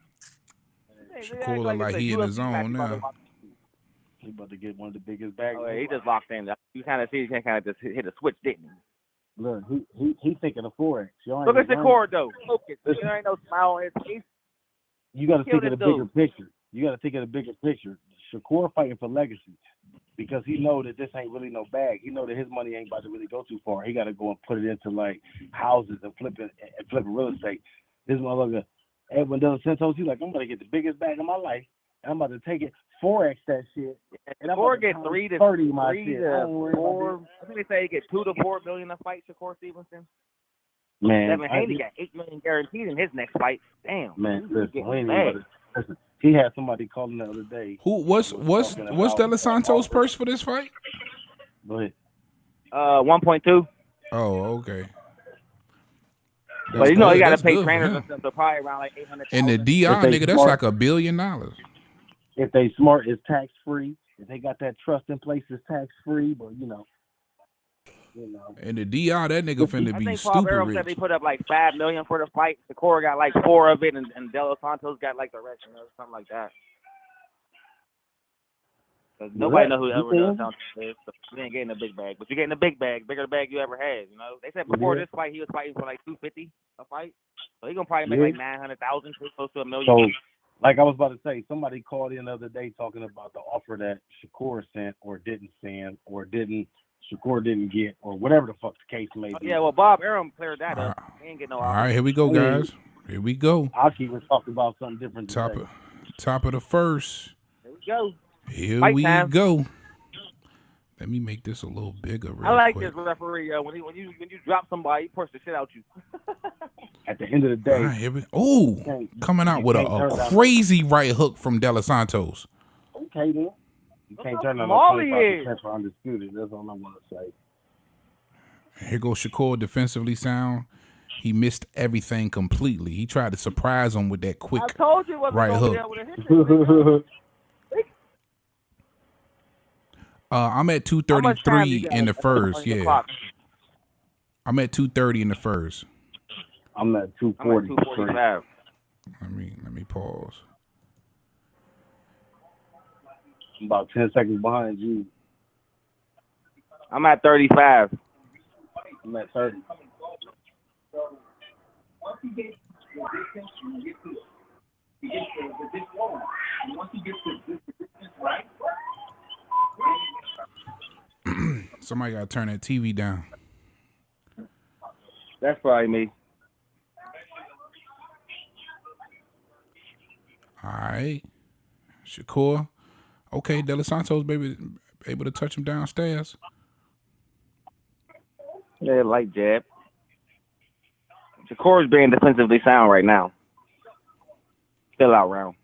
Shakur look like he in his zone now. He about to get one of the biggest bags. Oh, yeah, he just locked in. You kind of see he kind of just hit a switch, didn't he? Look, he thinking of Forex. Look at Shakur, though. Focus. There ain't no smile on his face. You got to think of the bigger picture. You got to think of the bigger picture. Shakur fighting for legacy because he know that this ain't really no bag. He know that his money ain't about to really go too far. He got to go and put it into like houses and flipping real estate. This motherfucker, Edwin De Los Santos, he's like, I'm gonna get the biggest bag of my life, and I'm about to take it Forex that shit. And Shakur get 3 to 30 4. I think they say he get 2 to 4 million a fight. Shakur Stevenson. Man, Devin Haney got $8 million guaranteed in his next fight. Damn, man, listen, he had somebody calling the other day. What's De Los Santos' purse for this fight? Go ahead. 1.2. Oh, okay. But you know, you got to pay trainers and stuff, so probably around like $800,000. And the DR nigga, that's like $1 billion. If they smart, it's tax free. If they got that trust in place, it's tax free. But you know. And the DR, that nigga finna be stupid Paul rich. Said they put up like $5 million for the fight. Shakur got like 4 of it, and De Los Santos got like the rest, something like that. Nobody knows who Edwin De Los Santos is, so you ain't getting a big bag. But you're getting a big bag, bigger bag you ever had. You know, they said before this fight he was fighting for like $250 a fight, so he gonna probably make like $900,000, close to $1 million. So, like I was about to say, somebody called in the other day talking about the offer that Shakur sent or didn't send or Shakur didn't get, or whatever the fuck the case may be. Yeah, well, Bob Arum cleared that up. He ain't get no offer. All right, here we go, guys. Here we go. Aki was talking about something different today. Top of the first. Here we go. Here Fight we time. go. Let me make this a little bigger. I like quick. this referee. When you drop somebody, he pushes the shit out you. At the end of the day, coming out with a crazy right hook from De Los Santos. Okay, then. You can't turn on Molly 25% for undisputed. That's all I want to say. Here goes Shakur defensively sound. He missed everything completely. He tried to surprise him with that quick right hook. I'm at 233 in the first. Yeah, I'm at 230 in the first. I'm at 240. 245. Let me pause. I'm about 10 seconds behind you. I'm at 35. I'm at 30. Somebody got to turn that TV down. That's probably me. All right. Shakur. Okay, De Los Santos, baby, able to touch him downstairs. Yeah, light jab. Shakur's being defensively sound right now. Still out round.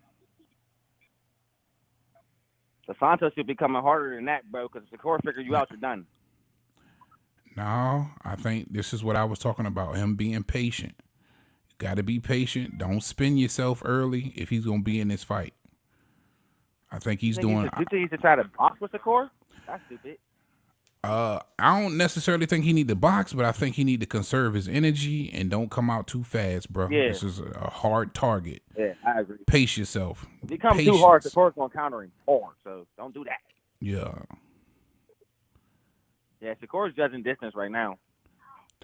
The Santos should be coming harder than that, bro, because Shakur figured you out, you're done. No, I think this is what I was talking about, him being patient. You got to be patient. Don't spin yourself early if he's going to be in this fight. I think he's doing. You think he should try to box with Shakur? That's stupid. I don't necessarily think he need to box, but I think he need to conserve his energy and don't come out too fast, bro. Yeah. This is a hard target. Yeah, I agree. Pace yourself. If he comes too hard, Shakur's going to counter him hard, so don't do that. Yeah. Yeah, Shakur's judging distance right now.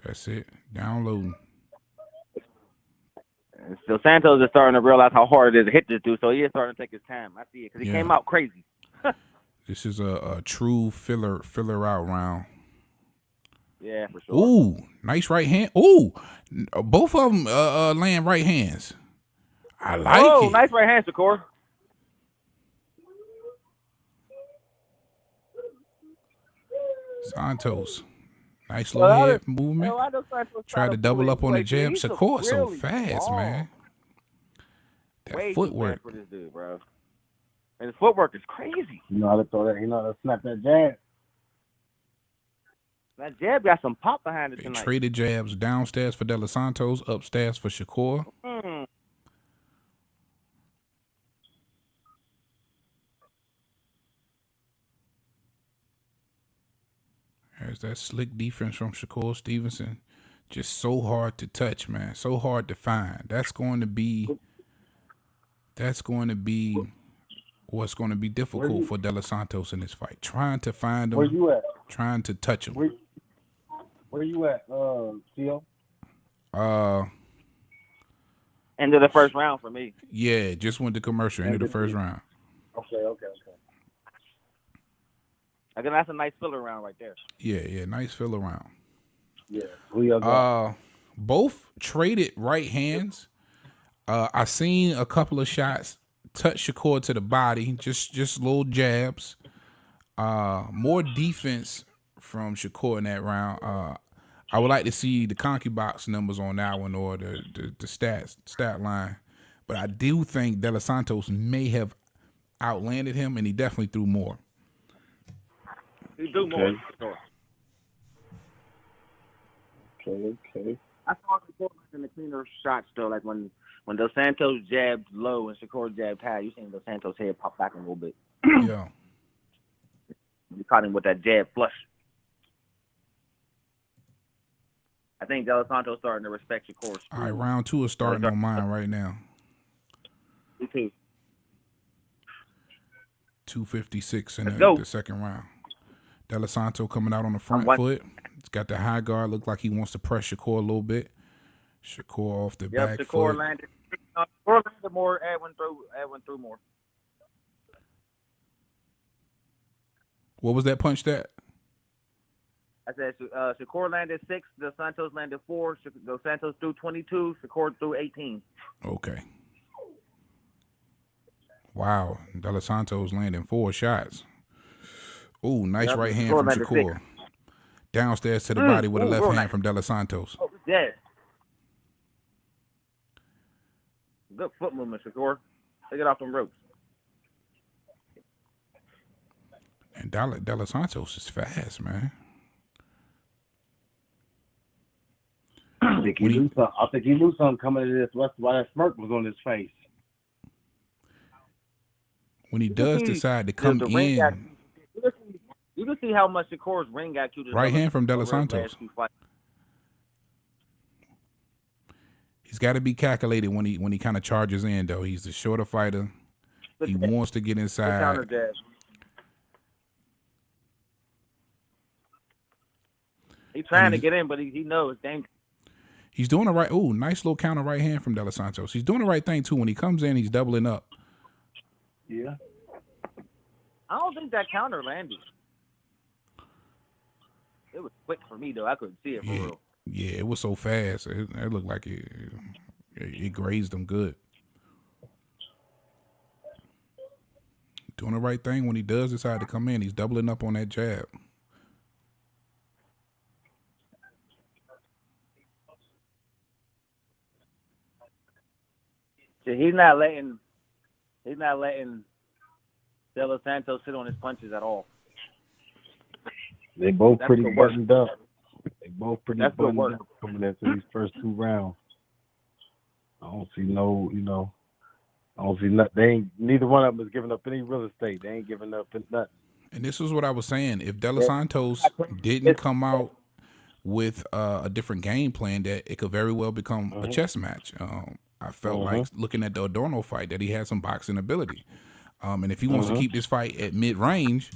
That's it. Downloading. So Santos is starting to realize how hard it is to hit this dude, so he is starting to take his time. I see it because he came out crazy. This is a true filler out round. Yeah, for sure. Ooh, nice right hand. Ooh, both of them land right hands. I like it. Nice right hand, Shakur. Santos. Nice little head movement. Try to double up on the jab. Shakur so fast, man. That way footwork. Too fast for this dude, bro. And his footwork is crazy. You know how to throw that. You know how to snap that jab. That jab got some pop behind it They tonight. traded jabs downstairs for De Los Santos, upstairs for Shakur. There's that slick defense from Shakur Stevenson. Just so hard to touch, man. So hard to find. That's going to be what's going to be difficult for De Los Santos in this fight. Trying to find him. Where you at? Trying to touch him. Where you at, Theo? End of the first round for me. Yeah, just went to commercial. End of the first round. Okay. Again, that's a nice filler round right there. Yeah, nice filler round. Yeah. Both traded right hands. I seen a couple of shots touch Shakur to the body, just little jabs. More defense from Shakur in that round. I would like to see the ConcuBox numbers on that one or the stat line, but I do think De Los Santos may have outlanded him, and he definitely threw more. He threw more. Okay. I saw Shakur in the cleaner shots though, like when Dos Santos jabbed low and Shakur jabbed high. You seen Dos Santos' head pop back a little bit. Yeah. You caught him with that jab flush. I think De Los Santos starting to respect Shakur. All right, round 2 is starting on mine right now. Me too. 256 in the second round. De Los Santos coming out on the front foot. He's got the high guard. Look like he wants to press Shakur a little bit. Shakur off the back Shakur foot. landed. Shakur landed more. Edwin threw more. What was that punch that? I said Shakur landed 6. Dos Santos landed 4. Dos Santos threw 22. Shakur threw 18. Okay. Wow. De Los Santos landing 4 shots. Ooh, nice right hand from Shakur. Downstairs to the body with a left hand from De Los Santos. Oh, yeah. Good foot movement, Shakur. Take it off them ropes. And De Los Santos is fast, man. I think he knew something coming to this. That's why that smirk was on his face. When he does decide to come in. You can see how much Shakur's ring got you. Right hand from De Los Santos. He's got to be calculated when he kind of charges in, though. He's the shorter fighter. He wants to get inside. He's trying to get in, but he knows it's dangerous. He's doing the right. Ooh, nice little counter right hand from De Los Santos. He's doing the right thing, too. When he comes in, he's doubling up. Yeah. I don't think that counter landed. It was quick for me, though. I couldn't see it for real. Yeah, it was so fast. It looked like it grazed him good. Doing the right thing when he does decide to come in. He's doubling up on that jab. He's not letting De Los Santos sit on his punches at all. They both pretty buttoned up. They both pretty buttoned up coming into these first 2 rounds. I don't see nothing. Neither one of them is giving up any real estate. They ain't giving up nothing. And this is what I was saying. If De Los Santos didn't come out with a different game plan, that it could very well become a chess match. I felt like looking at the Adorno fight that he had some boxing ability. And if he wants to keep this fight at mid-range,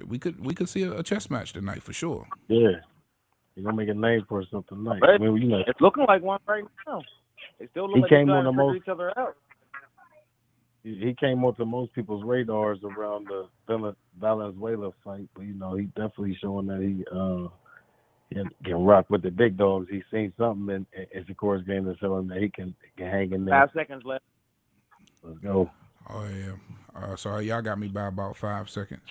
we could see a chess match tonight for sure. Yeah. He's going to make a name for himself tonight. It's looking like one right now. They still He look like they're came on trying to the figure most. each other out. He came onto most people's radars around the Valenzuela fight, but he definitely showing that he can rock with the big dogs. He's seen something in Shakur's game to show him that he can hang in there. 5 seconds left. Let's go. Oh yeah. Sorry, y'all got me by about 5 seconds.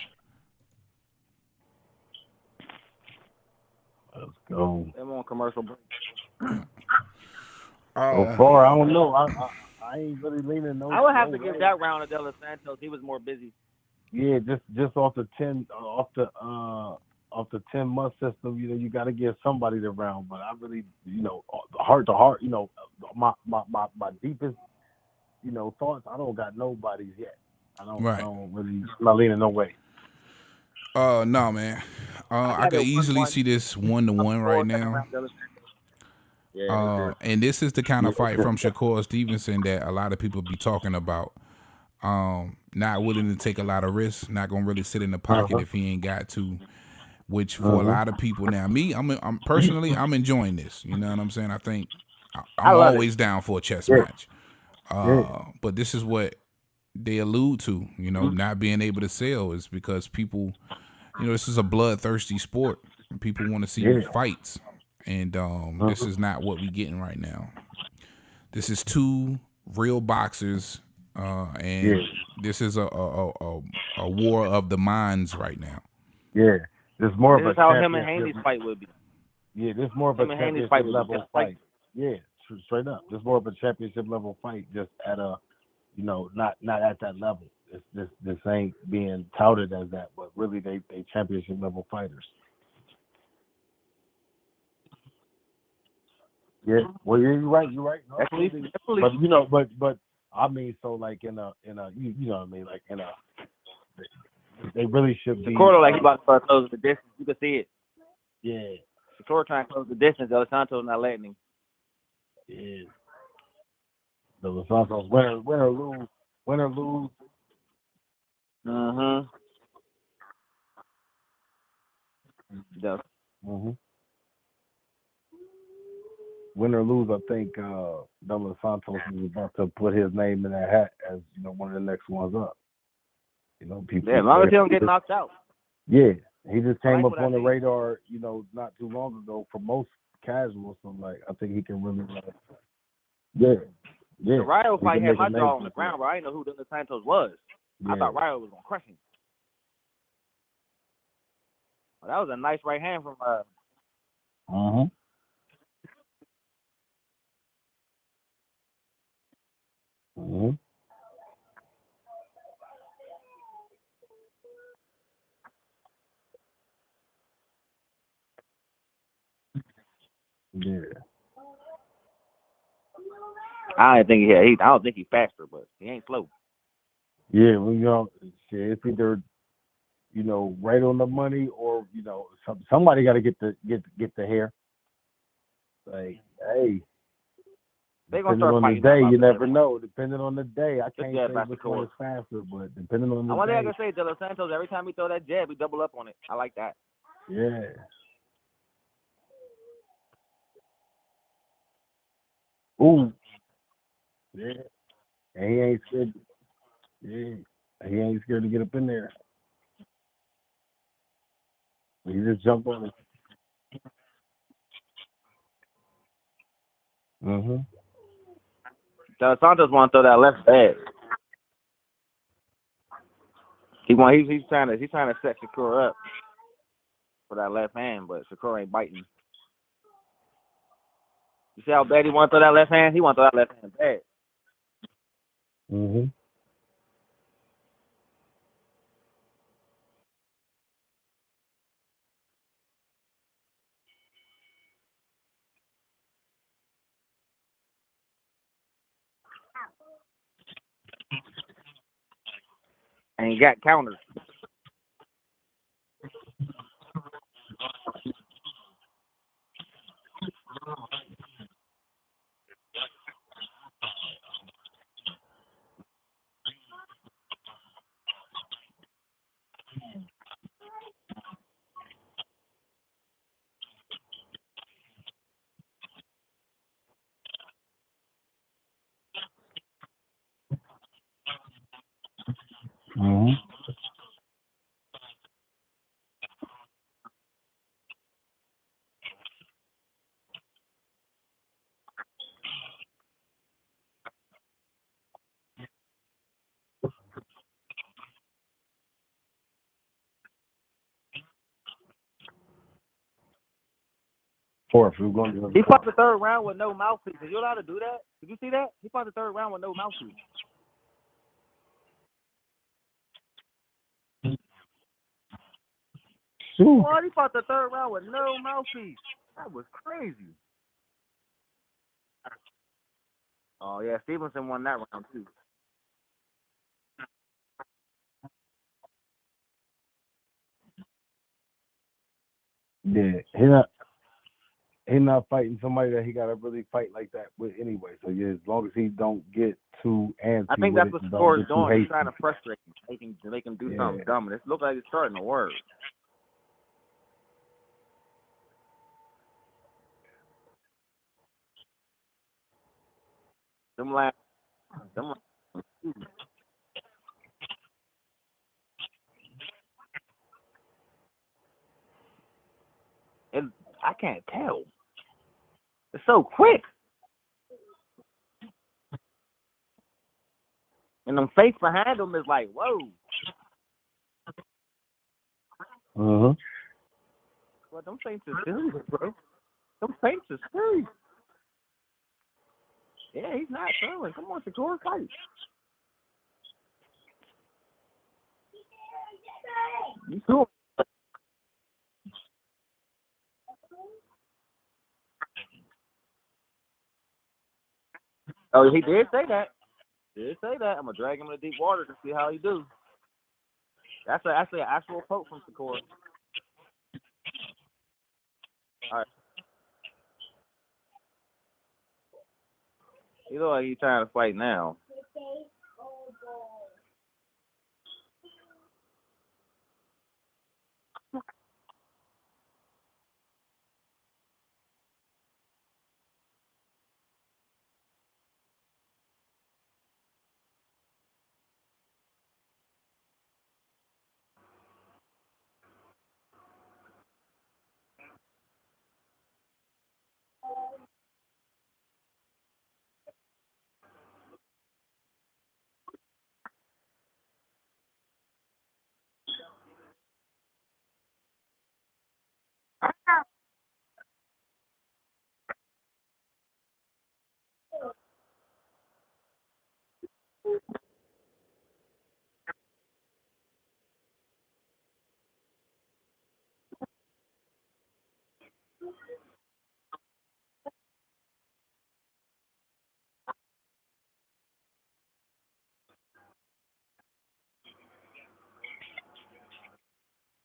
Let's go. Them on commercial break. So far, I don't know. I ain't really leaning no. I would have to way. give that round to De Los Santos. He was more busy. Yeah, just off the 10 month system, you got to give somebody the round. But I really, heart to heart, my deepest, thoughts. I don't got nobody's yet. I don't really. I'm not leaning no way. No, man. I could easily see this 1-1 right now. And this is the kind of fight from Shakur Stevenson that a lot of people be talking about. Not willing to take a lot of risks, not gonna really sit in the pocket if he ain't got to. Which for a lot of people now, I'm personally enjoying this. You know what I'm saying? I think I'm always down for a chess match. But this is what they allude to. Not being able to sell is because people. This is a bloodthirsty sport. And people want to see fights. And this is not what we getting right now. This is two real boxers, and this is a war of the minds right now. Yeah, this is more this of is a how him and Haney's fight would be. Yeah, this is more of a championship level fight. Yeah, straight up. This is more of a championship level fight, just at a, not at that level. This ain't being touted as that, but really they championship level fighters. Yeah, well, yeah, you're right. No, but I mean, so like in a you know what I mean, like in a, they really should be. Shakur like he about to start closing the distance. You can see it. Yeah. Shakur trying to close the distance. De Los Santos not letting him. Yeah. De Los Santos win or lose. Yeah. Win or lose, I think De Los Santos is about to put his name in that hat as one of the next ones up. People. Yeah, as long as he don't get knocked out. Yeah, he just came up on the radar, not too long ago for most casuals. So I think he can really. Yeah. The Ryo fight had my jaw on the ground, but I didn't know who De Los Santos was. Yeah. I thought Ryo was gonna crush him. Well, that was a nice right hand from. Yeah. I don't think he's faster, but he ain't slow. Yeah, well, it's either right on the money or somebody got to get the hair. Like, hey, they gonna depending start on fighting the day, you never know. Depending on the day, I can't say which one is faster, but depending on the day. One thing I can say, De Los Santos, every time he throw that jab, he double up on it. I like that. Yeah. Ooh. Yeah. And he ain't scared. Yeah. He ain't scared to get up in there. He just jumped on it. De Los Santos want to throw that left bad. He's trying to set Shakur up for that left hand, but Shakur ain't biting. You see how bad he want to throw that left hand? He want to throw that left hand bad. And he got countered. Fourth. We're going to He fought the third round with no mouthpiece. Are you allowed to do that? Did you see that? He fought the third round with no mouthpiece. Boy, he fought the third round with no mouthpiece. That was crazy. Oh, yeah, Stevenson won that round, too. Yeah, he not fighting somebody that he got to really fight like that with anyway. So, yeah, as long as he don't get too antsy. I think that's what Shakur is doing. He's trying to frustrate him, make him do something dumb. And it looks like it's starting to work. Them last. I can't tell. It's so quick. And them face behind him is like, whoa. Uh-huh. Well, them feints are serious, bro. Them feints are serious. Yeah, he's not throwing. Come on, Shakur, fight. You cool. Oh, he did say that. I'm gonna drag him in the deep water to see how he do. That's actually an actual quote from Shakur. All right. You know like he's trying to fight now.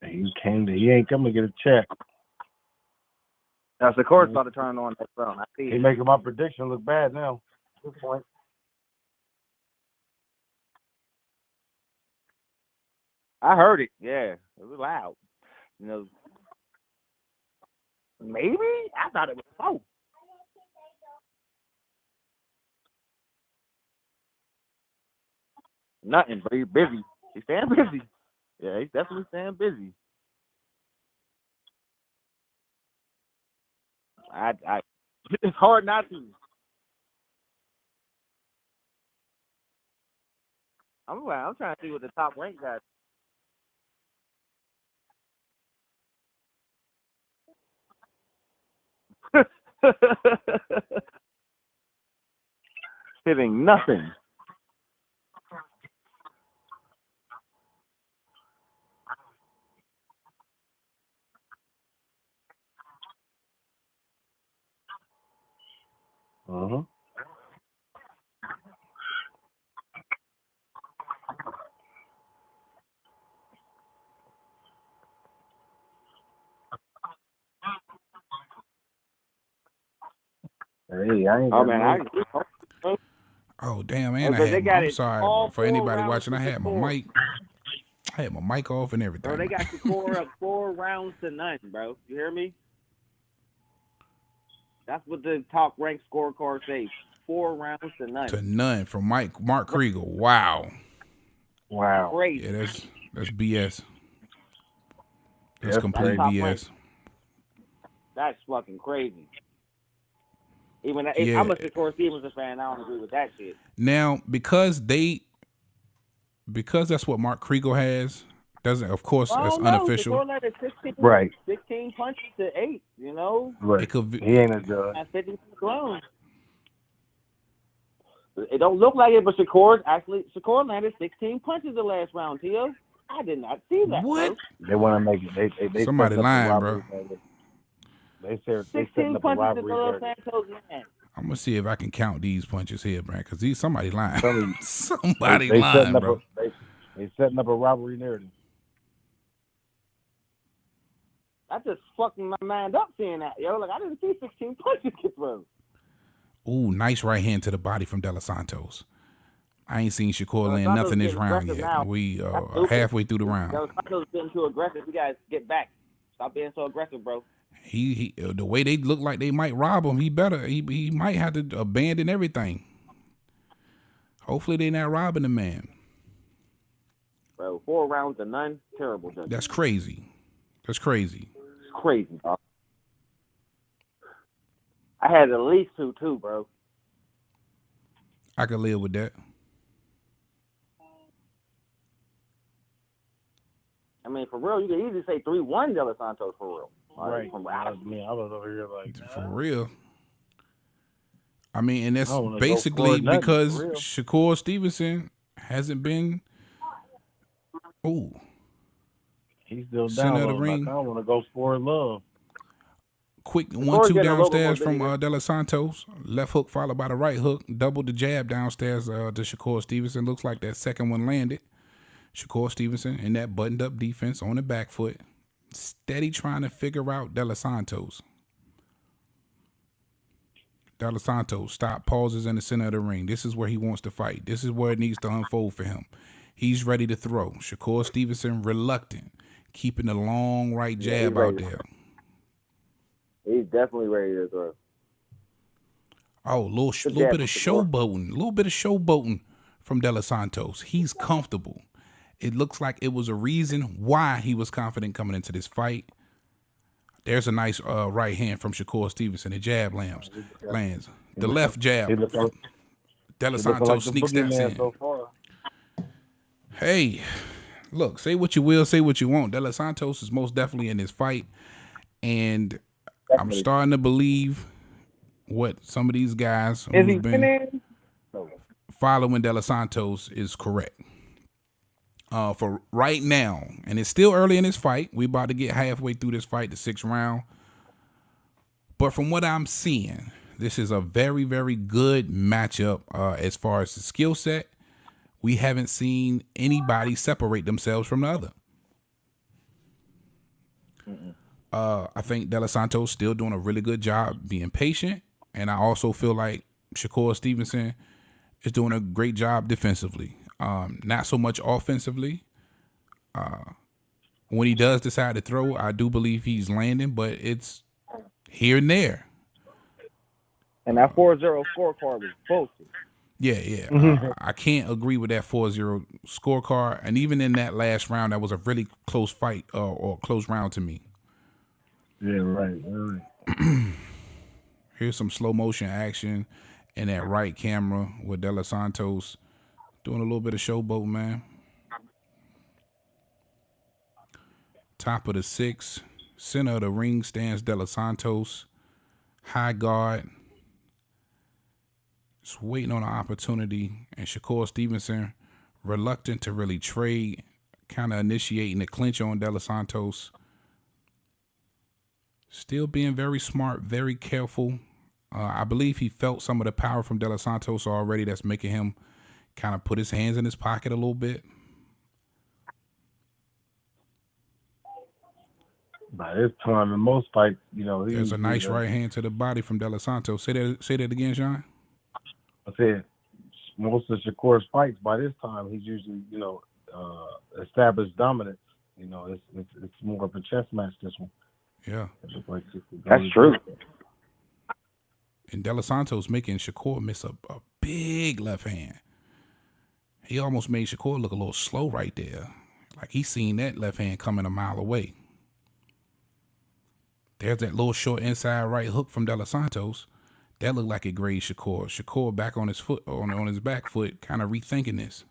He ain't coming to get a check. Now Shakur's about to turn on that phone. I see. He making my prediction look bad now. At this point. I heard it. Yeah, it was loud. You know, maybe I thought it was four. Nothing, but he's busy. He's staying busy. Yeah, he's definitely staying busy. It's hard not to. I'm trying to see what the top rank guys. Hitting nothing. Uh-huh. Hey, I ain't. Oh man, Oh damn, man! I'm sorry for anybody watching. I had my mic off and everything. Bro, they got Shakur up 4 rounds to none, bro. You hear me? That's what the top ranked scorecard says. 4 rounds to none. To none from Mark Kriegel. Wow. Crazy. Yeah, that's BS. That's complete BS. Ranked. That's fucking crazy. Even yeah. I'm a Shakur Stevenson fan. I don't agree with that shit. Now, because that's what Mark Kriegel has, Doesn't, of course, I that's don't know. unofficial. Shakur landed 16, Right. 16 punches to 8, you know? Right. It could be, He ain't a judge. At 52 rounds. It don't look like it, but Shakur landed 16 punches the last round, Tio. I did not see that. What? Bro. They want to make it. They Somebody setting up a lying, bro. robbery. They setting 16 up a punches to robbery. Los Santos man. I'm gonna see if I can count these punches here, man, because somebody lying. Somebody Somebody they lying, setting up bro. they setting up a robbery narrative. I just fucking my mind up seeing that, yo. Like, I didn't see 16 punches get thrown. Ooh, nice right hand to the body from De Los Santos. I ain't seen Shakur land Santos nothing this getting round aggressive yet. now. We That's halfway through the round. Santos getting too aggressive. You guys get back. Stop being so aggressive, bro. He the way they look like they might rob him, he might have to abandon everything. Hopefully they not robbing the man. Bro, 4 rounds to none. Terrible judgment. That's crazy. That's crazy. It's crazy, bro. I had at least 2 too, bro. I could live with that. I mean, for real, you could easily say 3-1 De Los Santos for real. Right. From I was over here like For real. I mean, and that's I don't wanna go basically for it, nothing, because for real. Shakur Stevenson hasn't been. Ooh, he's still Center down. of the Like, ring. I don't want to go for love. quick Shakur's 1-2 getting a little bit downstairs more from busy. De Los Santos. Left hook followed by the right hook. Doubled the jab downstairs to Shakur Stevenson. Looks like that second one landed. Shakur Stevenson in that buttoned up defense on the back foot. Steady trying to figure out De Los Santos. De Los Santos stop, pauses in the center of the ring. This is where he wants to fight. This is where it needs to unfold for him. He's ready to throw. Shakur Stevenson reluctant, keeping the long right jab out there. He's definitely ready to throw. Oh, little bit of showboating. A little bit of showboating from De Los Santos. He's comfortable. It looks like it was a reason why he was confident coming into this fight. There's a nice right hand from Shakur Stevenson. The jab lands. The left jab. De Los Santos sneaks steps in. So far. Hey, look, say what you will, say what you want. De Los Santos is most definitely in this fight. And I'm starting to believe what some of these guys who've been following De Los Santos is correct. For right now, and it's still early in this fight. We about to get halfway through this fight, the 6th round. But from what I'm seeing, this is a very, very good matchup as far as the skill set. We haven't seen anybody separate themselves from the other. I think De Los Santos still doing a really good job being patient, and I also feel like Shakur Stevenson is doing a great job defensively. Not so much offensively. When he does decide to throw, I do believe he's landing, but it's here and there. And that 4-0 scorecard was bullshit. Yeah. I can't agree with that 4-0 scorecard. And even in that last round, that was a really close fight or close round to me. Yeah, right. Here's some slow motion action in that right camera with De Los Santos doing a little bit of showboat, man. Top of the 6th, center of the ring stands De Los Santos. High guard. Just waiting on an opportunity. And Shakur Stevenson, reluctant to really trade, kind of initiating the clinch on De Los Santos. Still being very smart, very careful. I believe he felt some of the power from De Los Santos already that's making him kind of put his hands in his pocket a little bit. By this time, in most fights, There's a nice right hand to the body from De Los Santos. Say that again, Sean. I said most of Shakur's fights by this time, he's usually, established dominance. It's more of a chess match. This one. Yeah, that's true. And De Los Santos making Shakur miss a big left hand. He almost made Shakur look a little slow right there. Like he seen that left hand coming a mile away. There's that little short inside right hook from De Los Santos. That looked like it grazed Shakur. Shakur back on his foot, on his back foot, kind of rethinking this.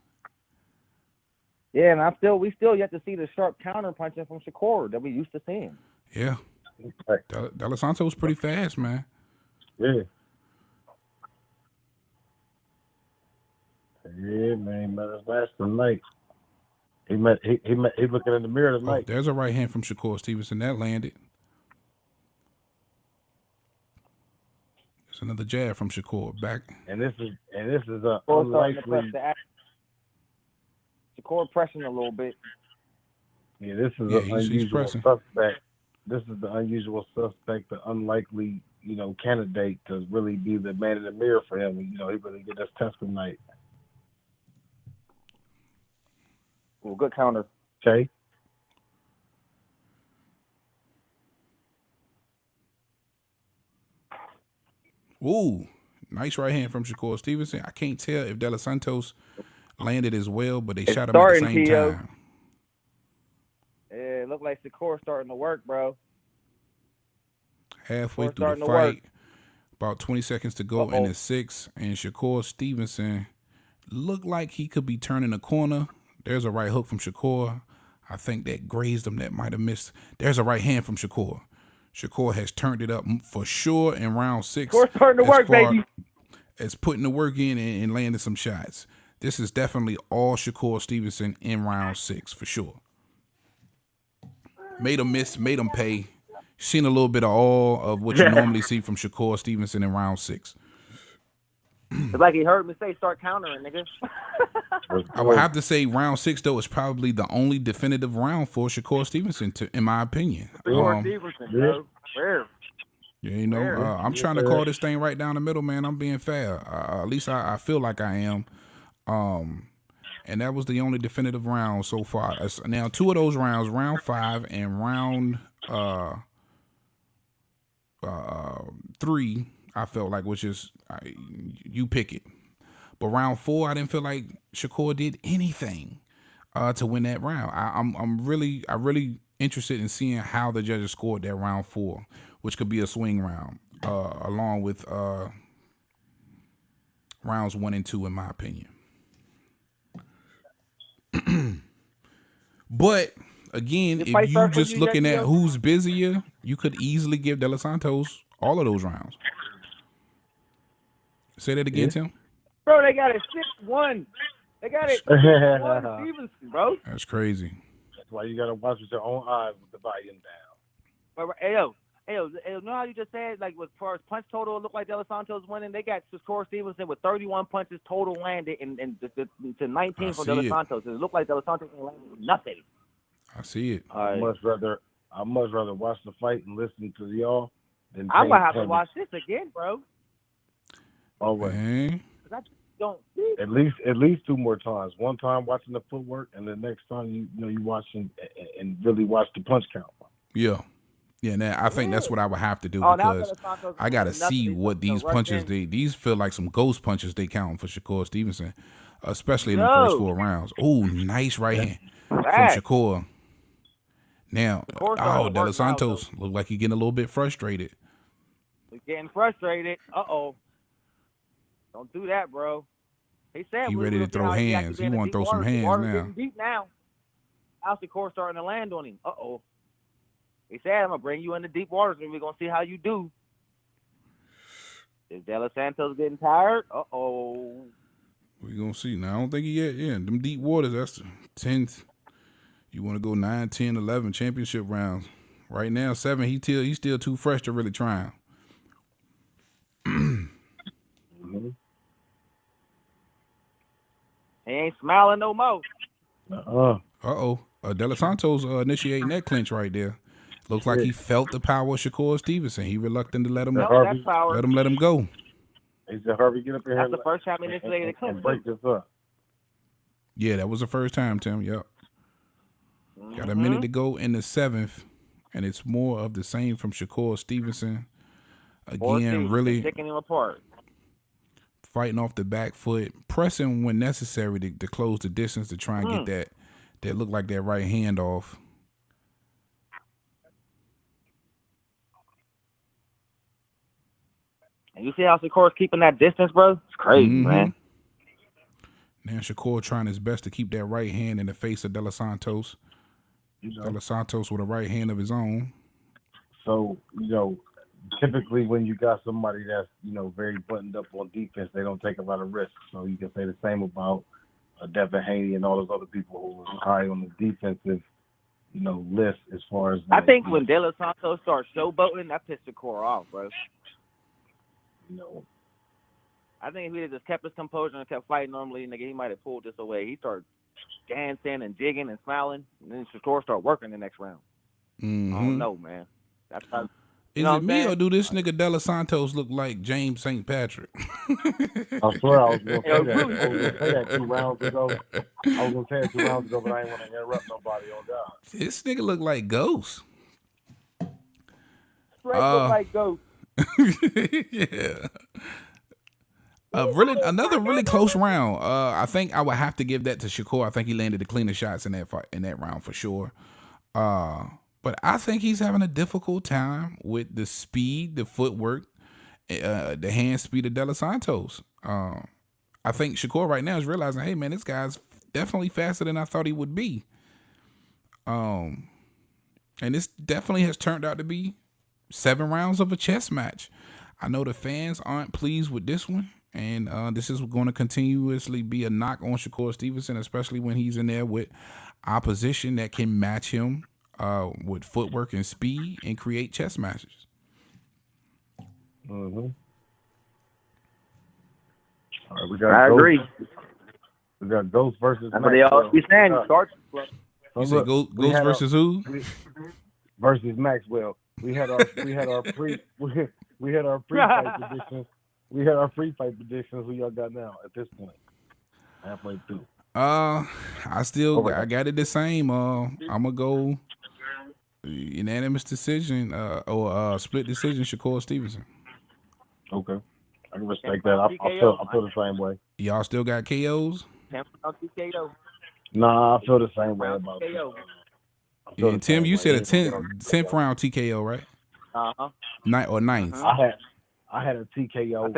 Yeah, and we still yet to see the sharp counter punching from Shakur that we used to seeing. Yeah. De Los Santos pretty fast, man. Yeah. Yeah, man, his last tonight. He looking in the mirror tonight. Oh, there's a right hand from Shakur Stevenson that landed. There's another jab from Shakur back. And this is a unlikely. Shakur pressing a little bit. Yeah, this is an unusual suspect. This is the unusual suspect, the unlikely, candidate to really be the man in the mirror for him. He really get this test tonight. Well, good counter. Okay. Ooh, nice right hand from Shakur Stevenson. I can't tell if De Los Santos landed as well, but they shot him at the same time. Yeah, it looked like Shakur starting to work, bro. Halfway through the fight, about 20 seconds to go in the 6th, and Shakur Stevenson looked like he could be turning a corner. There's a right hook from Shakur. I think that grazed him. That might have missed. There's a right hand from Shakur. Shakur has turned it up for sure in round 6. Shakur's starting to work, baby. As putting the work in and landing some shots. This is definitely all Shakur Stevenson in round 6 for sure. Made him miss, made him pay. Seen a little bit of all of what you normally see from Shakur Stevenson in round 6. It's like he heard me say, start countering, nigga. I would have to say round 6, though, is probably the only definitive round for Shakur Stevenson, in my opinion. Stevenson, bro. Fair. Yeah, I'm trying to call this thing right down the middle, man. I'm being fair. At least I feel like I am. And that was the only definitive round so far. Now, 2 of those rounds, round 5 and round 3, I felt like was just you pick it. But round 4, I didn't feel like Shakur did anything to win that round. I'm really interested in seeing how the judges scored that round 4, which could be a swing round, along with rounds 1 and 2, in my opinion. But again, if you just looking at who's busier, you could easily give De Los Santos all of those rounds. Say that again, Tim. Bro, they got it 6-1. They got it 6-1 Stevenson, bro. That's crazy. That's why you gotta watch with your own eyes with the volume down. But hey, yo, you know how you just said, like, as far as punch total, it looked like De Los Santos winning. They got Shakur Stevenson with 31 punches total landed, and to 19 for De Los Santos. It looked like De Los Santos landed nothing. I see it. I much rather watch the fight and listen to y'all than I'm gonna have to watch this again, bro. Always. Okay. I don't see at least 2 more times. One time watching the footwork, and the next time you watching and really watch the punch count. Yeah. Yeah, now I think that's what I would have to do because I got to see what these punches these feel like some ghost punches they count for Shakur Stevenson, especially in the first 4 rounds. Oh, nice right hand from Shakur. Now, De Los Santos look like he's getting a little bit frustrated. He's getting frustrated. Don't do that, bro. He said he ready to throw hands. He want to throw some hands now. Deep now. Shakur starting to land on him. He said, I'm going to bring you into deep waters and we're going to see how you do. Is De Los Santos getting tired? We're going to see. Now, I don't think he yet. Yeah, them deep waters, that's the 10th. You want to go 9, 10, 11 championship rounds. Right now, 7, he's still too fresh to really try. He ain't smiling no more. De Los Santos initiating that clinch right there. Looks like he felt the power of Shakur Stevenson. He reluctant to let him go. He said, Harvey, get up here. That's the first time he initiated a clinch. And break this up. Yeah, that was the first time, Tim. Yep. Got a minute to go in the 7th, and it's more of the same from Shakur Stevenson. Again, really taking him apart. Fighting off the back foot, pressing when necessary to close the distance to try and get that look like that right hand off. And you see how Shakur's keeping that distance, bro? It's crazy, man. Now Shakur trying his best to keep that right hand in the face of De Los Santos. De Los Santos with a right hand of his own. So, typically when you got somebody that's, very buttoned up on defense, they don't take a lot of risks. So you can say the same about Devin Haney and all those other people who are high on the defensive, list as far as. I think when De Los Santos starts showboating, that pissed Shakur off, bro. I think if he had just kept his composure and kept fighting normally, nigga, he might have pulled this away. He started dancing and jigging and smiling, and then Shakur started working the next round. Mm-hmm. I don't know, man. That's how, Is it me or do this nigga De Los Santos look like James St. Patrick? I swear I was going to say that. I was going to say that 2 rounds ago. I was going to say it 2 rounds ago, but I didn't want to interrupt nobody on God. This nigga look like Ghost. Straight look like Ghost. Yeah. Another really close round. I think I would have to give that to Shakur. I think he landed the cleaner shots in that fight, in that round for sure. But I think he's having a difficult time with the speed, the footwork, the hand speed of De Los Santos. I think Shakur right now is realizing, hey man, this guy's definitely faster than I thought he would be. And this definitely has turned out to be 7 rounds of a chess match. I know the fans aren't pleased with this one. And this is going to continuously be a knock on Shakur Stevenson, especially when he's in there with opposition that can match him with footwork and speed and create chess matches. Mm-hmm. All right, I agree. We got Ghost versus That's what they all be saying. You said Ghost versus who? Versus Maxwell. We had our pre-fight predictions. We had our pre-fight predictions. Who y'all got now at this point? Halfway through. I got it the same. I'm gonna go unanimous decision or split decision. Shakur Stevenson. Okay, I can respect that. I feel the same way. Y'all still got KOs? Nah, I feel the same way about it. Yeah, Tim, you said a 10th round TKO, right? Ninth. I had a TKO.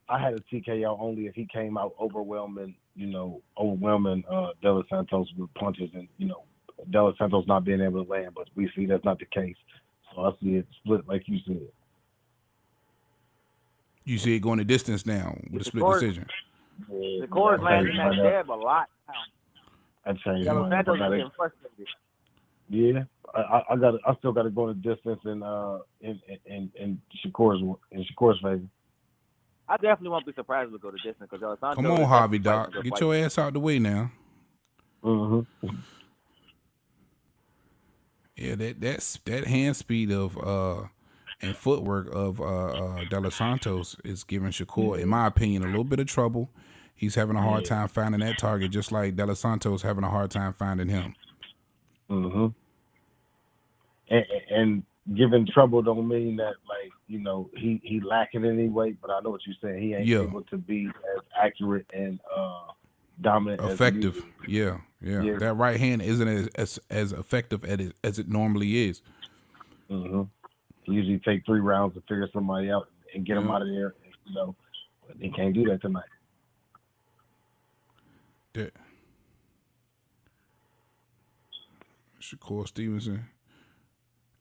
I had a TKO only if he came out overwhelming De Los Santos with punches and De Los Santos not being able to land. But we see that's not the case. So I see it split like you said. You see it going the distance now with a split decision. The course landing that jab a lot. I changed. De Los Santos is getting frustrated. Yeah, I still got to go the distance in Shakur's favor. I definitely won't be surprised if we go the distance because De Los Santos. Come on, Harvey Doc, get your ass out the way now. Mm-hmm. Yeah, that hand speed of and footwork of De Los Santos is giving Shakur, in my opinion, a little bit of trouble. He's having a hard time finding that target, just like De Los Santos having a hard time finding him. Mm-hmm. And giving trouble don't mean that he lacking in any weight, but I know what you're saying. He ain't able to be as accurate and dominant, effective. Yeah. That right hand isn't as effective as it normally is. Mm-hmm. He usually take 3 rounds to figure somebody out and get him out of there. But he can't do that tonight. Yeah. Shakur Stevenson.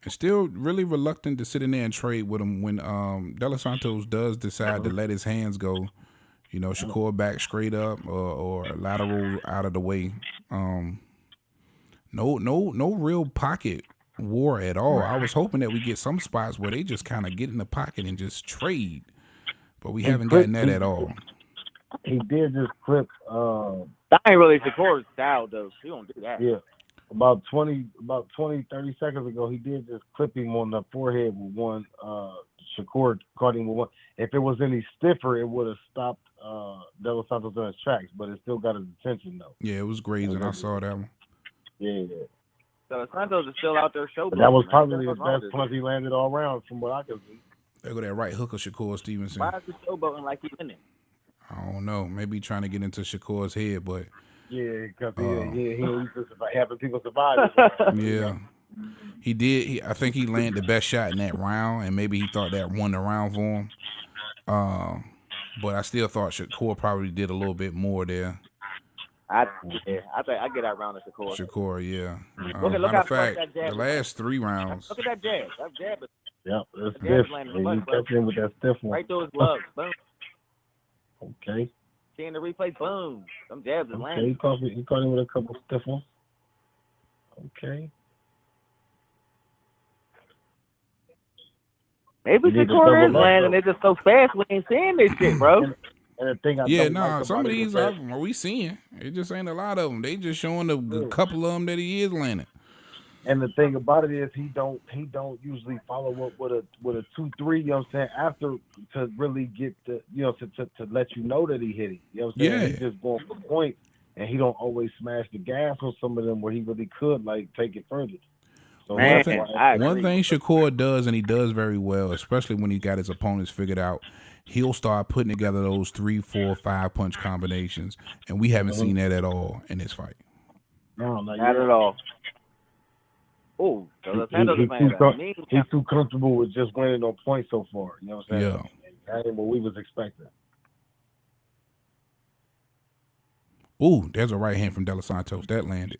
And still really reluctant to sit in there and trade with him when De Los Santos does decide to let his hands go. Shakur back straight up or lateral out of the way. No real pocket war at all. I was hoping that we get some spots where they just kind of get in the pocket and just trade, but we haven't gotten that at all. He did just clip. That ain't really Shakur's style, though. He don't do that. Yeah. About 20, 30 seconds ago, he did just clip him on the forehead with one. Shakur caught him with one. If it was any stiffer, it would have stopped De Los Santos in his tracks, but it still got his attention, though. Yeah, it was grazing. I saw that one. Yeah. De Los Santos is still out there showboating. That was probably his best punch he landed all round, from what I can see. There go that right hook of Shakur Stevenson. Why is he showboating like he's in it? I don't know. Maybe trying to get into Shakur's head, but yeah, because he used to having people survive. Yeah, he did. I think he landed the best shot in that round, and maybe he thought that won the round for him. But I still thought Shakur probably did a little bit more there. I think I get that round of Shakur. Shakur, yeah. Look Matter how of fact, that jab the last 3 rounds. Look at that jab. That jab is Yep, that's jab is stiff. landing And you bro. catch him with that stiff one. Right through his gloves. Boom. Okay. Seeing the replay, boom. Some jabs is Okay, landing. he caught him with a couple stiff ones. Okay. Maybe Shakur is landing. They're just so fast we ain't seeing this shit, bro. And the thing I Yeah, don't nah, like some about of it is these that- are we seeing. It just ain't a lot of them. They just showing a couple of them that he is landing. And the thing about it is he don't usually follow up with a 2-3, you know what I'm saying, after to really get the to let you know that he hit it. You know what I'm saying? Yeah. He's just going for points and he don't always smash the gas on some of them where he really could like take it further. So Man, one thing Shakur does, and he does very well, especially when he got his opponents figured out, he'll start putting together those 3, 4, 5 punch combinations, and we haven't seen that at all in this fight. No, not at all. Oh, he's too comfortable with just winning on points so far. You know what I'm saying? Yeah. That ain't what we was expecting. Ooh, there's a right hand from De Los Santos. That landed.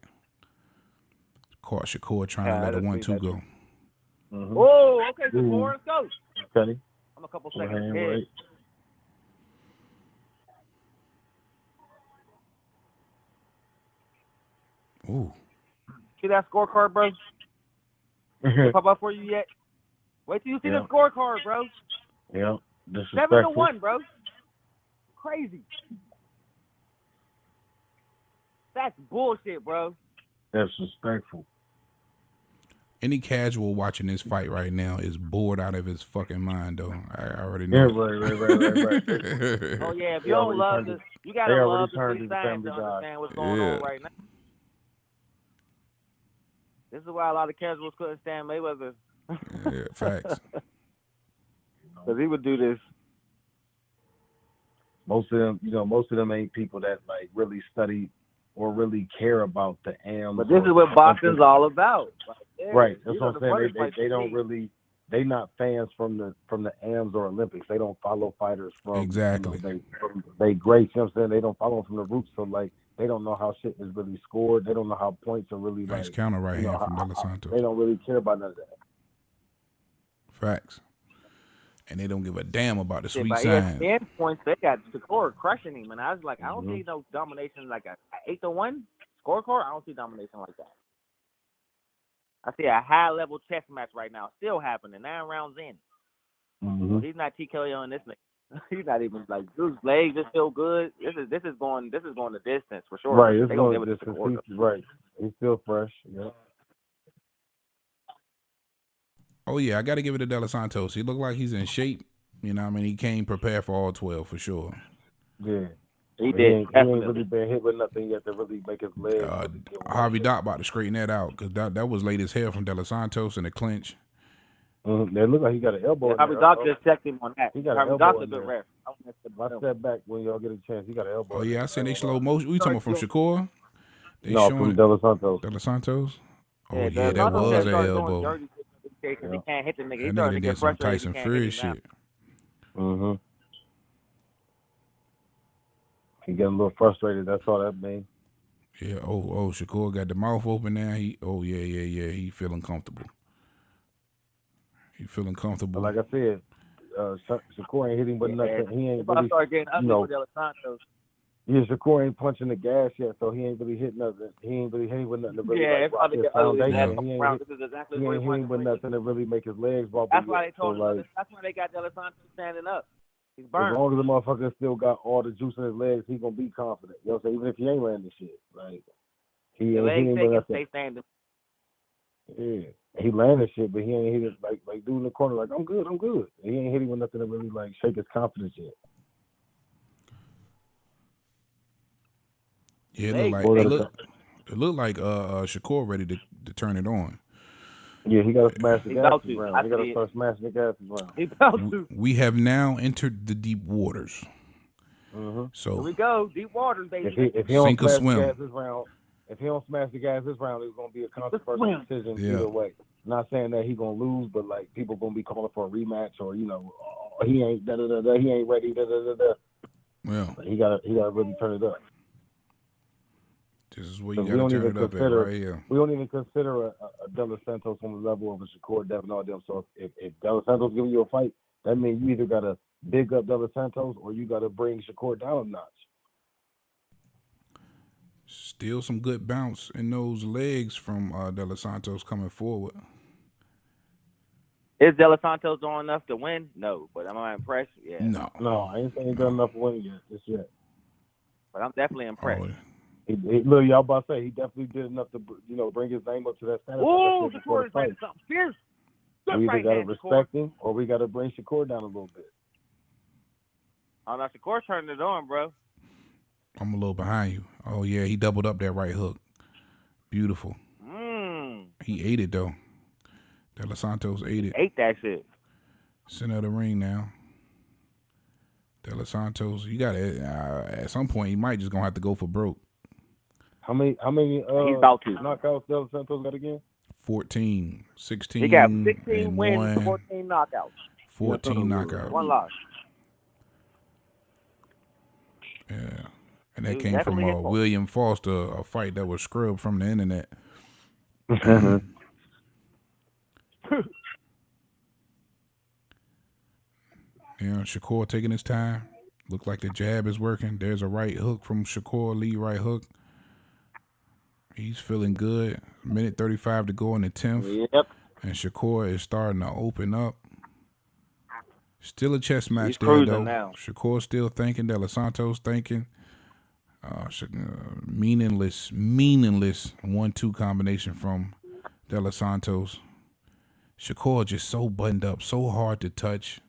Caught Shakur trying to let a 1-2 go. Mm-hmm. Oh, okay, Shakur, let's go. Okay. I'm a couple seconds ahead. Right. Ooh. See that scorecard, bro? Pop up for you yet? Wait till you see the scorecard, bro. Yeah. 7-1, bro. Crazy. That's bullshit, bro. That's disrespectful. Any casual watching this fight right now is bored out of his fucking mind, though. I already know. Yeah, right. Oh yeah, if you don't love this, you gotta love the free science to understand what's going on right now. This is why a lot of casuals couldn't stand Mayweather. Yeah, facts. Because he would do this. Most of them ain't people that like really study or really care about the AMs. But this is what boxing's all about. Like, right. That's what I'm saying. They don't really. They not fans from the AMs or Olympics. They don't follow fighters from exactly. They great. You know what I'm saying? They don't follow them from the roots. So like they don't know how shit is really scored. They don't know how points are really nice like. Counter right hand from De Los Santos. They don't really care about none of that. Facts. And they don't give a damn about the sweet by sign. ESPN points, they got Shakur crushing him, and I was like, I don't see no domination like a 8-1 scorecard. I don't see domination like that. I see a high level chess match right now, still happening 9 rounds in. Mm-hmm. He's not TKO on this nigga. He's not even like his legs are still good. This is going the distance for sure. Right, it's they going give the it to distance. Right, he's still fresh. Yeah. Oh, yeah, I got to give it to De Los Santos. He looked like he's in shape. You know what I mean? He came prepared for all 12 for sure. Yeah. He did. He ain't really been hit with nothing yet to really make his legs. Harvey Dock about to straighten that out because that was late as hell from De Los Santos in the clinch. Mm-hmm. It looked like he got an elbow. Harvey Dock just checked him on that. He got Harvey Dock's a good ref. Watch that back when y'all get a chance. He got an elbow. Oh, yeah, I seen they slow motion. We talking about from Shakur? From De Los Santos. De Los Santos? Oh, yeah, that was an elbow. He can't hit the nigga. He That started nigga to did get some frustrated. Tyson Fury shit. Mm-hmm. He getting a little frustrated. That's all that means. Yeah. Oh, Shakur got the mouth open now. Yeah. He feeling comfortable. But like I said, Shakur ain't hitting but nothing. He ain't really, Shakur ain't punching the gas yet, so he ain't really hitting nothing. He ain't really hitting with nothing to really rock his foundation. He ain't hitting with nothing to really make his legs wobble. That's why they told him. That's why they got De Los Santos standing up. He's burned. As long as the motherfucker still got all the juice in his legs, he gonna be confident. You know what I'm saying? Even if he ain't landing shit, like he ain't gonna stay standing. Yeah, he landed shit, but he ain't hit it like dude in the corner. Like I'm good. He ain't hitting with nothing to really like shake his confidence yet. Yeah, it looked like Shakur ready to turn it on. Yeah, he got to smash the gas round. He got to start smashing the gas round. He about to. We have now entered the deep waters. Mm-hmm. So here we go, deep waters, baby. If he don't sink or smash swim. the gas this round, if he don't smash the gas this round, it's gonna be a controversial decision either way. Not saying that he gonna lose, but like people gonna be calling for a rematch or he ain't he ain't ready Well, he gotta really turn it up. This is where you gotta turn it up at right here. We don't even consider a De Los Santos on the level of a Shakur, Devin, all them. So if De Los Santos giving you a fight, that means you either gotta big up De Los Santos or you gotta bring Shakur down a notch. Still some good bounce in those legs from De Los Santos coming forward. Is De Los Santos doing enough to win? No, but am I impressed? Yeah. No, I ain't saying he done enough to win yet. But I'm definitely impressed. Oh, Look, y'all about to say he definitely did enough to bring his name up to that status. Ooh, Shakur is fighting something fierce. We either gotta respect him or we gotta bring Shakur down a little bit. Oh, no, Shakur turning it on, bro. I'm a little behind you. Oh yeah, he doubled up that right hook. Beautiful. He ate it though. De Los Santos ate it. Ate that shit. Center of the ring now. De Los Santos, you gotta at some point he might just gonna have to go for broke. How many He's about to. knockouts De Los Santos got again? 14, 16. He got 16 and wins, 1, 14 knockouts. 14 knockouts. One loss. Yeah. And that Dude, came from definitely his fault. William Foster, a fight that was scrubbed from the internet. Yeah, Shakur taking his time. Look like the jab is working. There's a right hook from Shakur, lead right hook. He's feeling good. Minute 35 to go in the 10th. Yep. And Shakur is starting to open up. Still a chess match He's there, cruising though. now. Shakur still thinking. De Los Santos thinking. Meaningless 1-2 combination from De Los Santos. Shakur just so buttoned up, so hard to touch.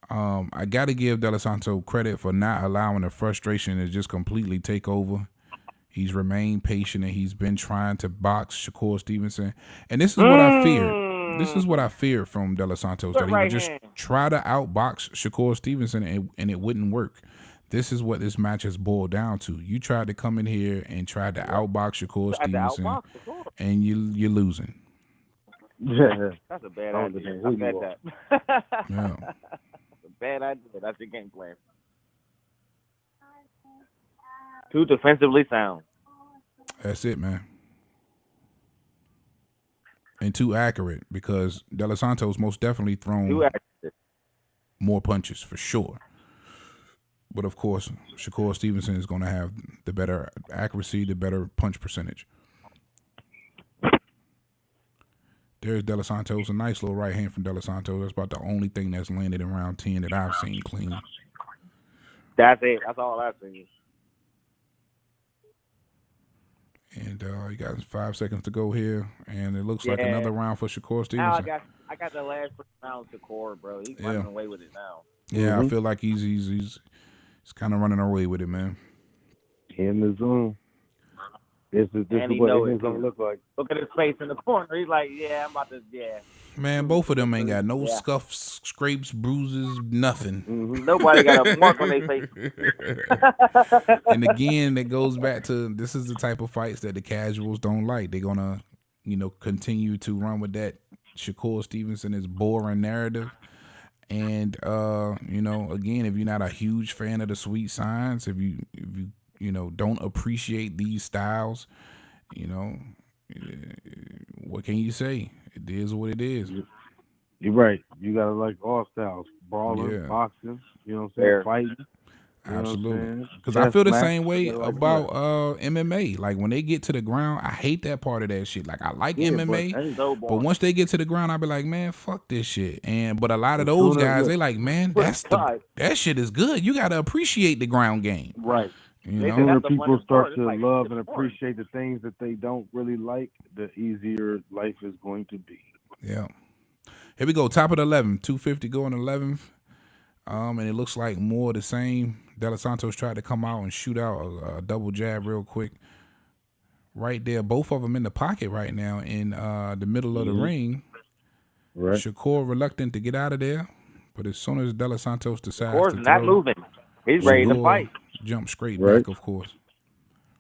I got to give De Los Santos credit for not allowing the frustration to just completely take over. He's remained patient and he's been trying to box Shakur Stevenson. And this is what I feared. This is what I feared from De Los Santos, that he would just try to outbox Shakur Stevenson and it wouldn't work. This is what this match has boiled down to. You tried to come in here and tried to outbox Shakur Stevenson, and you're losing. Yeah. That's a bad idea. I bet that. Yeah. That's a bad idea. That's your game plan. Too defensively sound. That's it, man. And too accurate, because De Los Santos most definitely thrown more punches for sure. But of course, Shakur Stevenson is going to have the better accuracy, the better punch percentage. There's De Los Santos, a nice little right hand from De Los Santos. That's about the only thing that's landed in round 10 that I've seen clean. That's it. That's all I've seen. And you got 5 seconds to go here, and it looks like another round for Shakur Stevenson. Now I got the last round to Shakur, bro. He's running away with it now. Yeah, I feel like he's kind of running away with it, man. In the zone. This is what it's going to look like. Look at his face in the corner. He's like, I'm about to, Man, both of them ain't got no scuffs, scrapes, bruises, nothing. Nobody got a mark on their face. And again, it goes back to, this is the type of fights that the casuals don't like. They're going to, continue to run with that Shakur Stevenson is boring narrative. And, again, if you're not a huge fan of the sweet signs, if you don't appreciate these styles, what can you say? It is what it is. You're right. You got to like all styles. Brawling, boxing, fighting. Absolutely. Because I feel the same way about MMA. Like, when they get to the ground, I hate that part of that shit. Like, I like MMA, but once they get to the ground, I be like, man, fuck this shit. But a lot of those guys, they like, man, that shit is good. You got to appreciate the ground game. Right. The sooner people start to love and appreciate the things that they don't really like, the easier life is going to be. Yeah. Here we go. Top of the 11. 250 going 11th. And it looks like more of the same. De Los Santos tried to come out and shoot out a double jab real quick. Right there. Both of them in the pocket right now in the middle of the ring. Right. Shakur reluctant to get out of there. But as soon as De Los Santos decides to not moving. He's ready to fight. Jump straight back, of course.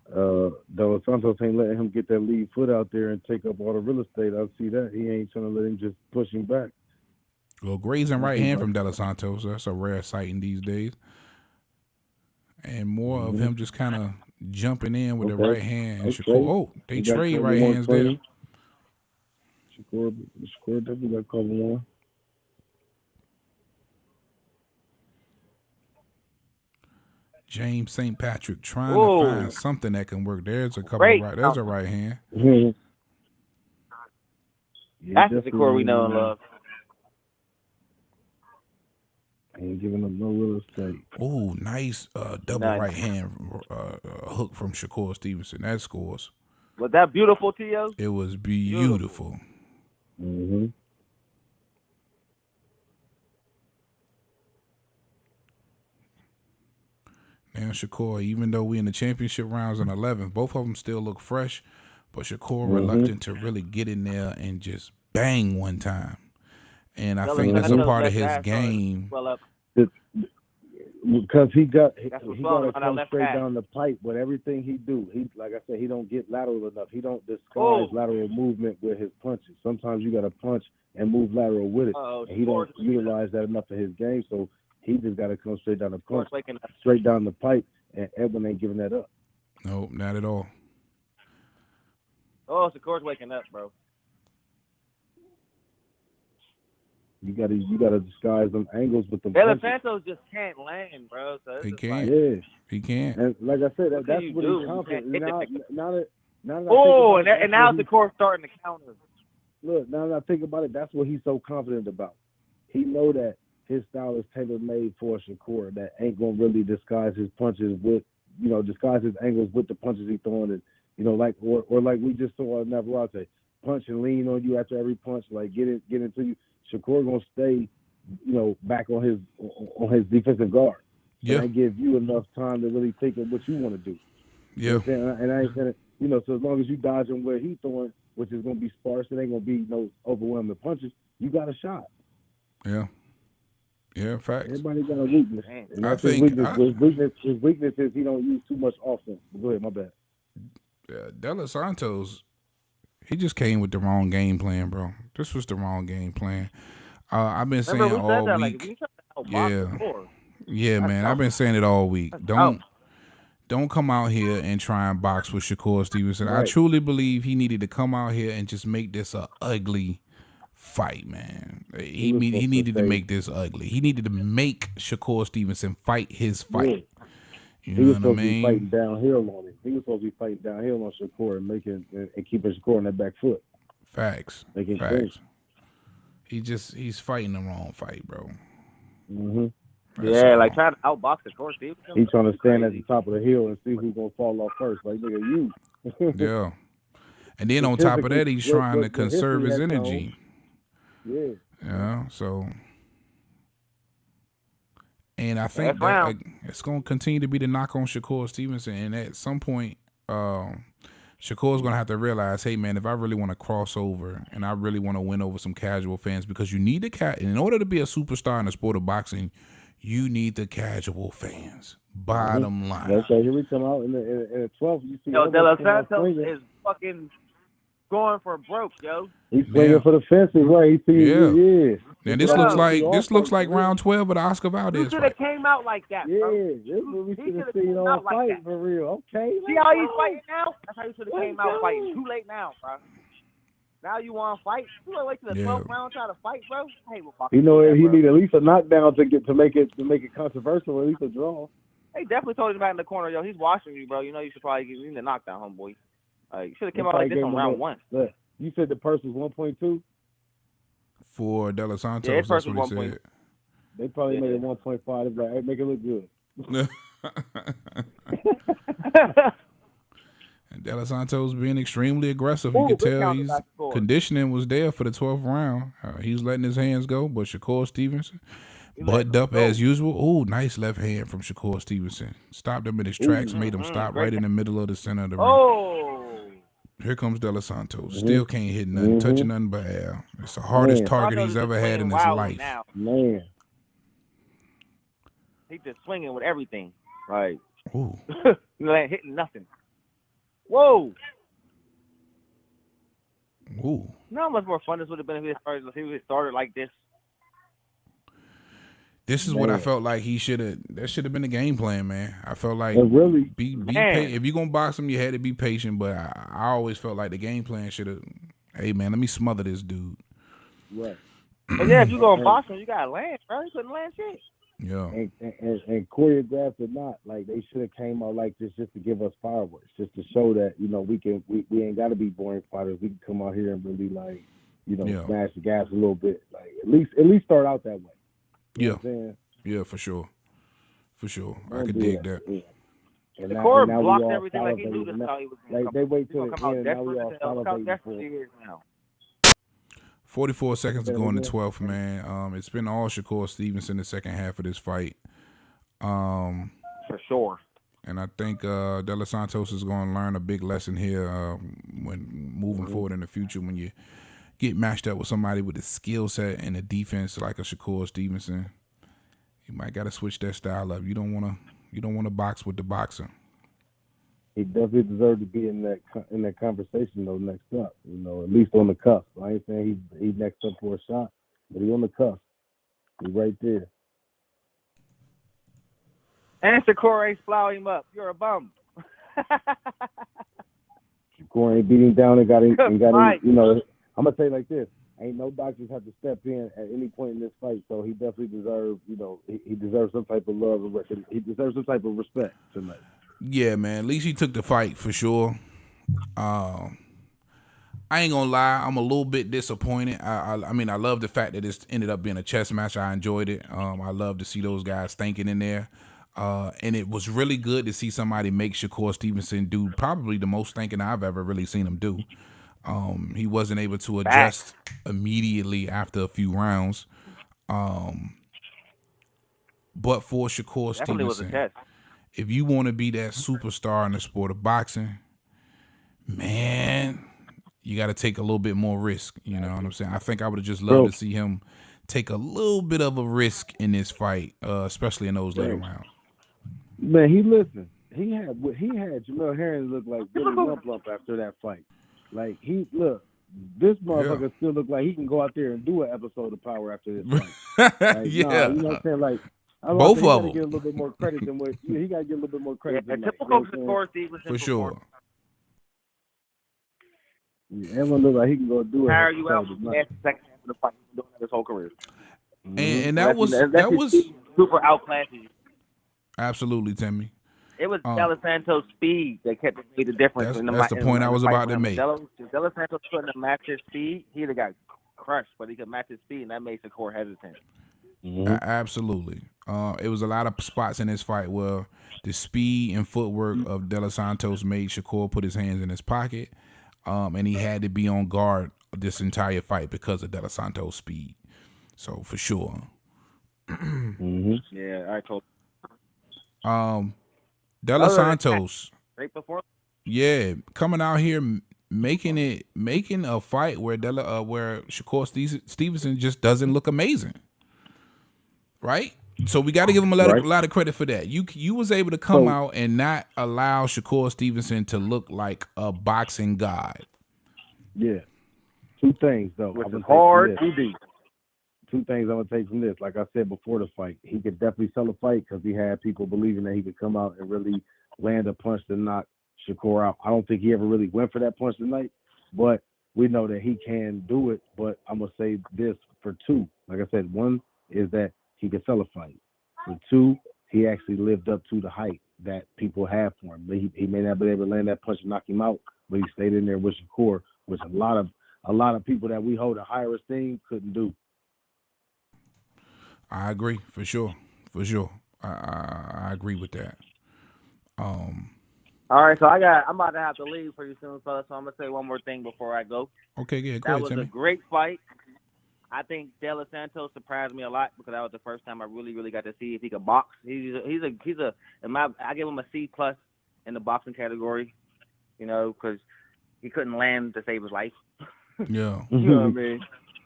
De Los Santos ain't letting him get that lead foot out there and take up all the real estate. I see that. He ain't trying to let him just push him back. Well, grazing right hand from De Los Santos. That's a rare sight in these days. and more of him just kind of jumping in with the right hand. And Okay. Shakur, oh, they trade right hands there. Shakur definitely got cover one. James St. Patrick trying to find something that can work. There's a couple of right. There's a right hand. That's the Shakur we know and love. Ain't giving up no real estate. Oh, nice double right hand hook from Shakur Stevenson. That scores. Was that beautiful, Tio? It was beautiful. Mm-hmm. Now Shakur, even though we in the championship rounds in 11, both of them still look fresh, but Shakur reluctant to really get in there and just bang one time. And I think that's a part of his game. Because he got to come straight down the pipe. But everything he do, he like I said, he don't get lateral enough. He don't disguise lateral movement with his punches. Sometimes you got to punch and move lateral with it. And he don't utilize that enough in his game. So he just got to come straight down the punch, straight down the pipe. And Edwin ain't giving that up. Nope, not at all. Oh, Shakur's waking up, bro. You gotta disguise them angles with them. Santos just can't land, bro. So he can't. Yeah, he can't. And like I said, that's what he's confident. Now the court starting to counter. Look, now that I think about it, that's what he's so confident about. He know that his style is tailor made for Shakur. That ain't gonna really disguise his punches with, disguise his angles with the punches he's throwing. And like like we just saw on Navarrete, punch and lean on you after every punch, like get into you. Shakur gonna stay, back on his defensive guard. Yeah. And give you enough time to really think of what you want to do. Yeah. And I ain't saying, so as long as you dodging where he's throwing, which is gonna be sparse, it ain't gonna be no overwhelming punches. You got a shot. Yeah. Yeah, facts. Everybody got a weakness. And I think his weakness is he don't use too much offense. Go ahead, my bad. Dela Santos, he just came with the wrong game plan, bro. This was the wrong game plan. I've been saying all week. Yeah, man. I've been saying it all week. Don't come out here and try and box with Shakur Stevenson. Right. I truly believe he needed to come out here and just make this a ugly fight, man. He needed to make this ugly. He needed to make Shakur Stevenson fight his fight. Yeah. He was supposed to be fighting downhill on him. He was supposed to be fighting downhill on Shakur and keeping Shakur on that back foot. Facts. He's fighting the wrong fight, bro. Mm-hmm. Like trying to outbox Shakur Stevenson. He's trying to stand at the top of the hill and see who's gonna fall off first. Like nigga, you. Yeah. And then on top of that, he's trying to conserve his energy. Yeah. Yeah. So. And I think that it's going to continue to be the knock on Shakur Stevenson. And at some point, Shakur's going to have to realize, hey, man, if I really want to cross over and I really want to win over some casual fans, because you need in order to be a superstar in the sport of boxing, you need the casual fans. Bottom line. Okay, here we come out in the 12th. You see, Dela Santos is fucking going for broke, yo. He's swinging for the fences, right? And this looks like round 12 of the Oscar Valdez. You should have came out like that, bro. Yeah, this is what we should have seen all fight for real. Okay. See how he's fighting now? That's how you should have came out fighting. Too late now, bro. Now you want to fight? You want to wait till the 12th round try to fight, bro? Hey, he need at least a knockdown to make it controversial, or at least a draw. They definitely told him back in the corner, yo. He's watching you, bro. You should probably give him the knockdown, homeboy. You should have came out like this on round 1. Look, you said the purse was 1.2 for Dela Santos. That's what he said. They probably made it 1.5. It's like, hey, make it look good. And Dela Santos being extremely aggressive. You could tell his conditioning was there for the 12th round. He's letting his hands go, but Shakur Stevenson butted up as usual. Oh, nice left hand from Shakur Stevenson. Stopped him in his tracks, made him stop right in the middle of the center of the ring. Here comes Dela Santos. Still can't hit nothing, touching nothing but air. It's the hardest target he's ever had in his life. Man. He's just swinging with everything. Right. Ooh. You ain't hitting nothing. Whoa. Ooh. You know how much more fun this would have been if he had started like this? This is what I felt like he should have. That should have been the game plan, man. I felt like really, be patient. If you're gonna box him, you had to be patient. But I always felt like the game plan should have. Hey, man, let me smother this dude. right. But yeah, if you go box him, you gotta land, bro. You couldn't land shit. Yeah. And choreographed or not, like they should have came out like this just to give us fireworks, just to show that we ain't got to be boring fighters. We can come out here and really smash the gas a little bit. Like at least start out that way. You know what I'm saying? Yeah, for sure. I could dig that. Yeah. And the core blocked we all everything like he knew this how he was going to come. They wait till the come out end. Now we all desperate. Look how desperate he salivating is now. 44 seconds to go in the 12th, man. It's been all Shakur Stevenson the second half of this fight. For sure. And I think De Los Santos is going to learn a big lesson here when moving forward in the future. When you get matched up with somebody with the skill set and the defense like a Shakur Stevenson, you might got to switch that style up. You don't want to box with the boxer. He definitely deserved to be in that conversation though. Next up, at least on the cusp. I ain't saying he's next up for a shot, but he's on the cusp. He's right there. And Shakur ain't flower him up. You're a bum. Shakur ain't beating down and got him. I'm gonna say it like this: ain't no doctors have to step in at any point in this fight, so he definitely deserves. He deserves some type of love. He deserves some type of respect tonight. Yeah, man. At least he took the fight for sure. I ain't gonna lie, I'm a little bit disappointed. I mean, I love the fact that it ended up being a chess match. I enjoyed it. I love to see those guys thinking in there. And it was really good to see somebody make Shakur Stevenson do probably the most thinking I've ever really seen him do. He wasn't able to adjust immediately after a few rounds. But for Shakur Stevenson, if you want to be that superstar in the sport of boxing, man, you got to take a little bit more risk. You know what I'm saying? I think I would have just loved to see him take a little bit of a risk in this fight, especially in those later rounds. Man, he had Jamel Herring look like Billy Lump after that fight. Like this motherfucker still look like he can go out there and do an episode of Power after this fight. Like, you know what I'm saying? Like both of them. Get a little bit more credit than what he got to get a little bit more credit. Yeah, typical Shakur Stevenson for sure. Yeah, everyone look like he can go do it. Hire you out for the second half of the fight. He's doing that his whole career. And that was super outclassed you. Absolutely, Timmy. It was De Los Santos' speed that made the difference. That's the point I was about to make. De Los Santos couldn't match his speed. He'd have got crushed, but he could match his speed, and that made Shakur hesitant. Absolutely. It was a lot of spots in this fight where the speed and footwork of De Los Santos made Shakur put his hands in his pocket, and he had to be on guard this entire fight because of De Los Santos' speed. So, for sure. Yeah, I told De Los Santos. Right before. Yeah, coming out here making a fight where Shakur Stevenson just doesn't look amazing. Right? So we got to give him a lot of credit for that. You was able to come out and not allow Shakur Stevenson to look like a boxing god. Yeah. Two things though. Which is hard. Two things I'm gonna take from this. Like I said before the fight, he could definitely sell a fight because he had people believing that he could come out and really land a punch to knock Shakur out. I don't think he ever really went for that punch tonight, but we know that he can do it. But I'm gonna say this for two. Like I said, one is that he could sell a fight. For two, he actually lived up to the hype that people have for him. He may not be able to land that punch and knock him out, but he stayed in there with Shakur, which a lot of people that we hold a higher esteem couldn't do. I agree, for sure. I agree with that. All right, so I'm about to have to leave pretty soon, fellas. So I'm gonna say one more thing before I go. Okay, yeah, go that ahead, was Timmy. a great fight. I think De Los Santos surprised me a lot because that was the first time I really got to see if he could box. I give him a C+ in the boxing category, because he couldn't land to save his life. Yeah. You know what I mean?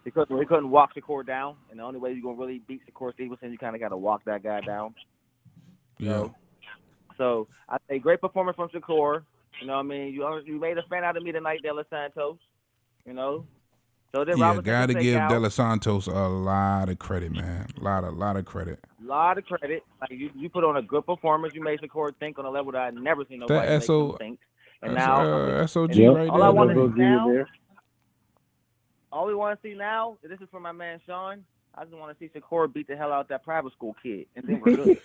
He couldn't walk Shakur down, and the only way you're gonna really beat Shakur Stevenson, you kind of got to walk that guy down. Yeah. So I say great performance from Shakur. You know what I mean? You made a fan out of me tonight, De Los Santos. So then Yeah, Robinson got to can give take De out. Los Santos a lot of credit, man. A lot of credit. Lot of credit. Like you put on a good performance. You made Shakur think on a level that I'd never seen nobody That make him think. And that's, now, SOG Yep. right all there. I want to baby. see now, all we want to see now, this is for my man Sean. I just want to see Shakur beat the hell out that private school kid, and then we're good.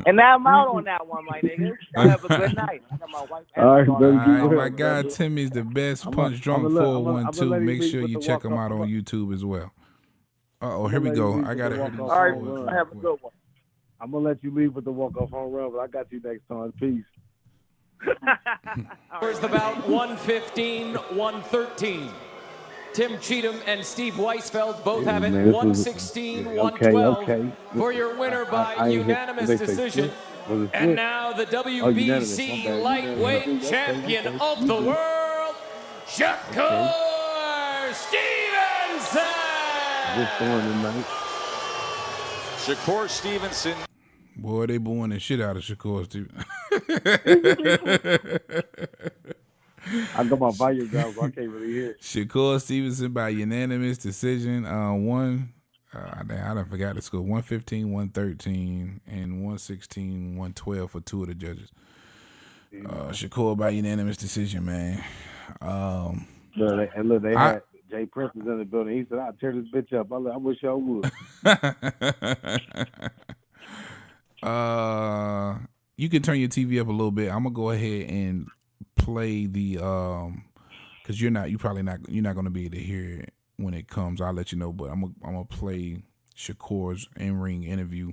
And now I'm out on that one, my niggas. Y'all have a good night. I got my wife. All right, All baby. right, Go my ahead, guy brother. Timmy's the best I'ma punch drunk let 412. him Make leave sure with you the check him walk-off. out on YouTube as well. Oh, I'ma here we let you go. leave I with gotta the hear this. walk-off All right, home run. have a good one. I'm gonna let you leave with the walk-off home run, but I got you next time. Peace. Where's the bout 115, 113. Tim Cheatham and Steve Weisfeld both have it man, this was- 116, okay, 112 okay. for your winner by I ain't hit- unanimous they say decision. split? Was it And split? now the unanimous. My WBC bad. lightweight Unanimous. champion Okay. of the world, Shakur Stevenson. Just throwing tonight. Shakur Stevenson. Boy, they booing the shit out of Shakur Stevenson. I got my volume down, so I can't really hear. Shakur Stevenson by unanimous decision. I done forgot the score. 115, 113, and 116, 112 for two of the judges. Shakur by unanimous decision, man. Look, they had Jay Prince was in the building. He said, "I'll tear this bitch up." I wish y'all would. You can turn your TV up a little bit. I'm gonna go ahead and play the because you're not gonna be able to hear it when it comes. I'll let you know, but I'm gonna play Shakur's in-ring interview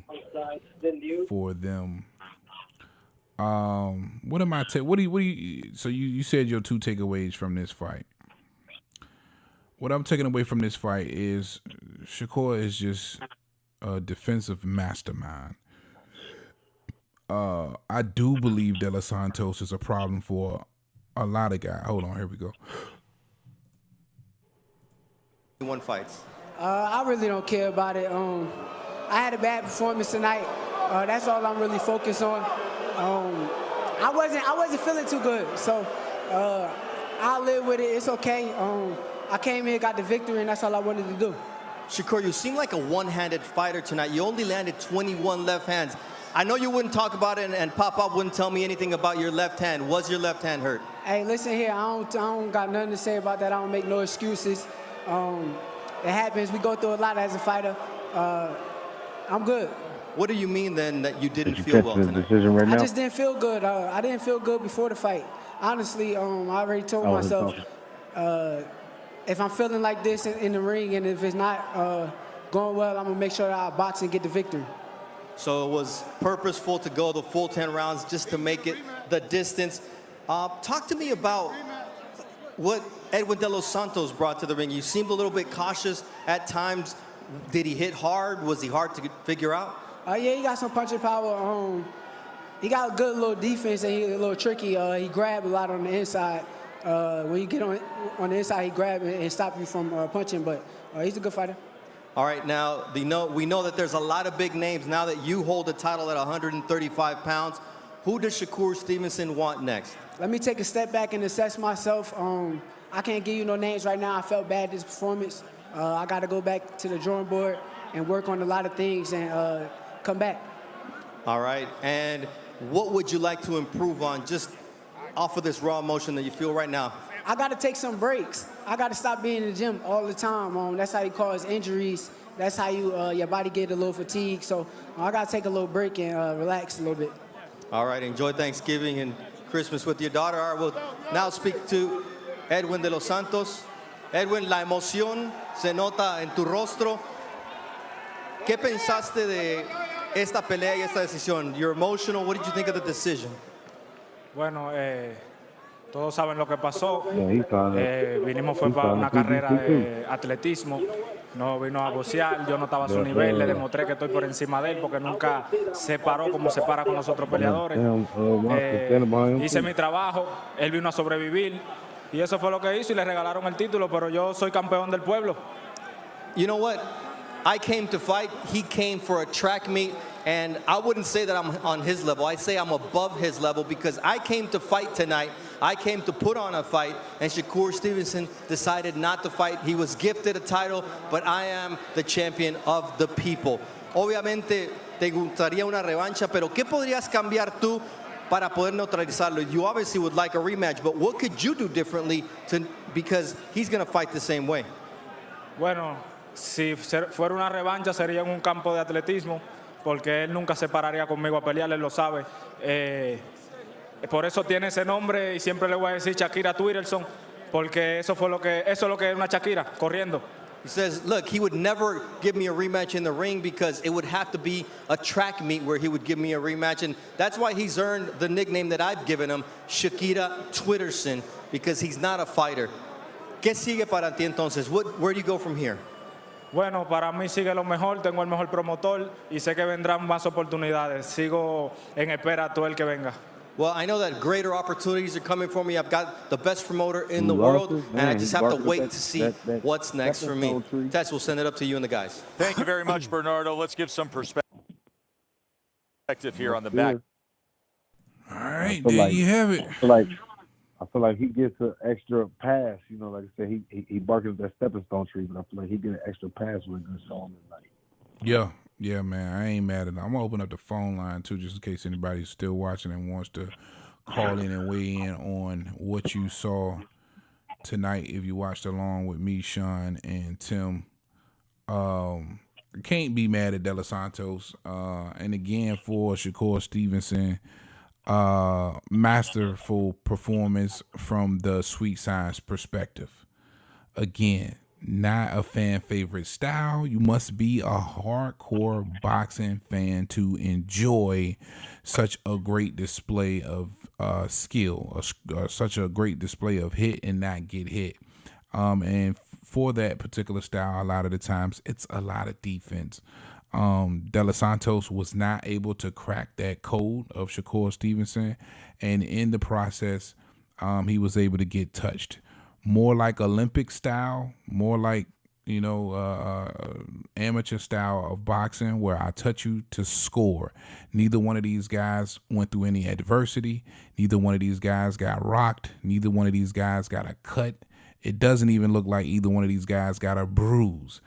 for them. What am I? What do you? So you said your two takeaways from this fight. What I'm taking away from this fight is Shakur is just a defensive mastermind. I do believe De Los Santos is a problem for a lot of guys. Hold on, here we go. One fights. I really don't care about it. I had a bad performance tonight. That's all I'm really focused on. I wasn't feeling too good, so I'll live with it. It's okay. I came here, got the victory, and that's all I wanted to do. Shakur, you seem like a one-handed fighter tonight. You only landed 21 left hands. I know you wouldn't talk about it, and Pop-Up wouldn't tell me anything about your left hand. Was your left hand hurt? Hey, listen here. I don't got nothing to say about that. I don't make no excuses. It happens. We go through a lot as a fighter. I'm good. What do you mean then that you didn't Did you feel catch well the tonight? decision right now? I just didn't feel good. I didn't feel good before the fight. Honestly, I already told I wasn't myself, if I'm feeling like this in the ring and if it's not going well, I'm going to make sure that I box and get the victory. So it was purposeful to go the full 10 rounds just to make it the distance. Talk to me about what Edwin De Los Santos brought to the ring. You seemed a little bit cautious at times. Did he hit hard? Was he hard to figure out? Yeah, he got some punching power. He got a good little defense and he's a little tricky. He grabbed a lot on the inside. When you get on the inside, he grab and stop you from punching, but he's a good fighter. All right, now we know that there's a lot of big names now that you hold the title at 135 pounds. Who does Shakur Stevenson want next? Let me take a step back and assess myself. I can't give you no names right now. I felt bad this performance. I got to go back to the drawing board and work on a lot of things and come back. All right, and what would you like to improve on just off of this raw emotion that you feel right now? I got to take some breaks. I got to stop being in the gym all the time. That's how you cause injuries. That's how your body get a little fatigued. So I got to take a little break and relax a little bit. All right, enjoy Thanksgiving and Christmas with your daughter. All right, we'll now speak to Edwin De Los Santos. Edwin, la emoción se nota en tu rostro. ¿Qué pensaste de esta pelea y esta decisión? You're emotional. What did you think of the decision? Bueno, todos saben lo que pasó. Yeah, Vinimos fue para una carrera de atletismo. No vino a boxear, yo no estaba a su nivel, le demostré que estoy por encima de él porque nunca se paró como se para con los otros peleadores. Hice mi trabajo, él vino a sobrevivir y eso fue lo que hizo y le regalaron el título, pero yo soy campeón del pueblo. You know what? I came to fight. He came for a track meet. And I wouldn't say that I'm on his level. I say I'm above his level because I came to fight tonight I came to put on a fight, and Shakur Stevenson decided not to fight. He was gifted a title, but I am the champion of the people. Obviamente, te gustaría una revancha, pero ¿qué podrías cambiar tú para poder neutralizarlo? You obviously would like a rematch, but what could you do differently because he's going to fight the same way? Bueno, si fuera una revancha sería en un campo de atletismo, porque él nunca se pararía conmigo a pelear, él lo sabe. Por eso tiene ese nombre y siempre le voy a decir Shakira Twitterson, porque eso es lo que es una Shakira, corriendo. He says, look, he would never give me a rematch in the ring because it would have to be a track meet where he would give me a rematch. And that's why he's earned the nickname that I've given him, Shakira Twitterson, because he's not a fighter. ¿Qué sigue para ti entonces? Where do you go from here? Bueno, para mí sigue lo mejor, tengo el mejor promotor y sé que vendrán más oportunidades. Sigo en espera a todo el que venga. Well, I know that greater opportunities are coming for me. I've got the best promoter in the world, and I just have to wait to see what's next for me. Tess, we'll send it up to you and the guys. Thank you very much, Bernardo. Let's give some perspective here on the back. All right, there you have it. I feel like he gets an extra pass. You know, like I said, he barking at that stepping stone tree, but I feel like he get an extra pass with a good song tonight. Yeah, man, I ain't mad at it. I'm gonna open up the phone line too, just in case anybody's still watching and wants to call in and weigh in on what you saw tonight. If you watched along with me, Sean, and Tim, can't be mad at De Los Santos. And again for Shakur Stevenson, masterful performance from the Sweet Science perspective. Again, not a fan favorite style. You must be a hardcore boxing fan to enjoy such a great display of skill, such a great display of hit and not get hit. And for that particular style, a lot of the times it's a lot of defense. De Los Santos was not able to crack that code of Shakur Stevenson, and in the process, he was able to get touched. More like Olympic style, more like, amateur style of boxing where I touch you to score. Neither one of these guys went through any adversity. Neither one of these guys got rocked. Neither one of these guys got a cut. It doesn't even look like either one of these guys got a bruise.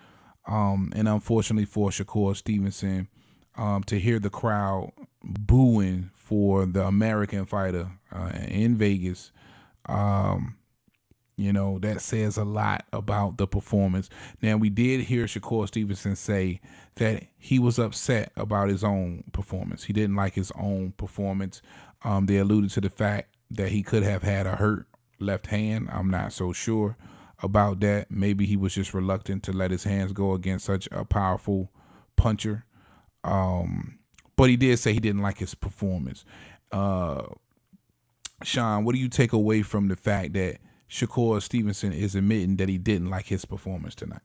And unfortunately for Shakur Stevenson, to hear the crowd booing for the American fighter in Vegas, that says a lot about the performance. Now, we did hear Shakur Stevenson say that he was upset about his own performance. He didn't like his own performance. They alluded to the fact that he could have had a hurt left hand. I'm not so sure about that. Maybe he was just reluctant to let his hands go against such a powerful puncher. But he did say he didn't like his performance. Sean, what do you take away from the fact that Shakur Stevenson is admitting that he didn't like his performance tonight?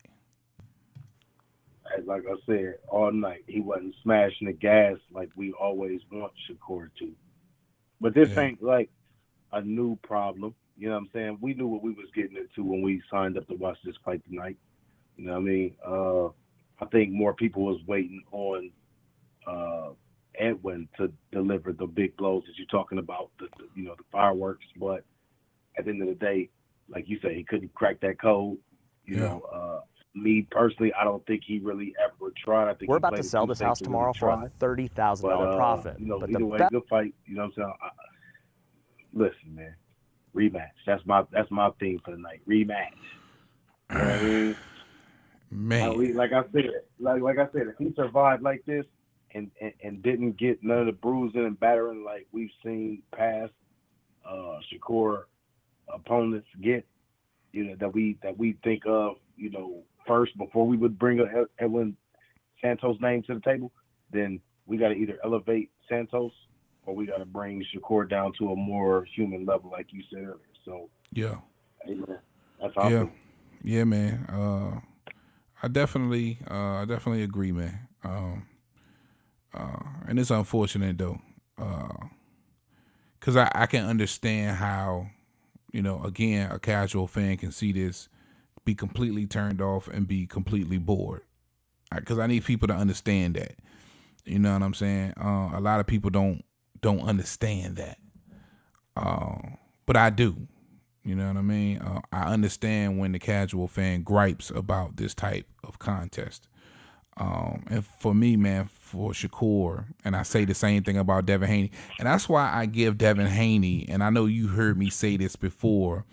Like I said, all night, he wasn't smashing the gas like we always want Shakur to. But this ain't like a new problem. You know what I'm saying? We knew what we was getting into when we signed up to watch this fight tonight. You know what I mean? I think more people was waiting on Edwin to deliver the big blows that you're talking about, the fireworks. But at the end of the day, like you say, he couldn't crack that code. You know, me personally, I don't think he really ever tried. I think we're about to sell this house tomorrow for a $30,000 profit. But either way, good fight. You know what I'm saying? Listen, man, rematch. That's my theme for the night. Rematch. You know what I mean? Man, like I said, if he survived like this and didn't get none of the bruising and battering like we've seen past Shakur opponents get, that we think of, first before we would bring Edwin Santos' name to the table, then we got to either elevate Santos or we got to bring Shakur down to a more human level, like you said earlier. So that's how I feel. Yeah, man. I definitely agree, man. And it's unfortunate though, because I can understand how, again, a casual fan can see this, be completely turned off and be completely bored. Because I need people to understand that. You know what I'm saying? A lot of people don't understand that. but I do. You know what I mean? I understand when the casual fan gripes about this type of contest. And for me, man, for Shakur, and I say the same thing about Devin Haney, and that's why I give Devin Haney, and I know you heard me say this before,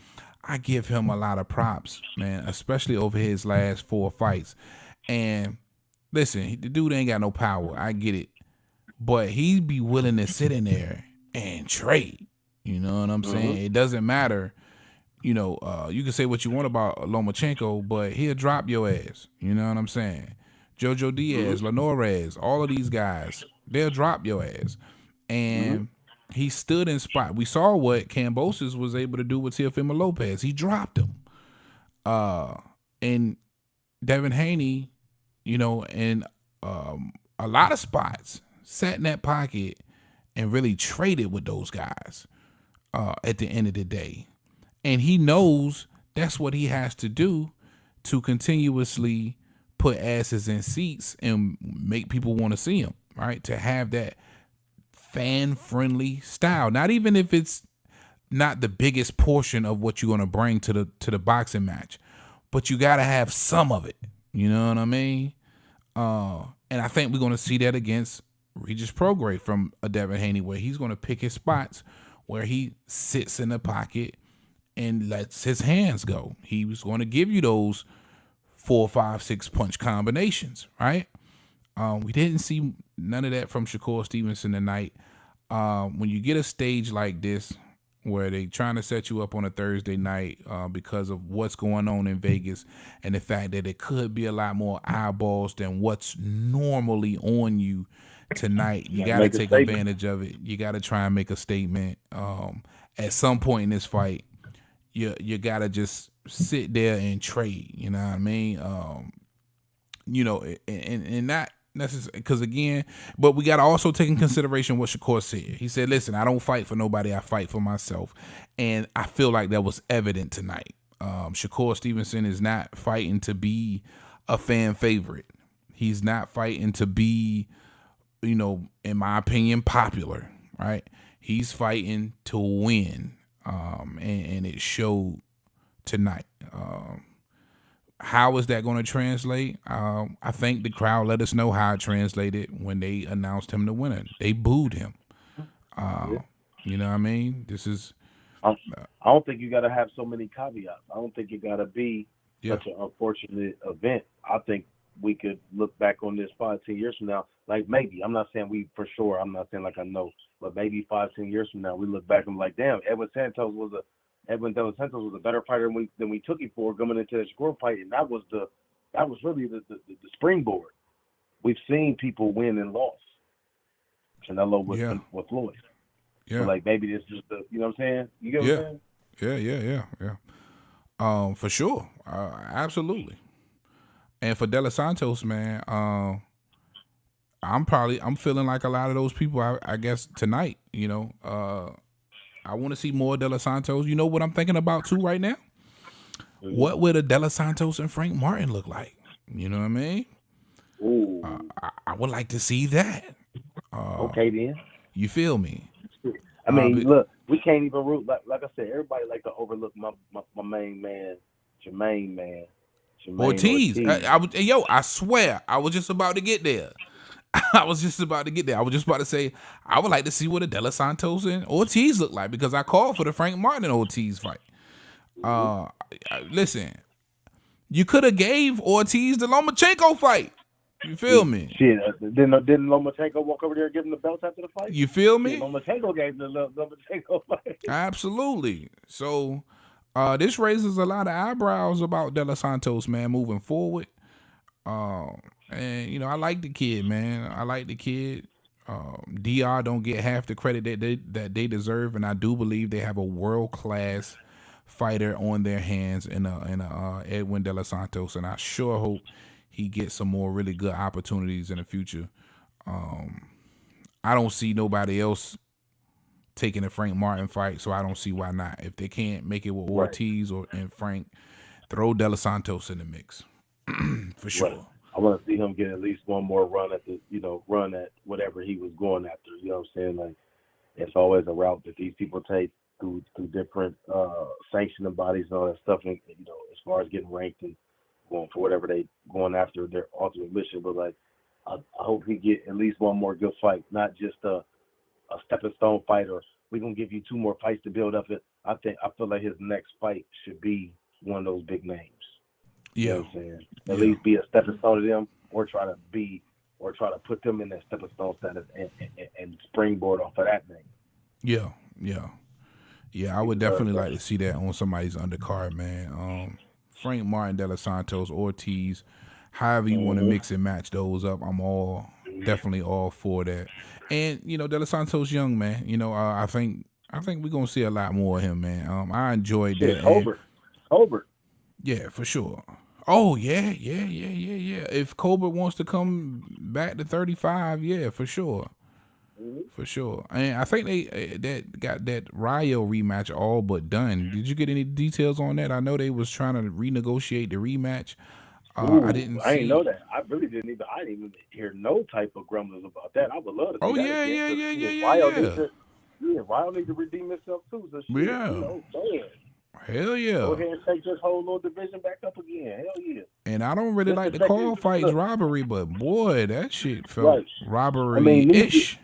I give him a lot of props, man, especially over his last 4 fights. And listen, the dude ain't got no power. I get it. But he'd be willing to sit in there and trade. You know what I'm saying? It doesn't matter. You know, you can say what you want about Lomachenko, but he'll drop your ass. You know what I'm saying? Jojo Diaz, Linares, all of these guys, they'll drop your ass. And he stood in spot. We saw what Kambosos was able to do with Teofimo Lopez. He dropped him. And Devin Haney, you know, in a lot of spots, sat in that pocket and really traded with those guys at the end of the day. And he knows that's what he has to do to continuously put asses in seats and make people want to see him, right? To have that fan-friendly style. Not even if it's not the biggest portion of what you're going to bring to the boxing match, but you got to have some of it. You know what I mean? And I think we're going to see that against Regis Prograis from a Devin Haney, where he's going to pick his spots where he sits in the pocket and lets his hands go. He was going to give you those 4, 5, 6 punch combinations, right? We didn't see none of that from Shakur Stevenson tonight. When you get a stage like this where they trying to set you up on a Thursday night because of what's going on in Vegas and the fact that it could be a lot more eyeballs than what's normally on you tonight, you got to take advantage of it. You got to try and make a statement. At some point in this fight, you got to just sit there and trade, you know what I mean? You know, and not necessarily, because again, but we got to also take in consideration what Shakur said. He said, listen, I don't fight for nobody, I fight for myself. And I feel like that was evident tonight. Shakur Stevenson is not fighting to be a fan favorite. He's not fighting to be, you know, in my opinion, popular, right? He's fighting to win. And it showed tonight. How is that going to translate? I think the crowd let us know how it translated when they announced him the winner. They booed him. You know what I mean? This is. I don't think you got to have so many caveats. I don't think it got to be such an unfortunate event. I think we could look back on this 5, 10 years from now. Like maybe, I'm not saying we for sure. I'm not saying like I know, but maybe 5, 10 years from now, we look back and be like, damn, Edwin de los Santos was a better fighter than we took him for coming into the Shakur fight, and that was really the springboard. We've seen people win and lost. Canelo with Floyd. Yeah. So like maybe this is the, you know what I'm saying? You get what I'm saying? Yeah. For sure. Absolutely. And for De Los Santos, man, I'm feeling like a lot of those people, I guess, tonight, you know, I want to see more De Los Santos. You know what I'm thinking about, too, right now? Mm-hmm. What would a De Los Santos and Frank Martin look like? You know what I mean? Ooh. I would like to see that. Okay, then. You feel me? I mean, look, we can't even root. Like I said, everybody like to overlook my main man, Jermaine Ortiz. I swear, I was just about to get there. I was just about to say, I would like to see what a De Los Santos and Ortiz look like, because I called for the Frank Martin and Ortiz fight. Listen, you could have gave Ortiz the Lomachenko fight. You feel me? Shit, didn't Lomachenko walk over there and give him the belt after the fight? You feel me? Yeah, Lomachenko gave him the Lomachenko fight. Absolutely. So this raises a lot of eyebrows about De Los Santos, man, moving forward. And, you know, I like the kid, man. I like the kid. DR don't get half the credit that they deserve, and I do believe they have a world-class fighter on their hands in Edwin De Los Santos, and I sure hope he gets some more really good opportunities in the future. I don't see nobody else taking the Frank Martin fight, so I don't see why not. If they can't make it with Ortiz and Frank, throw De Los Santos in the mix for sure. Right. I want to see him get at least one more run at run at whatever he was going after. You know what I'm saying? Like, it's always a route that these people take. through different sanctioning bodies and all that stuff, and as far as getting ranked and going for whatever they going after their ultimate mission. But like, I hope he get at least one more good fight, not just a stepping stone fight, or we're gonna give you 2 more fights to build up it. I feel like his next fight should be one of those big names. Yeah. You know what I'm saying? At least be a stepping stone to them, or try to put them in that stepping stone status and springboard off of that name. Yeah, I would definitely like to see that on somebody's undercard, man. Frank Martin, De Los Santos, Ortiz, however you want to mix and match those up, I'm definitely all for that. And De Los Santos young, man. I think we're gonna see a lot more of him, man. I enjoyed that. Colbert. Yeah, for sure. Oh yeah. If Colbert wants to come back to 35, yeah, for sure. For sure. And I think they got that Rayo rematch all but done. Did you get any details on that? I know they was trying to renegotiate the rematch. I didn't know that. I didn't even hear no type of grumblings about that. I would love to see that. Yeah. Rayo needs to redeem himself too. So Hell yeah. Go ahead and take this whole little division back up again. Hell yeah. And I don't really like to call fights robbery, but boy, that shit felt robbery-ish.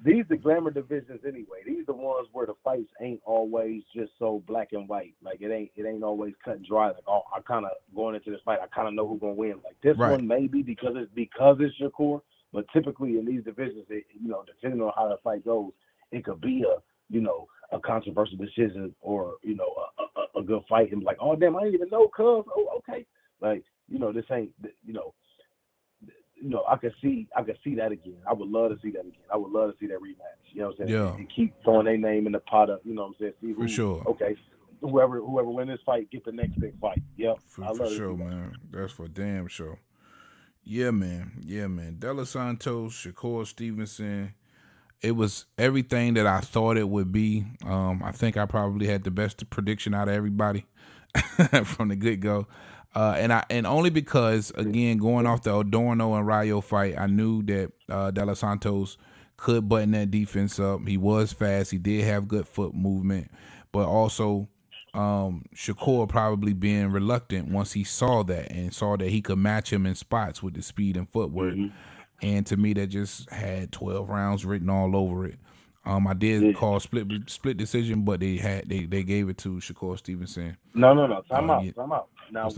These the glamour divisions anyway. These the ones where the fights ain't always just so black and white. Like it ain't always cut and dry. Like, I kind of going into this fight, I kind of know who's gonna win. Like this one maybe because it's Shakur, but typically in these divisions, depending on how the fight goes, it could be a controversial decision or a good fight and like, oh damn, I didn't even know, cuz. Oh, okay. Like this ain't I could see that again. I would love to see that again. I would love to see that rematch. You know what I'm saying? Yeah. And keep throwing their name in the pot of, what I'm saying? See who, for sure. Okay. Whoever win this fight, get the next big fight. Yep. For sure, man. That's for damn sure. Yeah, man. De Los Santos, Shakur Stevenson. It was everything that I thought it would be. I think I probably had the best prediction out of everybody from the get-go. And only because, again, going off the Adorno and Rayo fight, I knew that De Los Santos could button that defense up. He was fast. He did have good foot movement. But also Shakur probably being reluctant once he saw that and saw that he could match him in spots with the speed and footwork. And to me, that just had 12 rounds written all over it. I did call split decision, but they gave it to Shakur Stevenson. No. Time out. Now,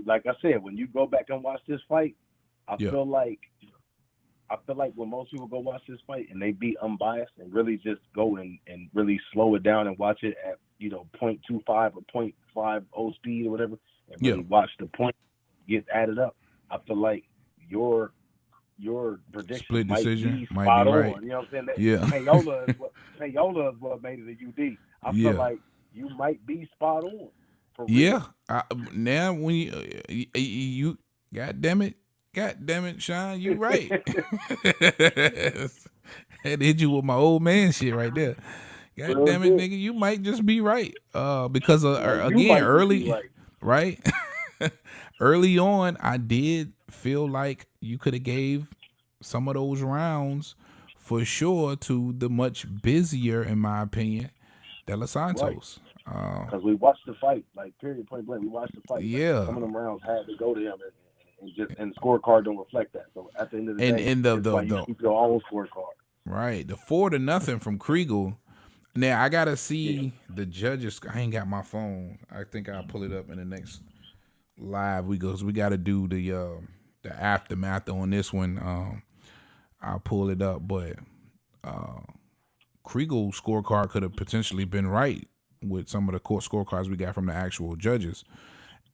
like I said, when you go back and watch this fight, I feel like when most people go watch this fight and they be unbiased and really just go and really slow it down and watch it at 0.25 or 0.50 speed or whatever, and really watch the point get added up, I feel like your prediction split decision might be right. On, you know what I'm saying? Yeah. Payola is what made it a UD. I feel like you might be spot on. Yeah. Now when you God damn it, Sean, you right. Had to hit you with my old man shit right there. God damn it, nigga, you might just be right. Because again, early, right? Early on, I did feel like you could have gave some of those rounds for sure to the much busier, in my opinion, De Los Santos. Because we watched the fight, like period, point blank. We watched the fight. Yeah. Like, some of them rounds had to go to him, and the scorecard don't reflect that. So at the end of the day, you keep your own scorecard. Right, the 4-0 from Kriegel. Now I gotta see the judges. I ain't got my phone. I think I'll pull it up in the next live we go. So we got to do the aftermath on this one. I'll pull it up, but Kriegel's scorecard could have potentially been right with some of the court scorecards we got from the actual judges,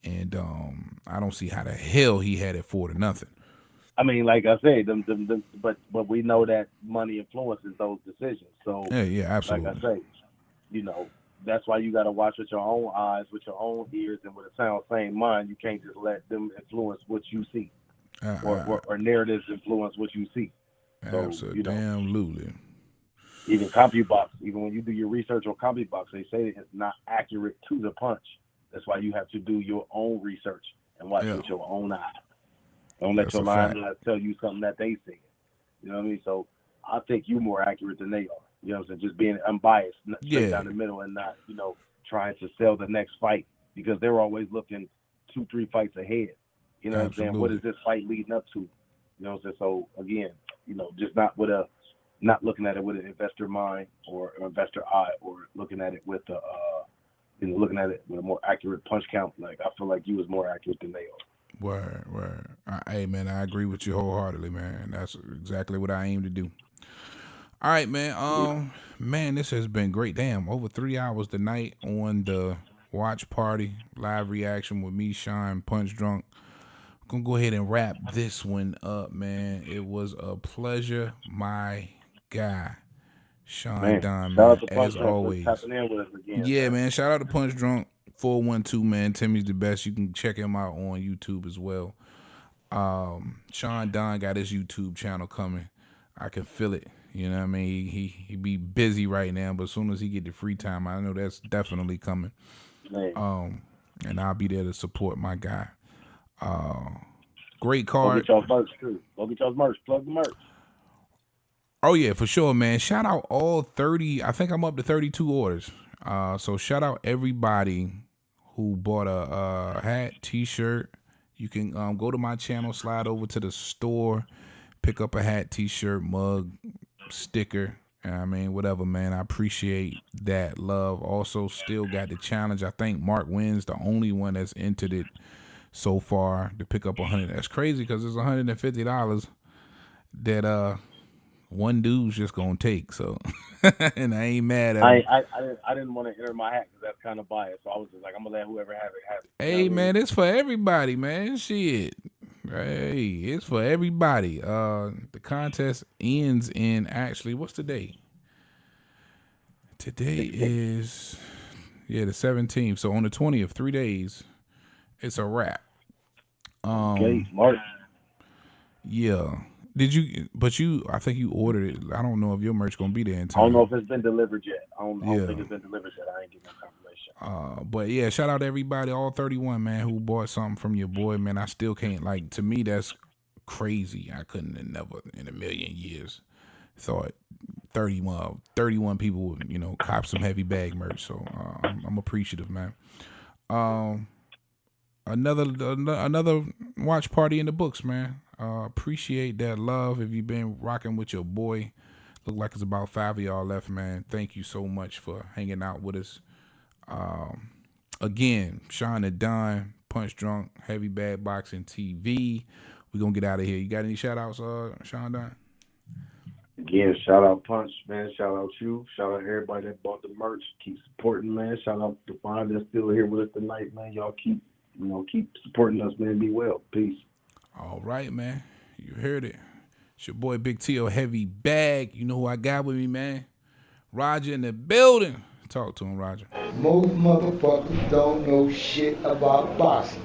and I don't see how the hell he had it 4-0. I mean, like I said, but we know that money influences those decisions. So yeah, absolutely. Like I say, that's why you got to watch with your own eyes, with your own ears, and with a sound sane mind. You can't just let them influence what you see, or narratives influence what you see. Absolutely. Even CompuBox, even when you do your research on CompuBox, they say it's not accurate to the punch. That's why you have to do your own research and watch with your own eyes. Don't let your mind tell you something that they see. You know what I mean? So I think you're more accurate than they are. You know what I'm saying? Just being unbiased, straight Yeah. down the middle, and not, trying to sell the next fight, because they're always looking 2-3 fights ahead. You know what I'm saying? What is this fight leading up to? You know what I'm saying? So again, just not looking at it with an investor mind or an investor eye, or looking at it with looking at it with a more accurate punch count. Like, I feel like you was more accurate than they are. Word. Hey, man, I agree with you wholeheartedly, man. That's exactly what I aim to do. All right, man. Man, this has been great. Damn, over 3 hours tonight on the watch party live reaction with me, Sean, Punch Drunk. Gonna go ahead and wrap this one up, man. It was a pleasure, my guy, Sean Don, man, as always. Tapping in with us again, yeah, man. Shout out to Punch Drunk 412, man. Timmy's the best. You can check him out on YouTube as well. Sean Don got his YouTube channel coming. I can feel it. You know what I mean? He be busy right now, but as soon as he get the free time, I know that's definitely coming. Man. And I'll be there to support my guy. Great card. Go get y'all merch too. Go get y'all's merch. Plug the merch. Oh yeah, for sure, man. Shout out all 30. I think I'm up to 32 orders. So shout out everybody who bought a hat, t-shirt. You can go to my channel, slide over to the store, pick up a hat, t-shirt, mug, sticker. I mean, whatever, man. I appreciate that love. Also, still got the challenge. I think Mark Wynn's the only one that's entered it so far to pick up 100. That's crazy because it's $150 that one dude's just gonna take. So, and I ain't mad at him. I didn't want to enter my hat because that's kind of biased. So I was just like, I'm gonna let whoever have it. Hey, man, it's for everybody, man. Shit. Hey, it's for everybody. The contest ends in, actually, what's the date? Today is, the 17th. So on the 20th, 3 days, it's a wrap. Okay, Mark. Yeah. I think you ordered it. I don't know if your merch gonna be there in time. I don't know if it's been delivered yet. I don't think it's been delivered yet. I ain't getting no confirmation. But yeah, shout out to everybody, all 31, man, who bought something from your boy, man. I still can't, like, to me, that's crazy. I couldn't have never in a million years thought 31 people would, cop some heavy bag merch. So I'm appreciative, man. Another watch party in the books, man. Appreciate that love. If you've been rocking with your boy, look like it's about 5 of y'all left, man. Thank you so much for hanging out with us. Again, Sean and Don, Punch Drunk, Heavy Bad Boxing TV. We're gonna get out of here. You got any shout outs, Sean Don? Again, shout out Punch, man. Shout out you. Shout out everybody that bought the merch. Keep supporting, man. Shout out to Fine that's still here with us tonight, man. Y'all keep supporting us, man. Be well. Peace. All right, man. You heard it. It's your boy Big T.O. Heavy Bag. You know who I got with me, man? Roger in the building. Talk to him, Roger. Most motherfuckers don't know shit about boxing.